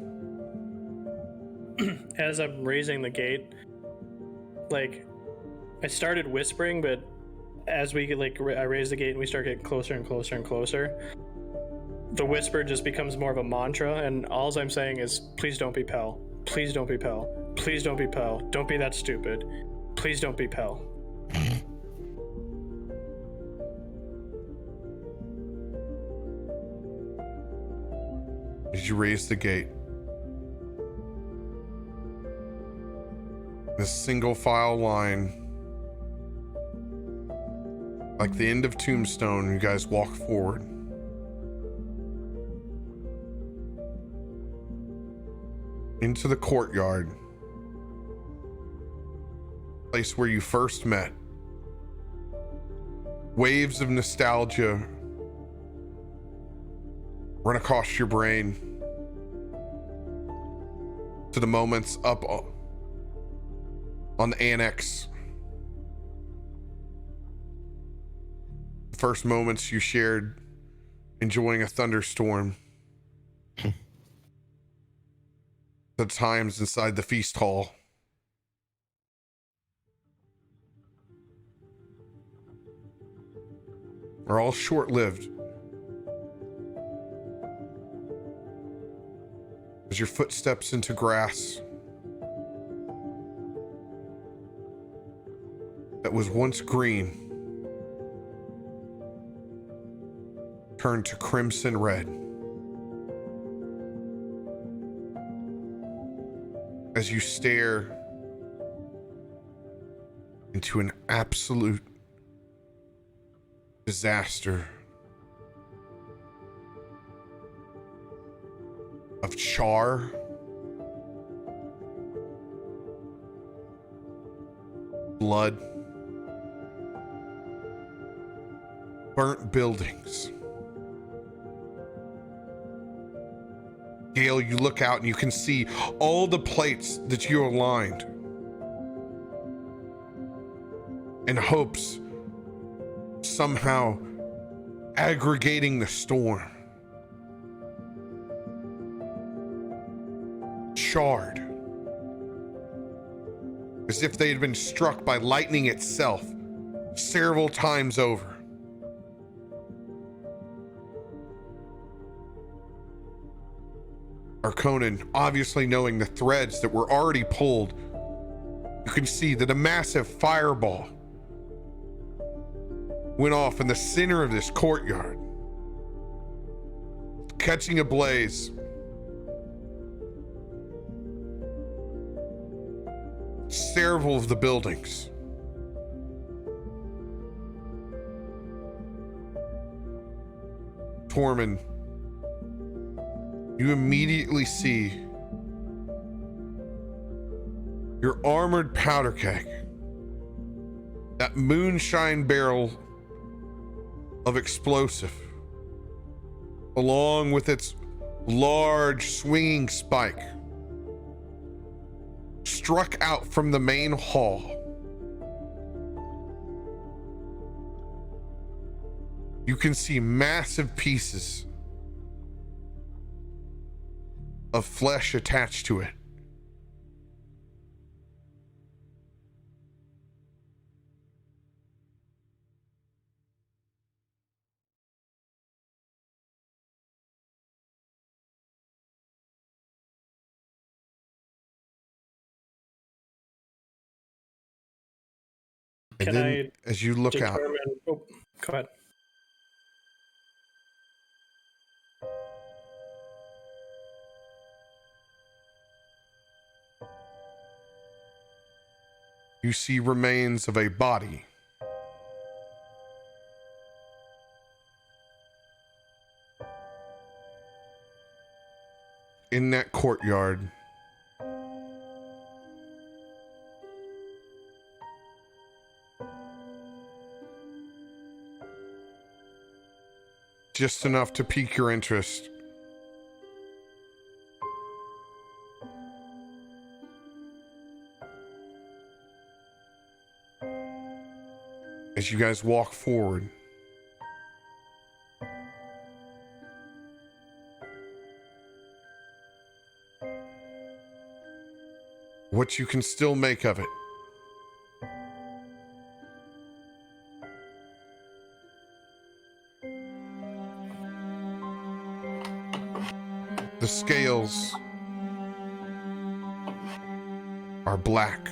As I'm raising the gate, like, I started whispering, but as we I raise the gate and we start getting closer and closer and closer, the whisper just becomes more of a mantra, and all I'm saying is, please don't be Pell. Please don't be Pell. Please don't be Pell. Don't be that stupid. Please don't be Pell. As you raise the gate, the single file line, like the end of Tombstone, you guys walk forward. Into the courtyard, place where you first met. Waves of nostalgia run across your brain to the moments up on the annex. The first moments you shared enjoying a thunderstorm. The times inside the feast hall. Are all short-lived. As your footsteps into grass that was once green turned to crimson red. As you stare into an absolute disaster of char, blood, burnt buildings. Gale, you look out and you can see all the plates that you aligned in hopes somehow aggregating the storm. Charred. As if they had been struck by lightning itself several times over. Arconan, obviously knowing the threads that were already pulled, you can see that a massive fireball went off in the center of this courtyard, catching ablaze several of the buildings. Tormund, you immediately see your armored powder keg, that moonshine barrel of explosive, along with its large swinging spike, struck out from the main hall. You can see massive pieces of flesh attached to it. And Can then I as you look out, Oh, go ahead. you see remains of a body. In that courtyard. Just enough to pique your interest. As you guys walk forward, what you can still make of it. The scales are black.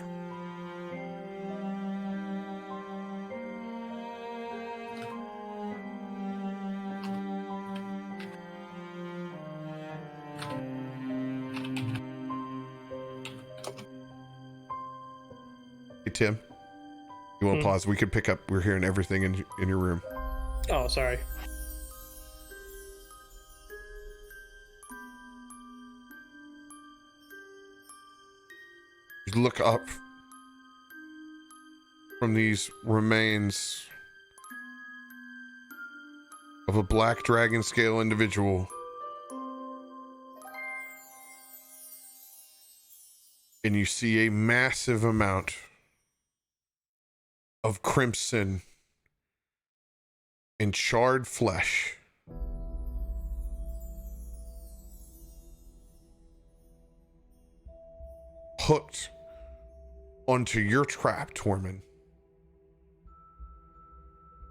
Hey, Tim, you want to pause? We could pick up. We're hearing everything in your room. Oh, sorry. You look up from these remains of a black dragon scale individual. And you see a massive amount of crimson and charred flesh. Hooked onto your trap, Tormund.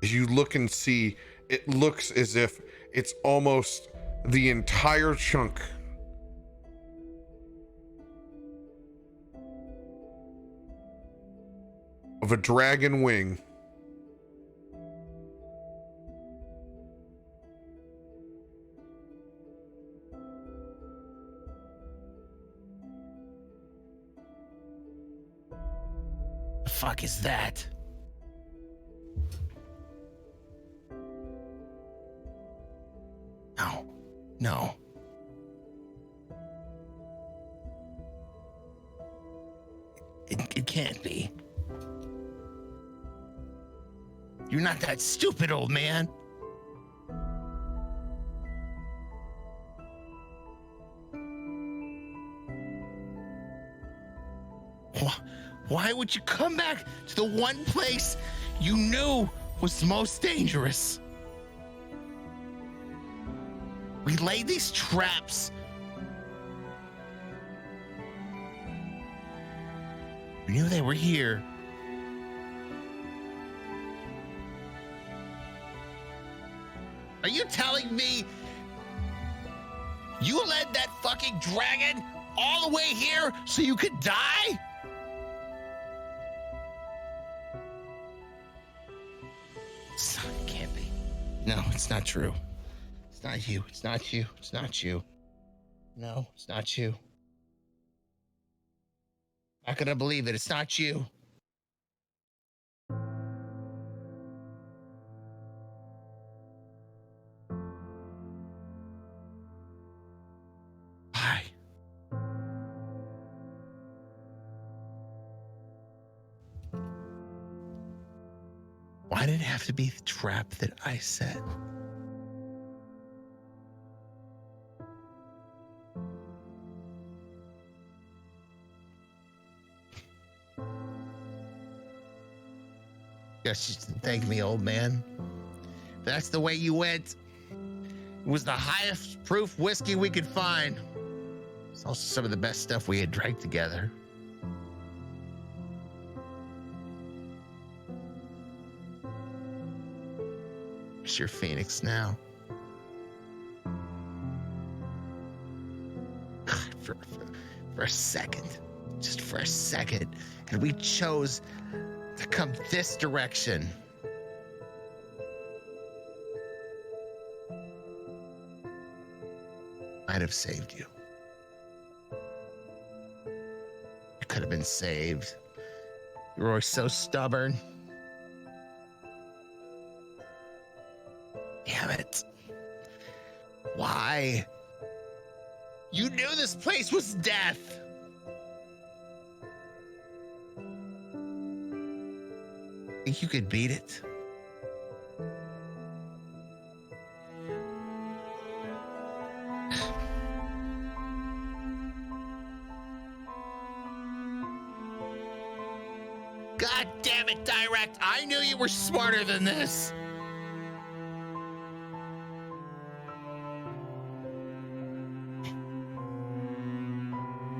As you look and see, it looks as if it's almost the entire chunk of a dragon wing The fuck is that? No. No. It can't be. You're not that stupid, old man. Why would you come back to the one place you knew was most dangerous? We laid these traps. We knew they were here. Are you telling me you led that fucking dragon all the way here so you could die? It can't be. No, it's not true. It's not you. It's not you. It's not you. No, it's not you. I'm not gonna believe it. It's not you. Why? Why did it have to be the trap that I set? Yes, you thank me, old man. That's the way you went. It was the highest proof whiskey we could find. It's also some of the best stuff we had drank together. Where's your phoenix now? For a second, just for a second, and we chose to come this direction. I'd have saved you. You could have been saved. You were always so stubborn. Damn it. Why? You knew this place was death. Think you could beat it? God damn it, Dirakt! I knew you were smarter than this!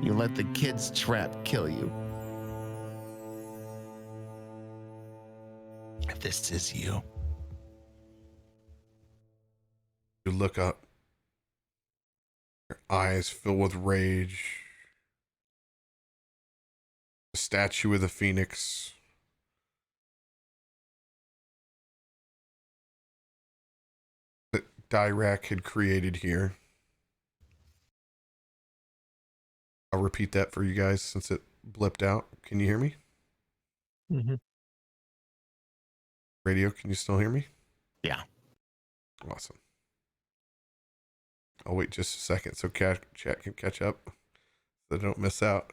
You let the kid's trap kill you. This is you. You look up. Your eyes fill with rage. The statue of the phoenix. That Dirakt had created here. I'll repeat that for you guys since it blipped out. Can you hear me? Mm-hmm. Radio, can you still hear me? Yeah. Awesome. I'll wait just a second so chat can catch up so they don't miss out.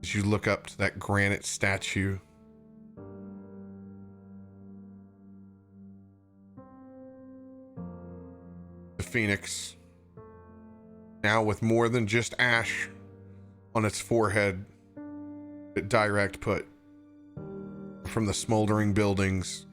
As you look up to that granite statue, the phoenix, now with more than just ash on its forehead, that Dirakt put from the smoldering buildings.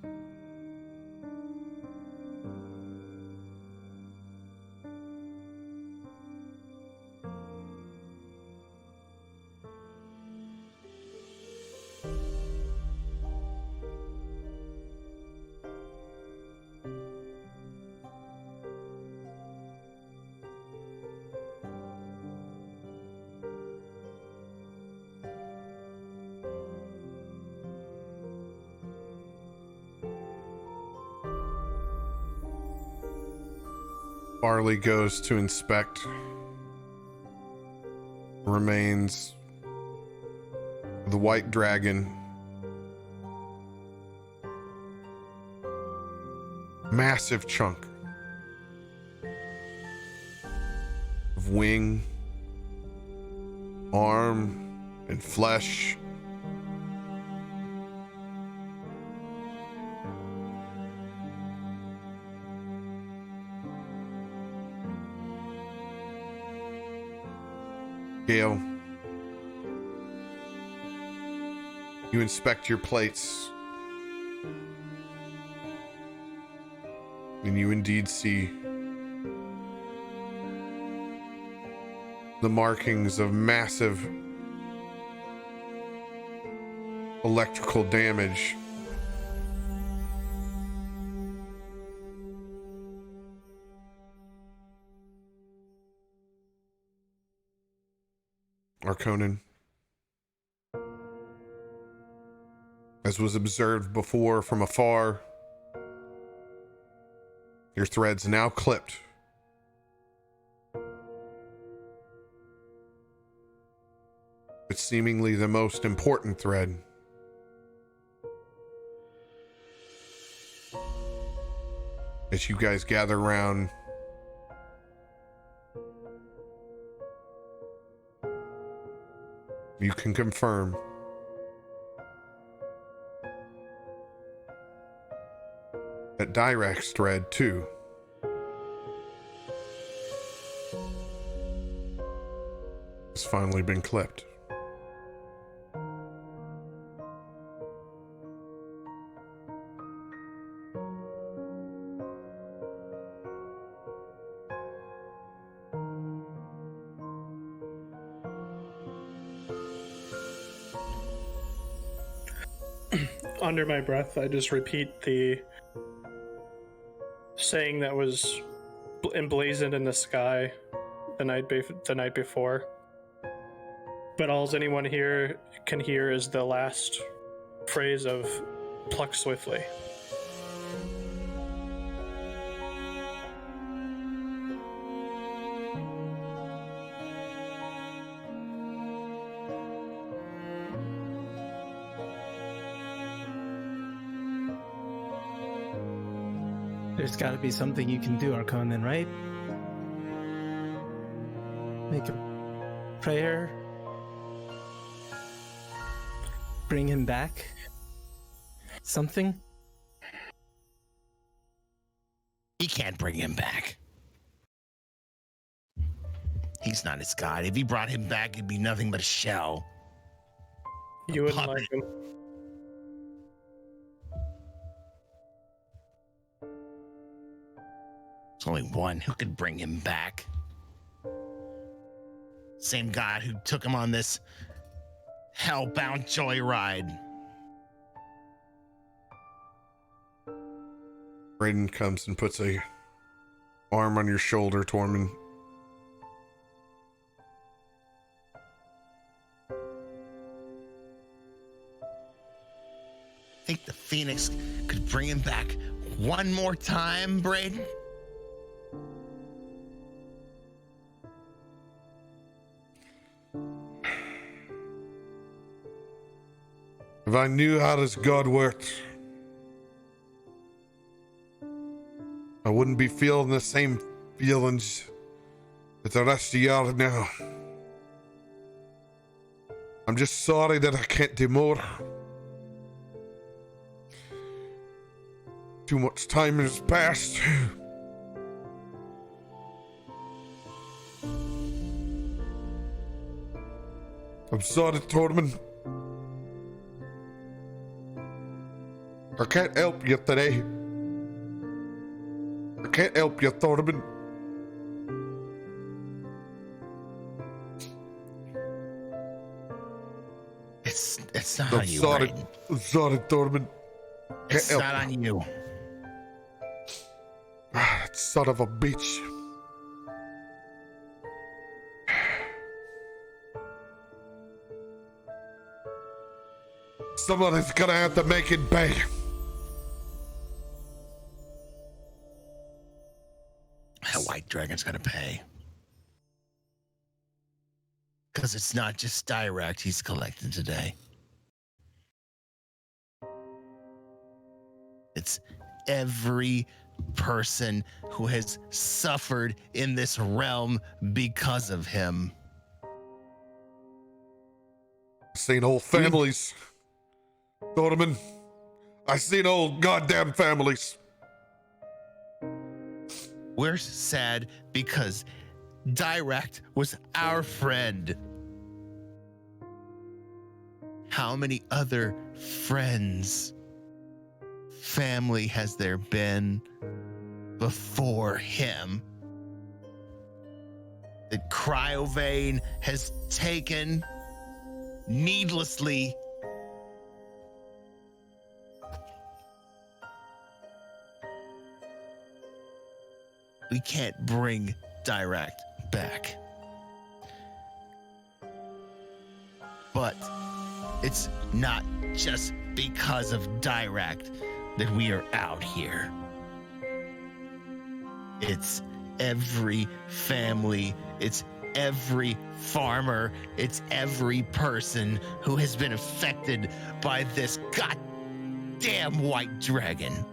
Barley goes to inspect the remains of the White Dragon. Massive chunk of wing, arm, and flesh. Gale, you inspect your plates, and you indeed see the markings of massive electrical damage. Arconin, as was observed before from afar, your thread's now clipped. But seemingly the most important thread. As you guys gather around, you can confirm that Dirakt's thread, too, has finally been clipped. Under my breath, I just repeat the saying that was emblazoned in the sky the night before. But all anyone here can hear is the last phrase of "pluck swiftly." There's got to be something you can do, Arconin, right? Make a prayer. Bring him back. Something? He can't bring him back. He's not his god. If he brought him back, it'd be nothing but a shell. You wouldn't puppet. like him. There's only one who could bring him back. Same god who took him on this hellbound joyride. Brayden comes and puts a arm on your shoulder, Tormund. think the Phoenix could bring him back one more time, Braden? If I knew how this god worked, I wouldn't be feeling the same feelings that the rest of y'all now. I'm just sorry that I can't do more. Too much time has passed. I'm sorry, Tormund. I can't help you today. I can't help you, Tormund. It's not I'm on you, sorry. Braden. I'm sorry, Tormund. It's help not on you. That son of a bitch. Somebody's gonna have to make it pay. That White Dragon's gonna pay. Because it's not just Dirakt he's collecting today. It's every person who has suffered in this realm because of him. I've seen whole families. Tormund, I've seen whole goddamn families. We're sad because Dirakt was our friend. How many other friends, family has there been before him that Cryovain has taken needlessly? We can't bring Dirakt back. But it's not just because of Dirakt that we are out here. It's every family, it's every farmer, it's every person who has been affected by this goddamn White Dragon.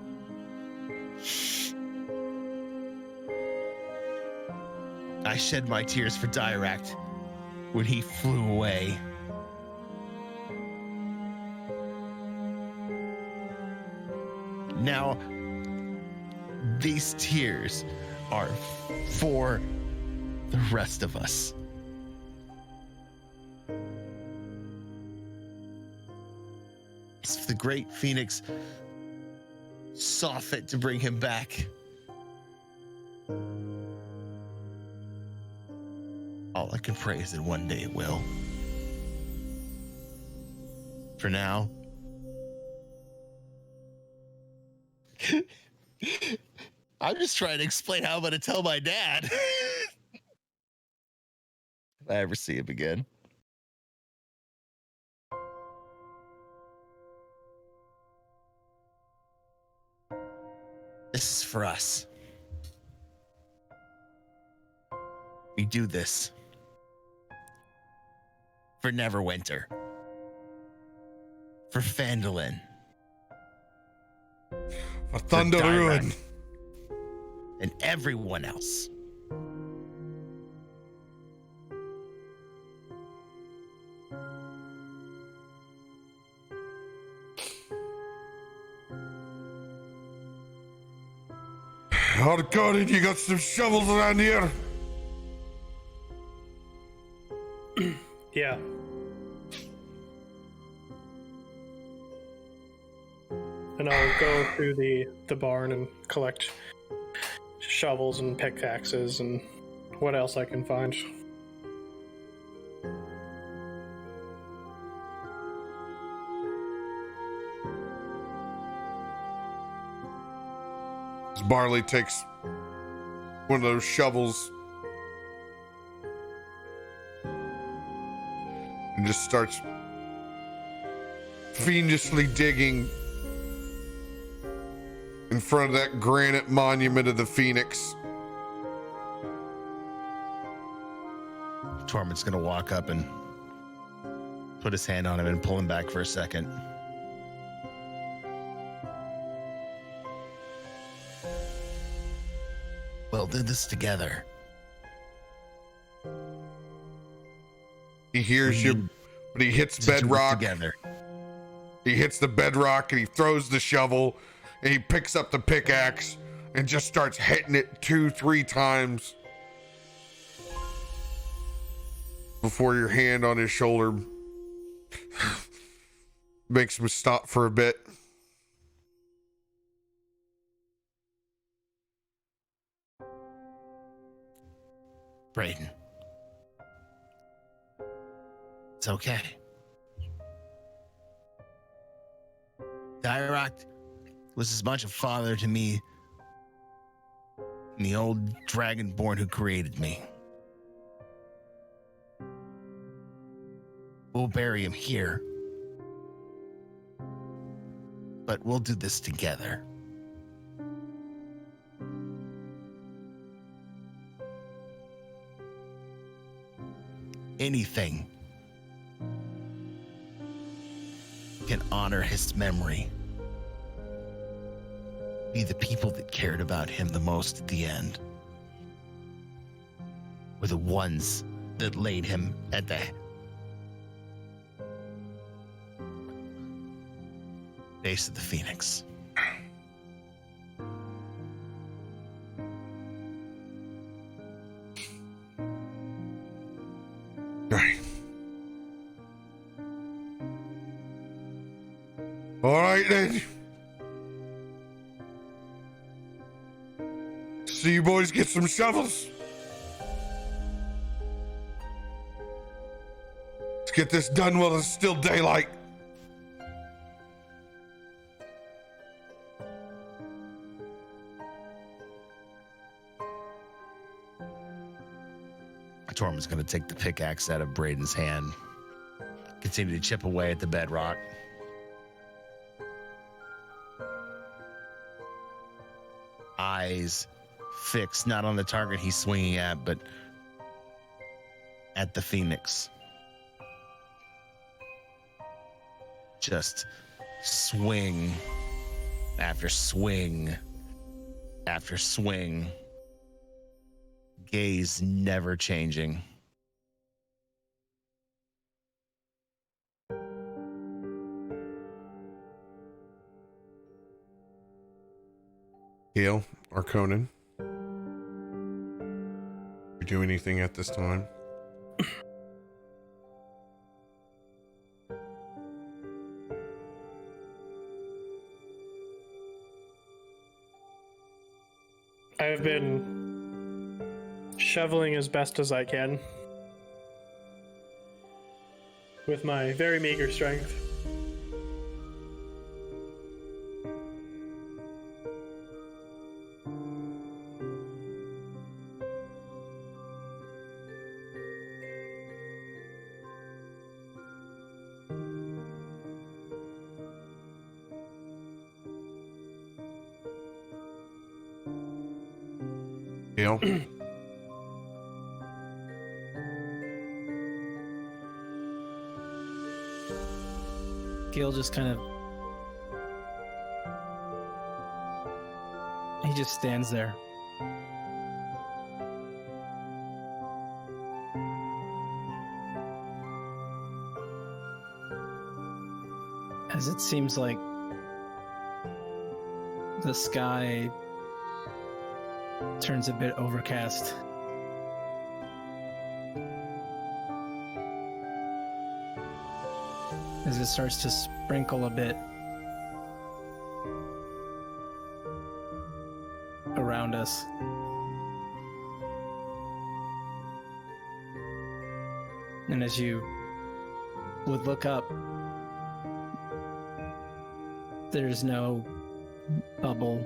I shed my tears for Dirakt when he flew away. Now, these tears are for the rest of us. If the great Phoenix saw fit to bring him back, all I can pray is that one day it will. For now, I'm just trying to explain how I'm going to tell my dad. If I ever see him again. This is for us. We do this for Neverwinter, for Phandalin, For Thunder Ruin. and everyone else. Hardcore, you got some shovels around here? Yeah. And I'll go through the barn and collect shovels and pickaxes and what else I can find. Barley takes one of those shovels and just starts fiendishly digging in front of that granite monument of the Phoenix. Tormund's gonna walk up and put his hand on him and pull him back for a second. We'll do this together. He hears you, but he hits To do it bedrock. together. He hits the bedrock and he throws the shovel and he picks up the pickaxe and just starts hitting it 2-3 times before your hand on his shoulder makes him stop for a bit. Brayden. It's okay. Dirakt was as much a father to me and the old dragonborn who created me. We'll bury him here, but we'll do this together. Anything can honor his memory. Be the people that cared about him the most at the end were the ones that laid him at the base of the Phoenix. Right. All right then. So you boys get some shovels. Let's get this done while it's still daylight. Tormund's going to take the pickaxe out of Brayden's hand, continue to chip away at the bedrock. Eyes fixed not on the target he's swinging at, but at the Phoenix. Just swing after swing after swing. Gaze never changing. Gale or Conan, you do anything at this time? I have been shoveling as best as I can with my very meager strength. Gale? Gil just kind of... He just stands there. As it seems like the sky turns a bit overcast. As it starts to sprinkle a bit around us. And as you would look up, there's no bubble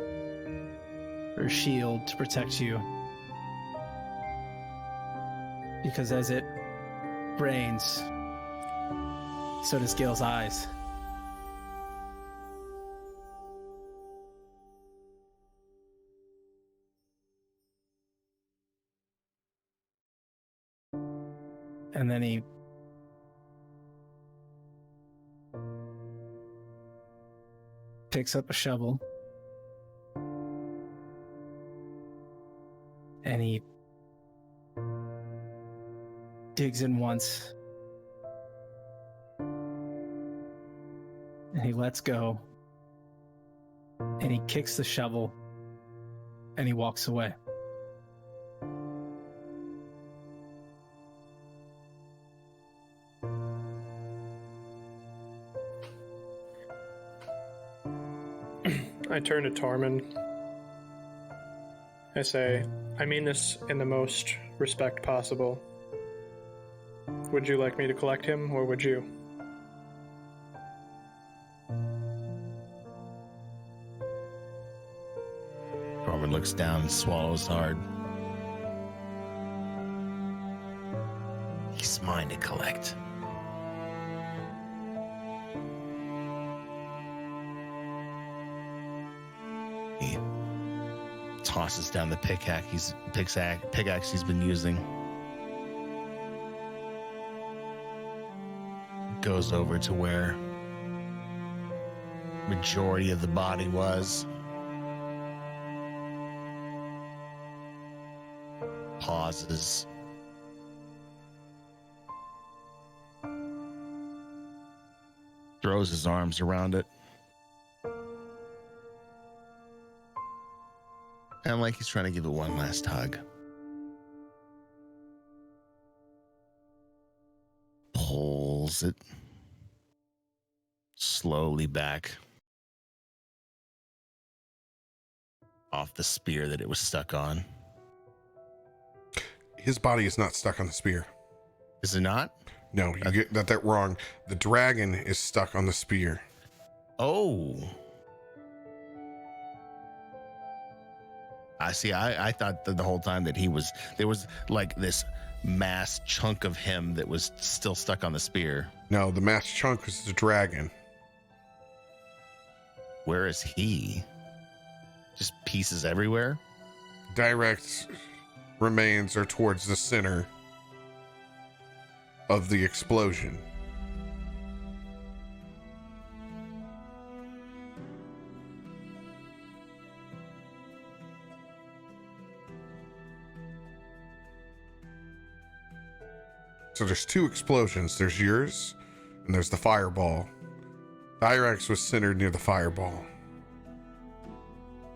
or shield to protect you. Because as it rains, so does Gale's eyes. And then he picks up a shovel and he digs in once and he lets go and he kicks the shovel and he walks away. I turn to Tormund. I say, I mean this in the most respect possible. Would you like me to collect him, or would you? Tormund looks down and swallows hard. He's mine to collect. He tosses down the pickaxe he's been using. Goes over to where majority of the body was. Pauses. Throws his arms around it. And like he's trying to give it one last hug. Pulls it slowly back off the spear that it was stuck on. His body is not stuck on the spear. Is it not? No, you get that wrong. The dragon is stuck on the spear. Oh. I see. I thought that the whole time that there was like this mass chunk of him that was still stuck on the spear. No, the mass chunk was the dragon. Where is he? Just pieces everywhere? Direct's remains are towards the center of the explosion. So there's two explosions. There's yours and there's the fireball. Direct's was centered near the fireball.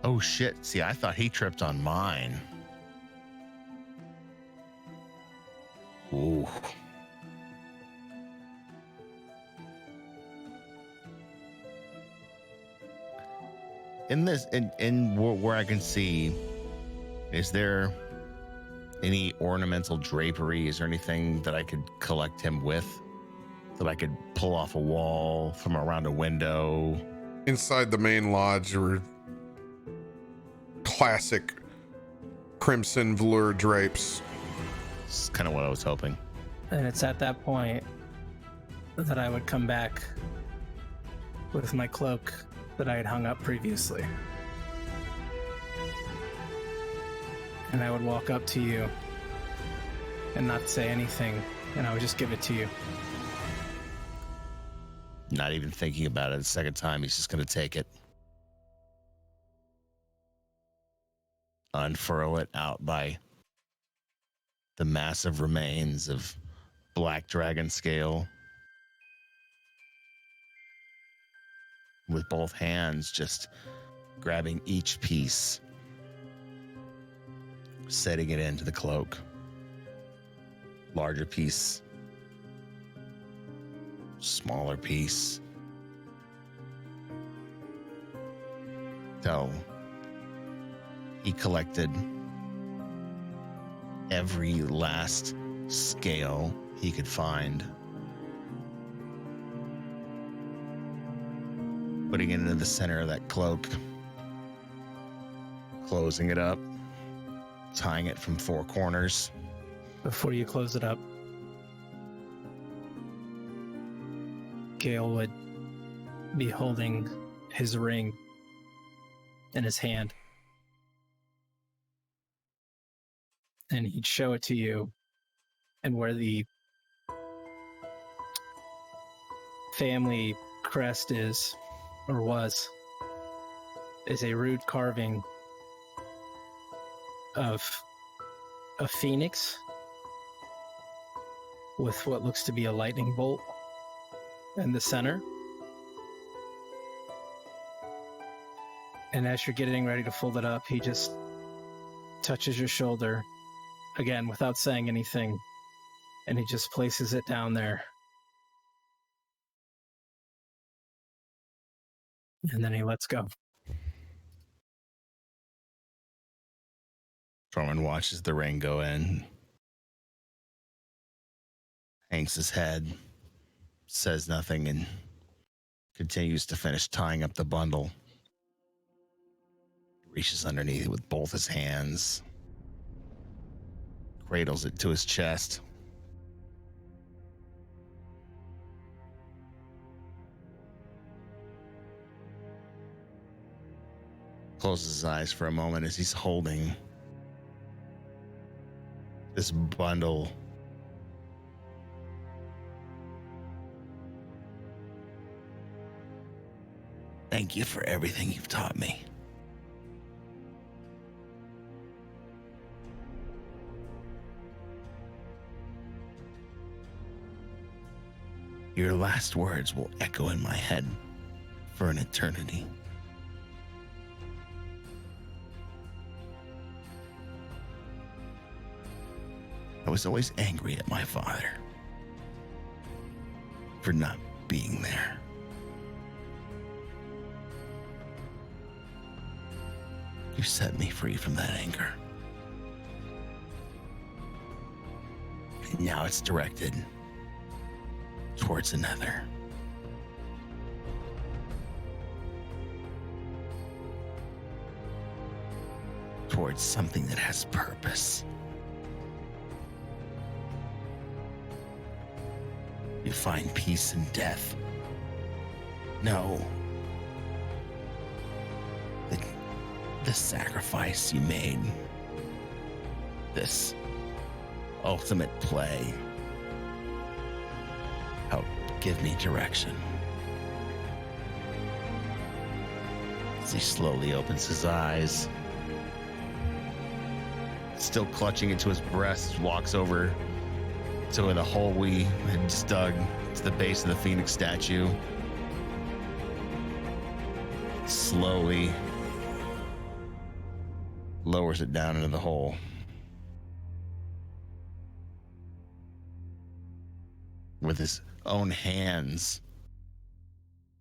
Oh shit. See, I thought he tripped on mine. Ooh. In this, in where I can see, is there any ornamental drapery? Is there anything that I could collect him with? That I could pull off a wall from around a window? Inside the main lodge were classic crimson velour drapes. It's kind of what I was hoping. And it's at that point that I would come back with my cloak that I had hung up previously. And I would walk up to you and not say anything, and I would just give it to you. Not even thinking about it the second time, he's just going to take it. Unfurl it out by the massive remains of Black Dragon scale. With both hands just grabbing each piece, setting it into the cloak. Larger piece, smaller piece. So he collected every last scale he could find, putting it into the center of that cloak, closing it up, tying it from four corners. Before you close it up, Gale would be holding his ring in his hand. And he'd show it to you, and where the family crest is, or was, is a rude carving of a phoenix with what looks to be a lightning bolt in the center. And as you're getting ready to fold it up, he just touches your shoulder, again, without saying anything, and he just places it down there. And then he lets go. Tormund watches the ring go in, hangs his head, says nothing, and continues to finish tying up the bundle. Reaches underneath it with both his hands, cradles it to his chest. Closes his eyes for a moment as he's holding this bundle. Thank you for everything you've taught me. Your last words will echo in my head for an eternity. I was always angry at my father for not being there. You set me free from that anger. And now it's directed towards another. Towards something that has purpose. You find peace in death. No. The sacrifice you made. This ultimate play. Help give me direction. As he slowly opens his eyes, still clutching into his breast, walks over to where the hole we had just dug to the base of the Phoenix statue. Slowly lowers it down into the hole. With his own hands,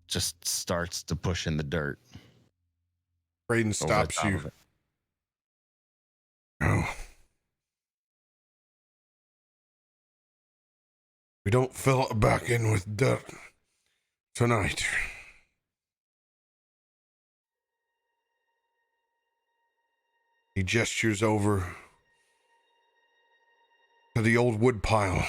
just starts to push in the dirt. Braden stops you. No. We don't fill it back in with dirt tonight. He gestures over to the old wood pile.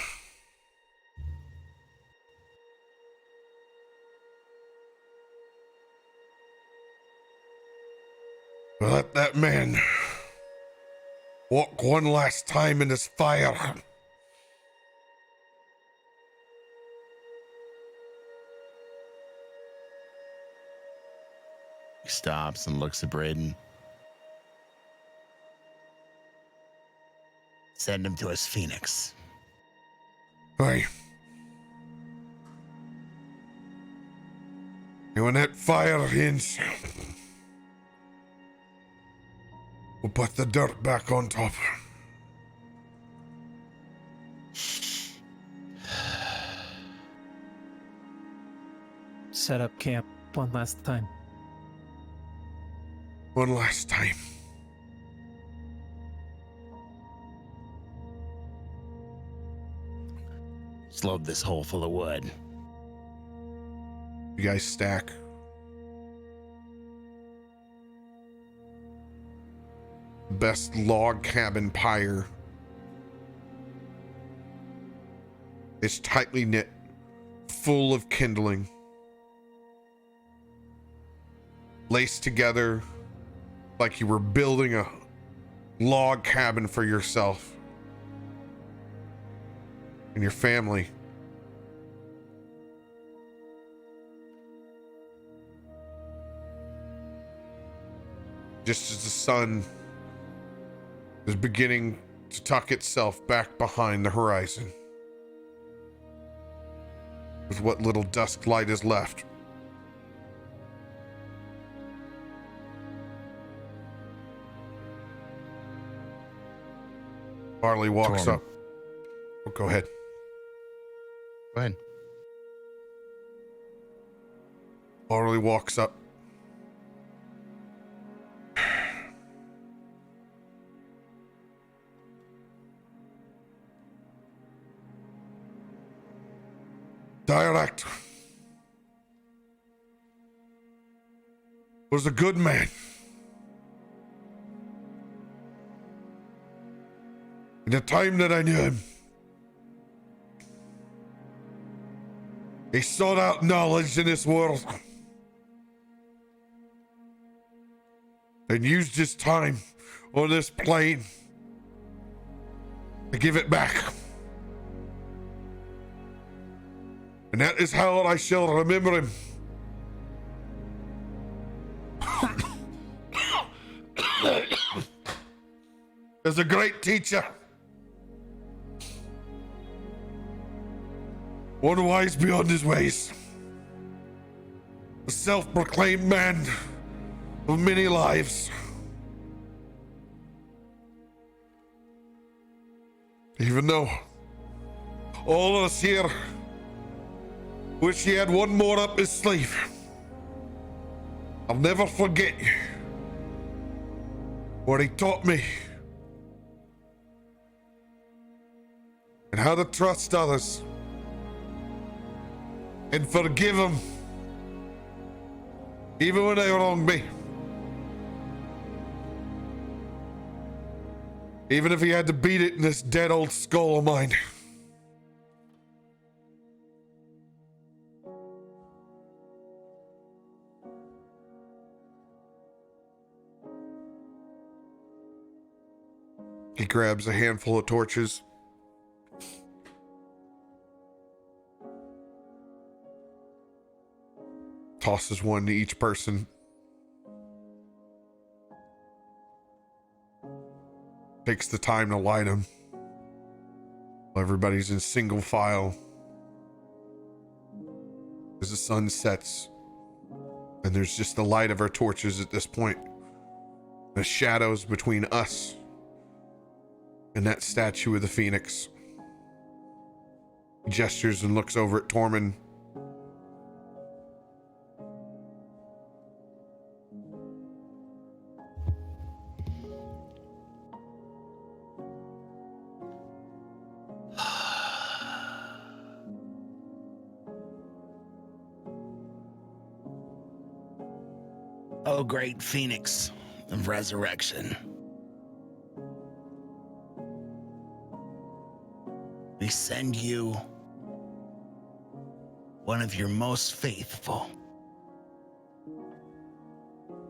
Let that man walk one last time in this fire. He stops and looks at Braden. Send him to his Phoenix. Aye. And when that fire ends, we'll put the dirt back on top. Set up camp one last time. One last time. Just load this hole full of wood. You guys stack. Best log cabin pyre. It's tightly knit, full of kindling, laced together like you were building a log cabin for yourself and your family. just as the sun is beginning to tuck itself back behind the horizon. With what little dusk light is left. Barley walks Tormund. up. Oh, go ahead. Go ahead. Barley walks up. Dirakt was a good man. In the time that I knew him, he sought out knowledge in this world and used his time on this plane to give it back. And that is how I shall remember him. As a great teacher. One wise beyond his ways. A self-proclaimed man of many lives. Even though all of us here wish he had one more up his sleeve, I'll never forget what he taught me and how to trust others and forgive them even when they wrong me. Even if he had to beat it in this dead old skull of mine. He grabs a handful of torches. Tosses one to each person. Takes the time to light them. Everybody's in single file. As the sun sets. And there's just the light of our torches at this point. The shadows between us and that statue of the phoenix. He gestures and looks over at Tormund. Oh, great phoenix of resurrection. We send you one of your most faithful,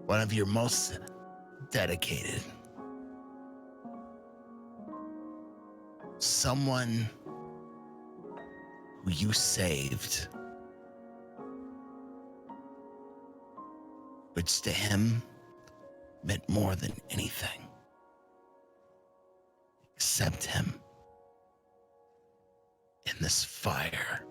one of your most dedicated, someone who you saved, which to him meant more than anything. Accept him in this fire.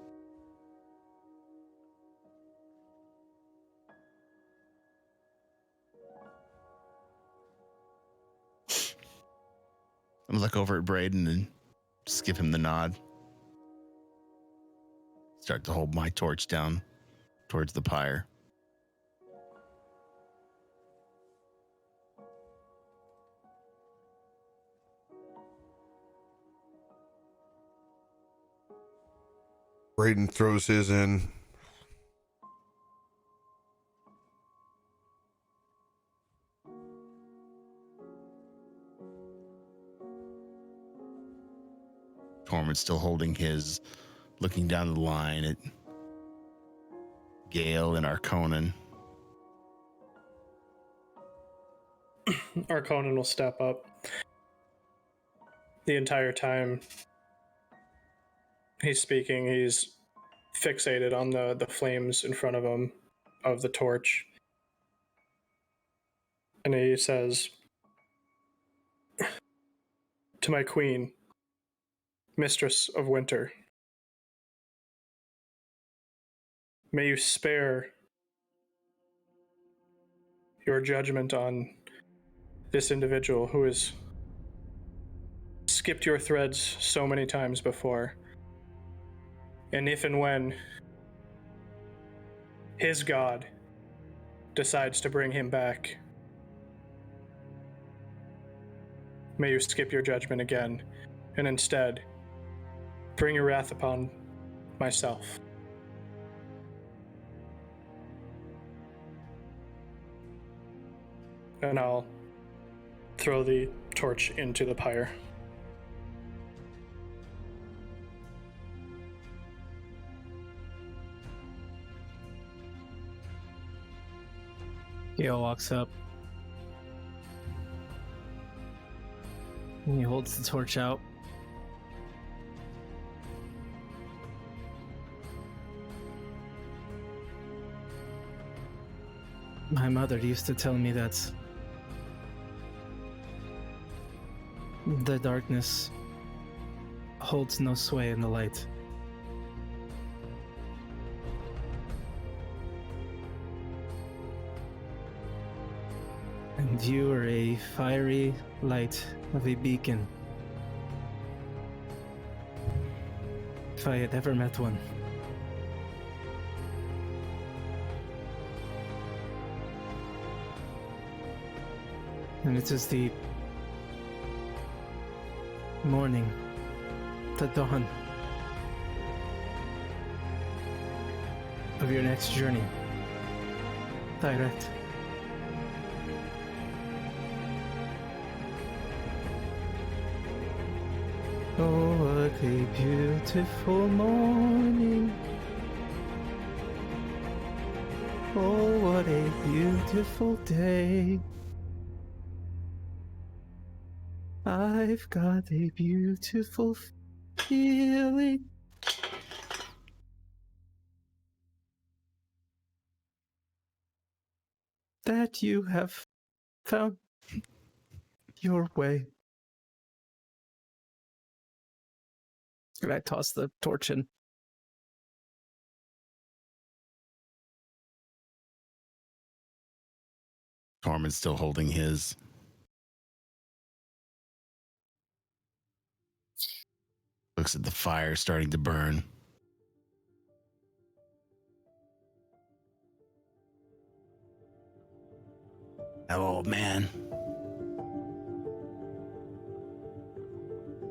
I'm gonna look over at Braden and just give him the nod. Start to hold my torch down towards the pyre. Braden throws his in. Tormund's still holding his, looking down the line at Gale and Arconan. Arconan will step up. The entire time he's speaking, he's fixated on the flames in front of him of the torch. And he says, to my queen, mistress of winter, may you spare your judgment on this individual who has skipped your threads so many times before. And if and when his god decides to bring him back, may you skip your judgment again, and instead bring your wrath upon myself. And I'll throw the torch into the pyre. Gale walks up. And he holds the torch out. My mother used to tell me that the darkness holds no sway in the light. And you are a fiery light of a beacon. If I had ever met one. And it is the morning, the dawn of your next journey. Dirakt. Oh, what a beautiful morning. Oh, what a beautiful day. I've got a beautiful feeling. That you have found your way. And I toss the torch in. Tormund's still holding his. Looks at the fire starting to burn. Now, old man,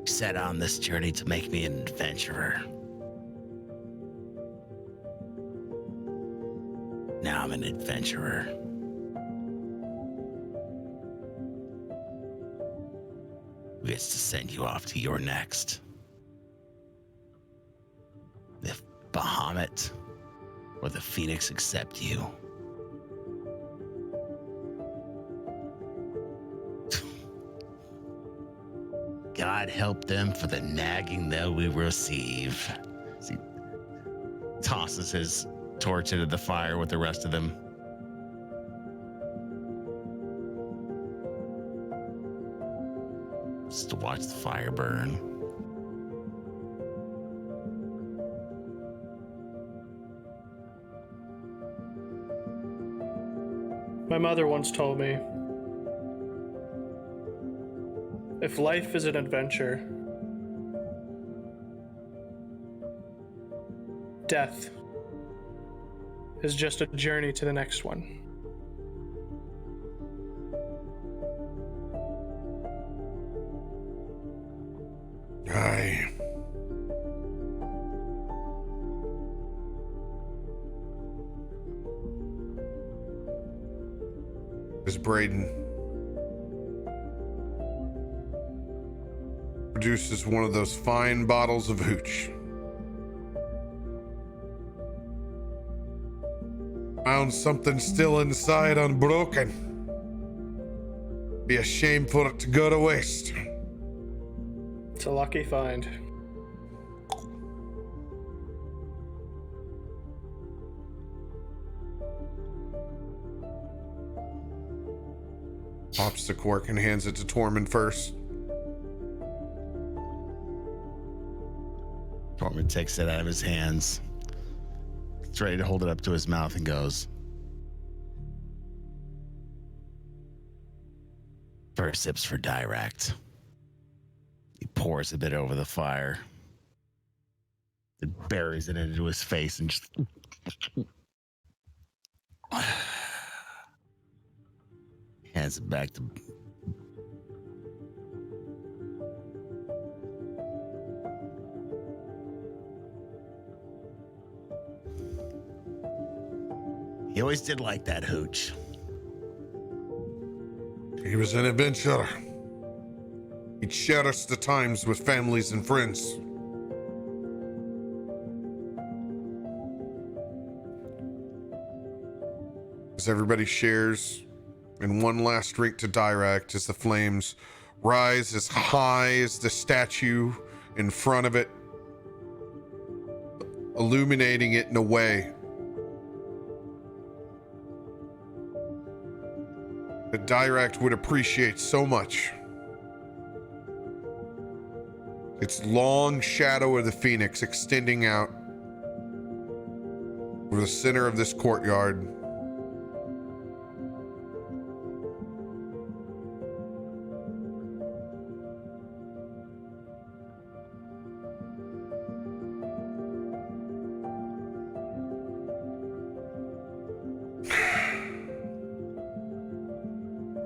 you set on this journey to make me an adventurer. Now I'm an adventurer. Who gets to send you off to your next? If Bahamut or the Phoenix accept you, God help them for the nagging they will receive. As he tosses his torch into the fire with the rest of them. Just to watch the fire burn. My mother once told me, if life is an adventure, death is just a journey to the next one. Aye. As Braden produces one of those fine bottles of hooch. Found something still inside unbroken. Be a shame for it to go to waste. It's a lucky find. Pops the cork and hands it to Tormund first. Tormund takes it out of his hands. He's ready to hold it up to his mouth and goes, first sips for Dirakt. He pours a bit over the fire. It buries it into his face and just hands it back to he always did like that hooch. He was an adventurer. He cherished the times with families and friends. As everybody shares in one last drink to Dirakt as the flames rise as high as the statue in front of it, illuminating it in a way that Dirakt would appreciate so much. Its long shadow of the phoenix extending out over the center of this courtyard.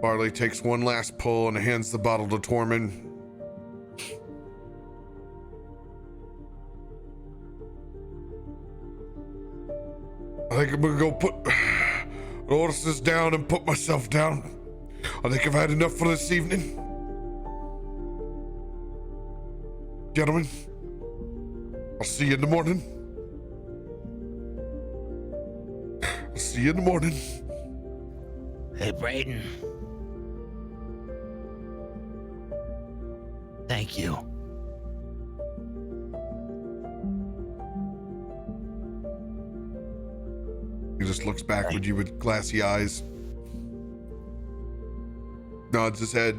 Barley takes one last pull and hands the bottle to Tormund. I think I'm gonna go put horses down and put myself down. I think I've had enough for this evening. Gentlemen, I'll see you in the morning. I'll see you in the morning. Hey, Brayden. Thank you. He just looks back at you with glassy eyes. Nods his head.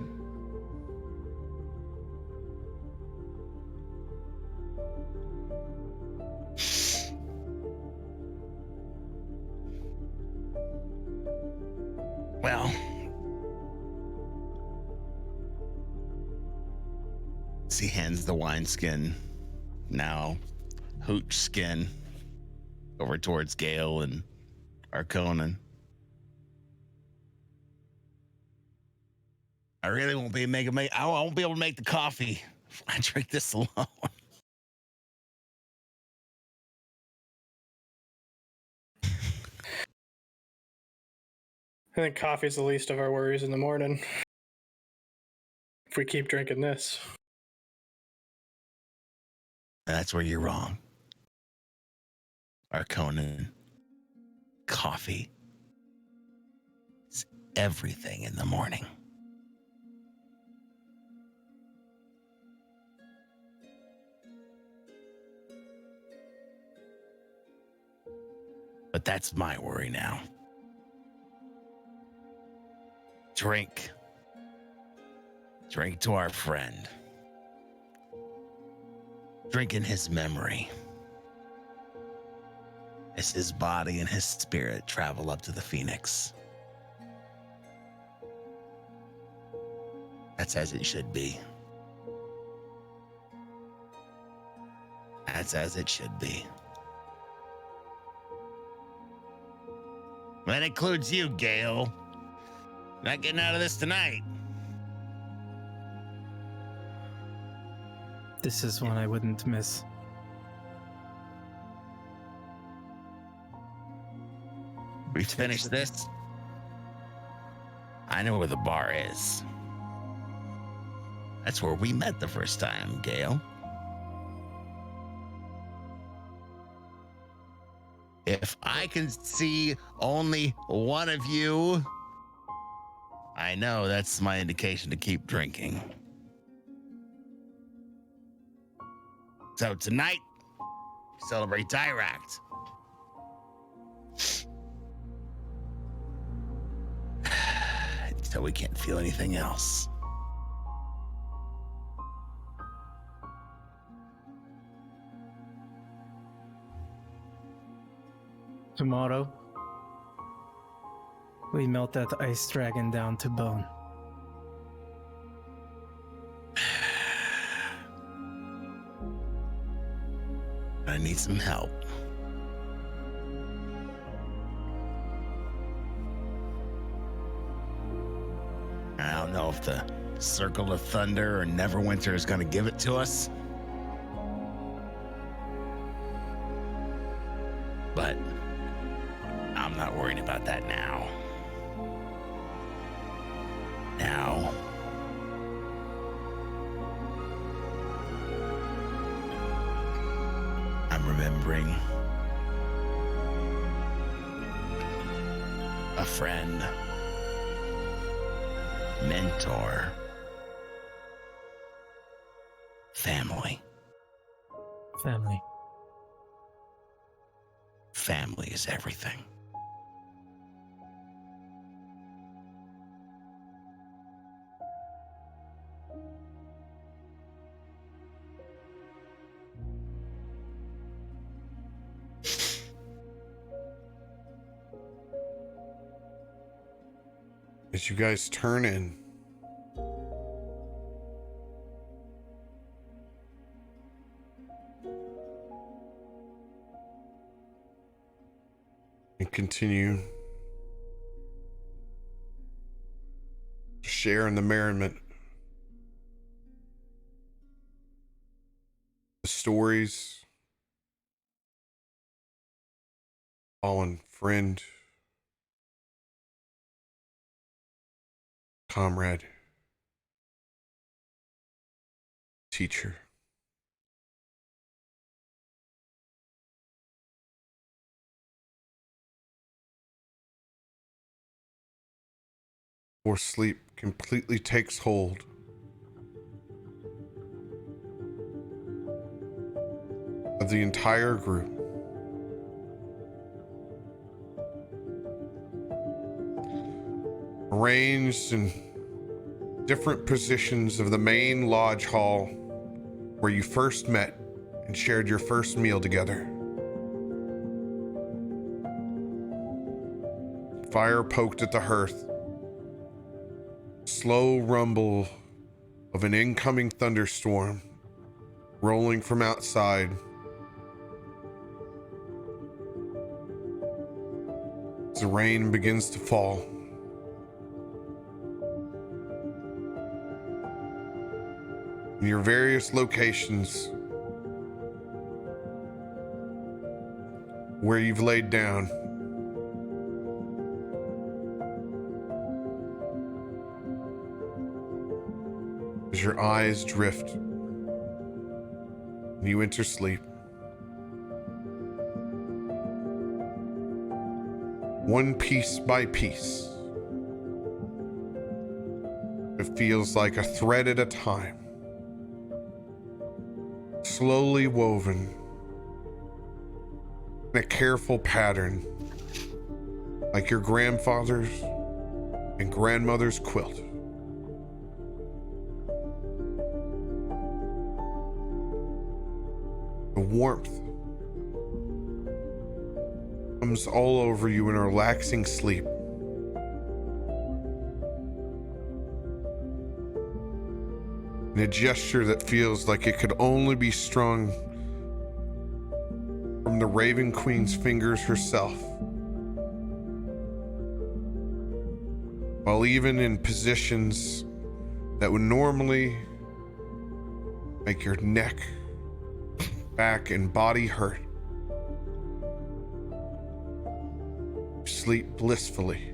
Well, he hands the wineskin, now hooch skin, over towards Gale and Arconan. I really won't be I won't be able to make the coffee if I drink this alone. I think coffee's the least of our worries in the morning. If we keep drinking this. That's where you're wrong. Arconan, coffee is everything in the morning. But that's my worry now. Drink. Drink to our friend. Drink in his memory. As his body and his spirit travel up to the Phoenix. That's as it should be. That's as it should be. That includes you, Gale. Not getting out of this tonight. This is one I wouldn't miss. We finish this. I know where the bar is. That's where we met the first time, Gale. If I can see only one of you, I know that's my indication to keep drinking. So tonight, celebrate Dirakt. until we can't feel anything else. Tomorrow, we melt that ice dragon down to bone. I need some help. I don't know if the Circle of Thunder or Neverwinter is going to give it to us. But I'm not worried about that now. Now, I'm remembering a friend, mentor, family. Family. Family is everything. As you guys turn in, and continue to share in the merriment, the stories, fallen friend, comrade, teacher. Before sleep completely takes hold, of the entire group. Arranged in different positions of the main lodge hall where you first met and shared your first meal together. Fire poked at the hearth. Slow rumble of an incoming thunderstorm rolling from outside. As the rain begins to fall. In your various locations where you've laid down, as your eyes drift and you enter sleep, one piece by piece, it feels like a thread at a time, slowly woven in a careful pattern, like your grandfather's and grandmother's quilt. The warmth comes all over you in a relaxing sleep. In a gesture that feels like it could only be strung from the Raven Queen's fingers herself. While even in positions that would normally make your neck, back, and body hurt, you sleep blissfully.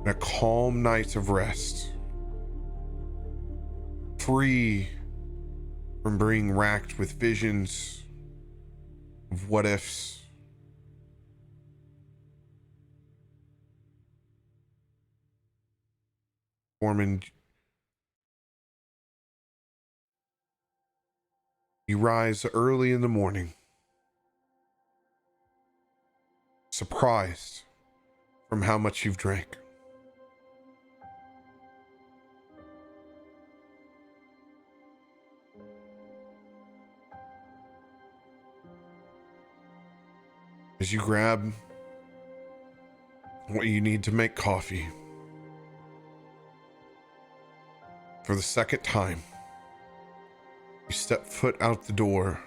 In a calm night of rest, free from being racked with visions of what ifs. Tormund, you rise early in the morning, surprised from how much you've drank. As you grab what you need to make coffee, for the second time, you step foot out the door,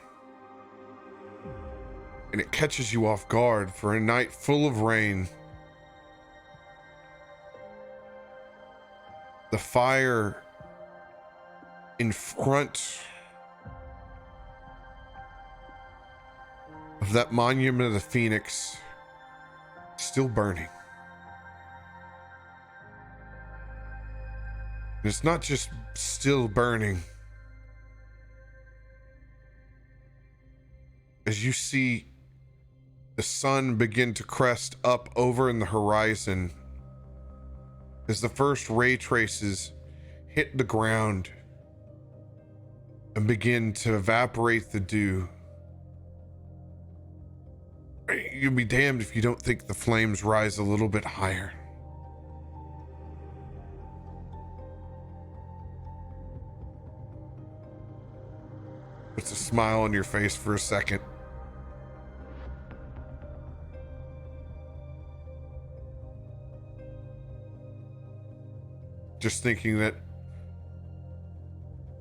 and it catches you off guard for a night full of rain. The fire in front of that monument of the Phoenix still burning. And it's not just still burning. As you see the sun begin to crest up over in the horizon, as the first ray traces hit the ground and begin to evaporate the dew, you'll be damned if you don't think the flames rise a little bit higher. Puts a smile on your face for a second. Just thinking that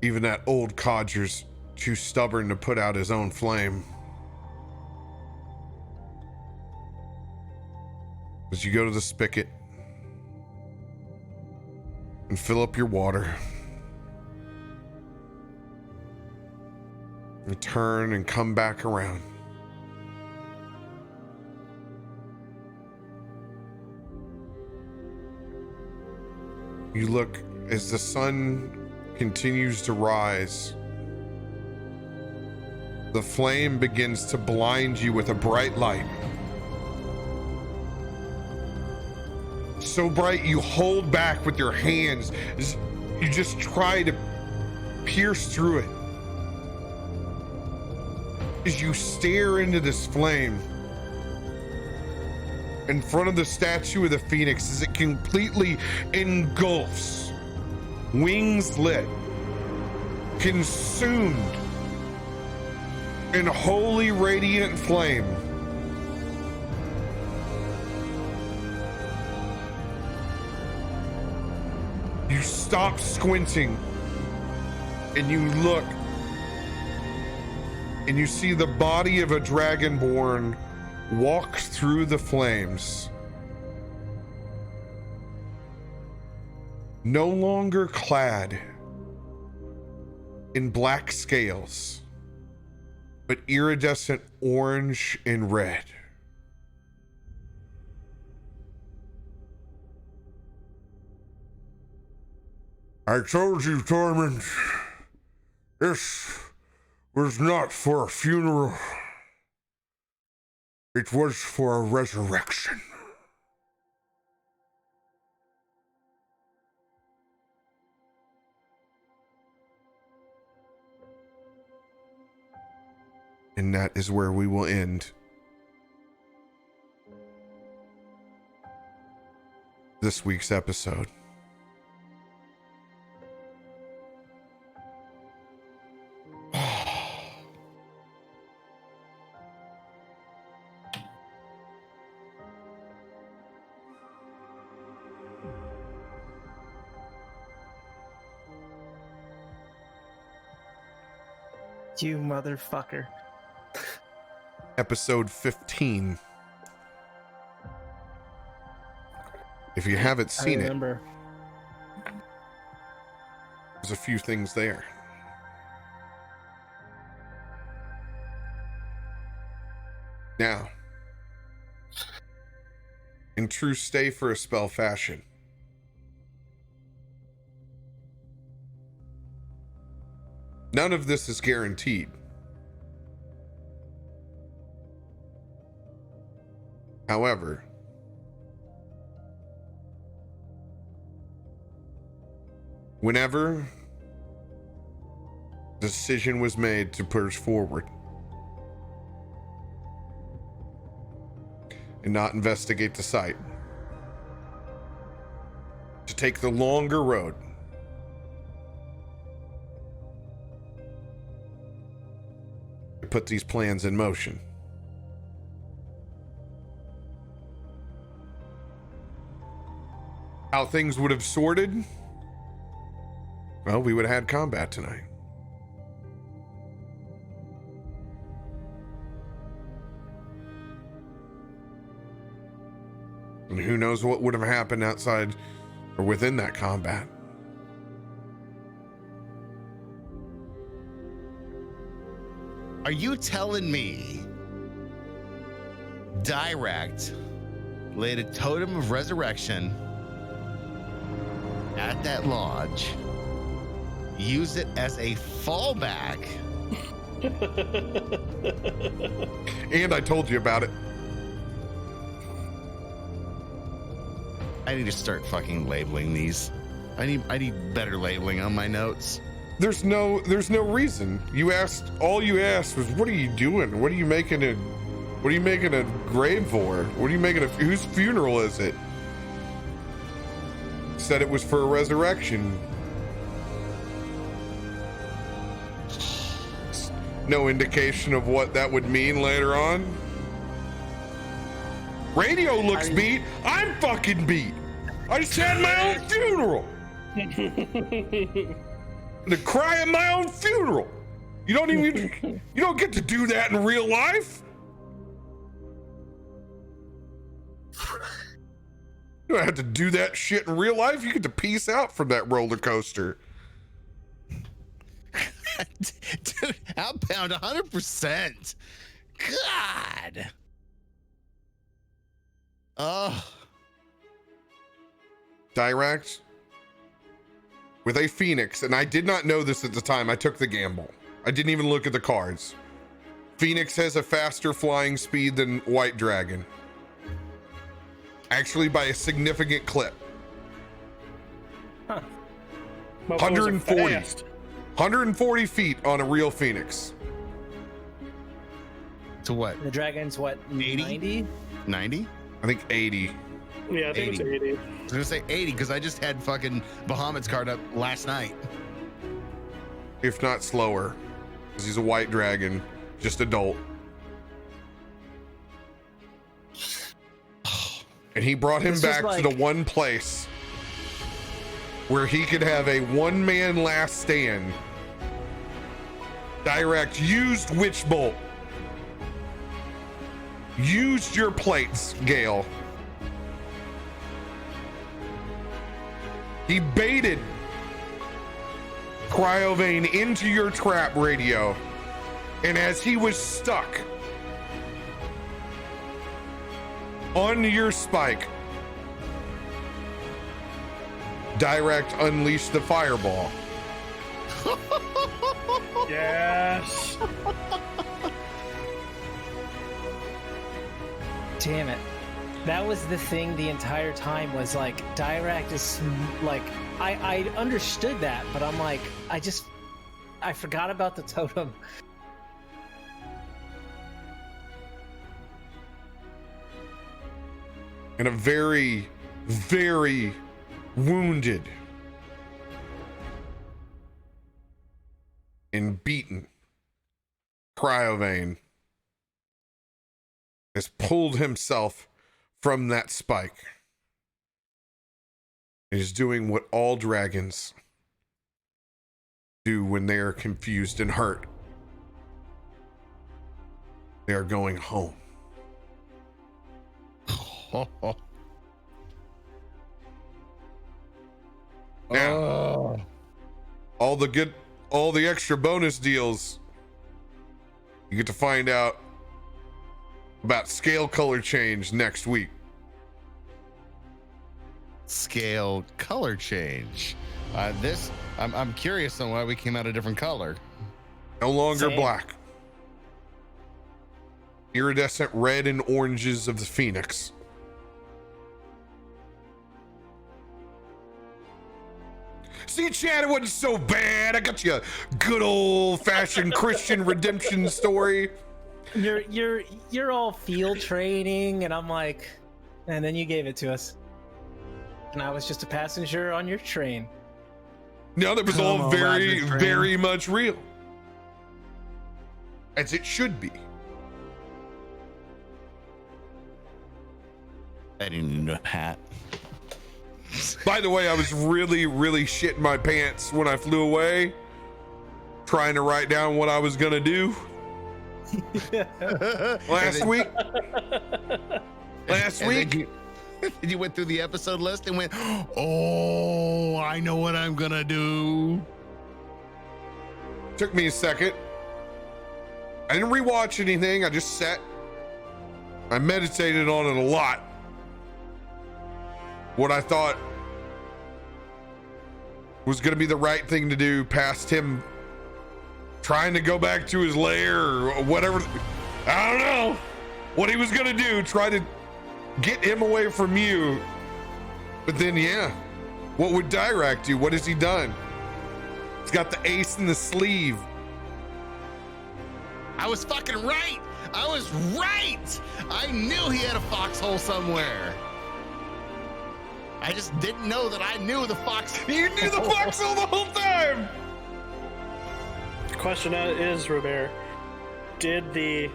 even that old codger's too stubborn to put out his own flame. As you go to the spigot and fill up your water, and turn and come back around. You look as the sun continues to rise. The flame begins to blind you with a bright light. So bright you hold back with your hands as you just try to pierce through it. As you stare into this flame in front of the statue of the Phoenix, as it completely engulfs, wings lit, consumed in holy radiant flame. You stop squinting and you look, and you see the body of a dragonborn walk through the flames. No longer clad in black scales, but iridescent orange and red. I told you, Tormund, this was not for a funeral. It was for a resurrection. And that is where we will end this week's episode. You motherfucker. Episode 15. If you haven't seen it, remember. there's a few things there. Now, in true stay for a spell fashion, none of this is guaranteed. However, whenever the decision was made to push forward, and not investigate the site. To take the longer road. To put these plans in motion. How things would have sorted? Well, we would have had combat tonight. And who knows what would have happened outside or within that combat. Are you telling me Dirakt laid a totem of resurrection at that lodge, use it as a fallback? And I told you about it. I need to start fucking labeling these. I need better labeling on my notes. There's no reason. All you asked was, what are you doing? What are you making a grave for? What are you making whose funeral is it? Said it was for a resurrection. No indication of what that would mean later on. Radio looks beat. I'm fucking beat. I just had my own funeral. To cry at my own funeral. You don't get to do that in real life. You don't have to do that shit in real life. You get to peace out from that roller coaster. Dude, outbound 100%. God. Oh. Dirakt with a Phoenix, and I did not know this at the time. I took the gamble. I didn't even look at the cards. Phoenix has a faster flying speed than White Dragon. Actually, by a significant clip. Huh. 140 feet on a real Phoenix. To what? The dragon's what? 90? 90? I think 80. Yeah, I think 80. it's 80. I was gonna say 80 because I just had fucking Bahamut's card up last night. If not slower. Because he's a White Dragon. Just adult. And he brought him back to the one place where he could have a one-man last stand. Direkt used Witch Bolt. Used your plates, Gale. He baited Cryovain into your trap, Radio. And as he was stuck on your spike, Direkt unleashed the fireball. Yes. Damn it. That was the thing the entire time, was like, Direkt is like, I understood that, but I'm like, I forgot about the totem. And a very, very wounded and beaten Cryovain has pulled himself from that spike. He is doing what all dragons do when they are confused and hurt. They are going home. Now, all the extra bonus deals, you get to find out about scale color change next week. Scale color change. I'm curious on why we came out a different color. No longer Same. black. Iridescent red and oranges of the Phoenix. See, Chad, it wasn't so bad. I got you a good old-fashioned Christian redemption story. You're all field training, and I'm like, and then you gave it to us, and I was just a passenger on your train. No, that was Come all on, very, Roger, very much real. As it should be. I didn't need a hat. By the way, I was really, really shitting my pants when I flew away, trying to write down what I was gonna do last week. Last week, You went through the episode list and went, oh, I know what I'm gonna do. took me a second. I didn't rewatch anything. I just sat. I meditated on it a lot. What I thought was going to be the right thing to do past him trying to go back to his lair or whatever. I don't know what he was going to do. Try to get him away from you. But then, yeah, what would Dirakt do? What has he done? He's got the ace in the sleeve. I was fucking right. I was right. I knew he had a foxhole somewhere. I just didn't know that I knew the fox. You knew the foxhole the whole time. The question is, RoBear, did the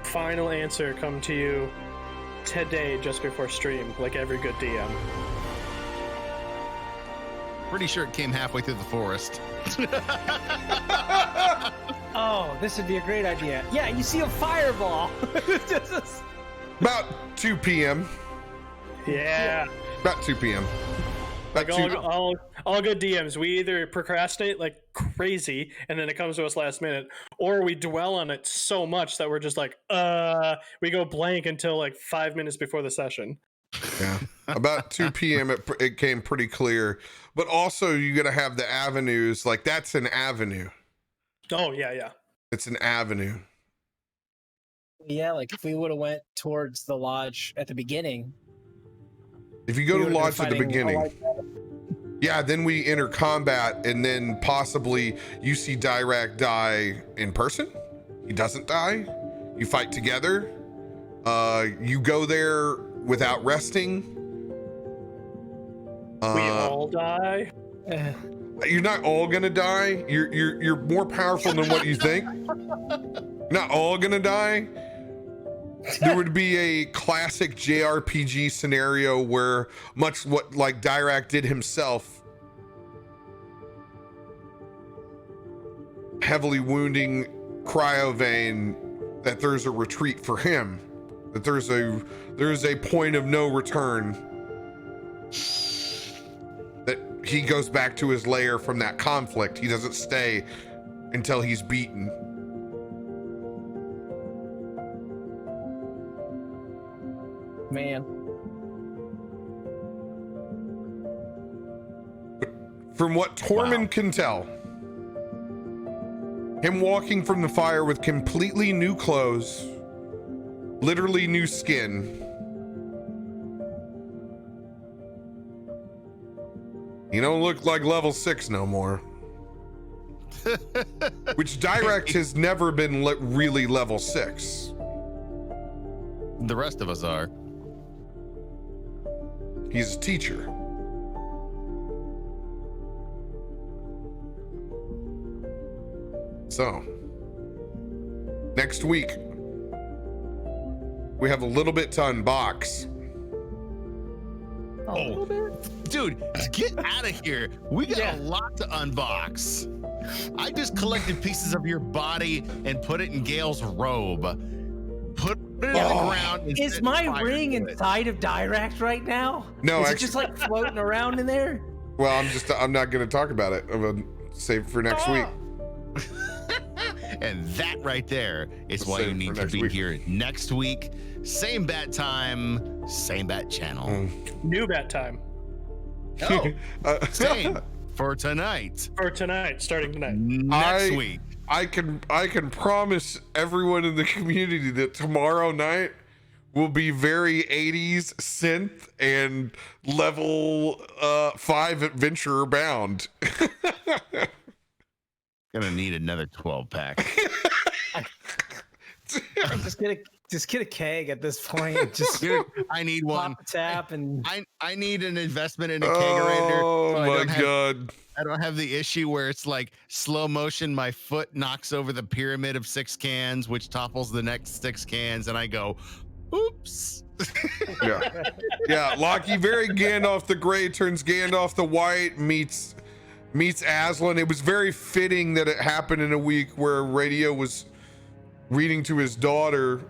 final answer come to you today just before stream, like every good DM? Pretty sure it came halfway through the forest. Oh, this would be a great idea. Yeah, you see a fireball. About 2 p.m. Yeah. About 2 p.m. About Like 2. all good DMs, we either procrastinate like crazy and then it comes to us last minute, or we dwell on it so much that we're just like, we go blank until like 5 minutes before the session. Yeah. About 2 p.m. It came pretty clear. But also, you got to have the avenues. Like, that's an avenue. Oh, yeah. It's an avenue. Yeah, like if we would have went towards the lodge at the beginning. If you go we to would've been lodge at the fighting beginning, yeah, then we enter combat, and then possibly you see Dirakt die in person. He doesn't die. You fight together. You go there without resting. We all die. You're not all gonna die. You're more powerful than what you think. Not all gonna die. There would be a classic JRPG scenario where, much what like Dirakt did himself, heavily wounding Cryovain, that there's a retreat for him, that there's a point of no return, that he goes back to his lair from that conflict. He doesn't stay until he's beaten. Man. From what Tormund can tell, him walking from the fire with completely new clothes, literally new skin, you don't look like level 6 no more. Which Dirakt has never been really level 6. The rest of us are. He's a teacher. So, next week, we have a little bit to unbox. Oh, dude, get out of here. We got a lot to unbox. I just collected pieces of your body and put it in Gale's robe. Put it on the ground. and Is set my fire ring to it. inside of Dirakt right now? No, Is it actually- just like floating around in there? Well, I'm not going to talk about it. I'm going to save it for next week. And that right there is Let's why save you it need for to next be week. here next week. Same bat time, same bat channel. New bat time Oh, same for tonight. for tonight, starting tonight. Next week. I can promise everyone in the community that tomorrow night will be very 80s synth and level 5 adventurer bound. Gonna need another 12 pack. Just get a keg at this point. Just Dude, I need one. pop the tap and I need an investment in a kegerator. Oh so my god. I don't have the issue where it's like slow motion. My foot knocks over the pyramid of 6 cans, which topples the next 6 cans, and I go, oops. Yeah. Locky, very Gandalf the Grey turns Gandalf the White, meets Aslan. It was very fitting that it happened in a week where Radio was reading to his daughter,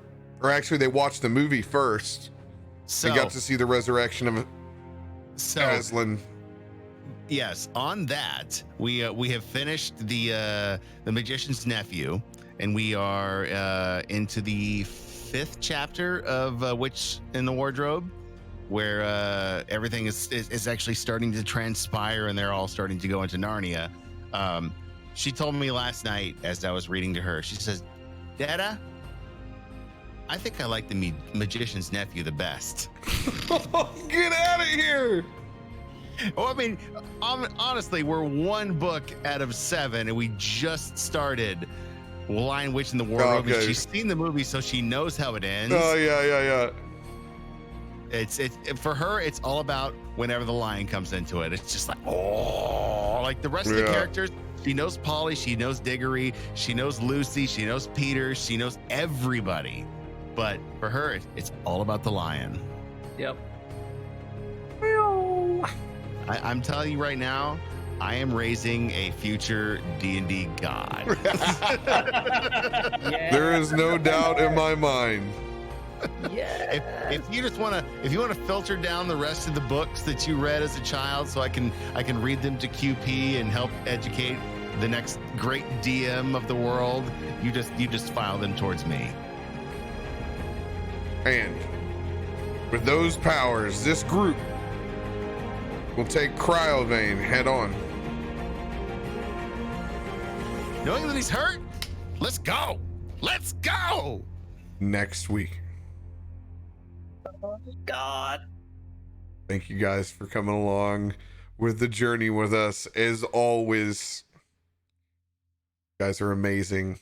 or actually they watched the movie first. So They got to see the resurrection of Aslan. Yes, on that we have finished the Magician's Nephew, and we are into the 5th chapter of Witch in the Wardrobe, where everything is actually starting to transpire, and they're all starting to go into Narnia. She told me last night as I was reading to her, she says, Dada, I think I like the Magician's Nephew the best. Get out of here! Well, I mean, honestly, we're 1 book out of 7, and we just started Lion Witch in the Wardrobe. Okay. She's seen the movie, so she knows how it ends. Oh yeah. It's for her. It's all about whenever the lion comes into it. It's just like, oh, like the rest of the characters. She knows Polly. She knows Diggory. She knows Lucy. She knows Peter. She knows everybody. But for her, it's all about the lion. yep. I'm telling you right now, I am raising a future D&D god. Yeah. There is no doubt in my mind. Yeah. If you want to filter down the rest of the books that you read as a child, so I can read them to QP and help educate the next great DM of the world, you just file them towards me. And with those powers, this group will take Cryovain head on. Knowing that he's hurt, let's go. Let's go. Next week. God. Thank you guys for coming along with the journey with us. As always, you guys are amazing.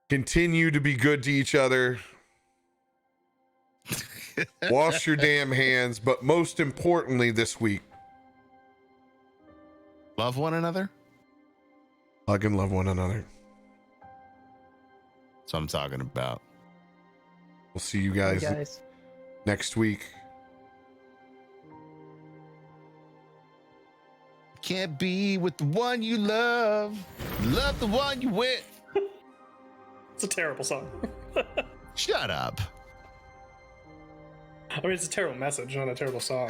Continue to be good to each other. Wash your damn hands, but most importantly this week, Love one another. hug and love one another. That's what I'm talking about. We'll see you Hey, guys guys. next week. Can't be with the one you love. Love the one you with. It's a terrible song. Shut up. I mean, it's a terrible message, not a terrible song.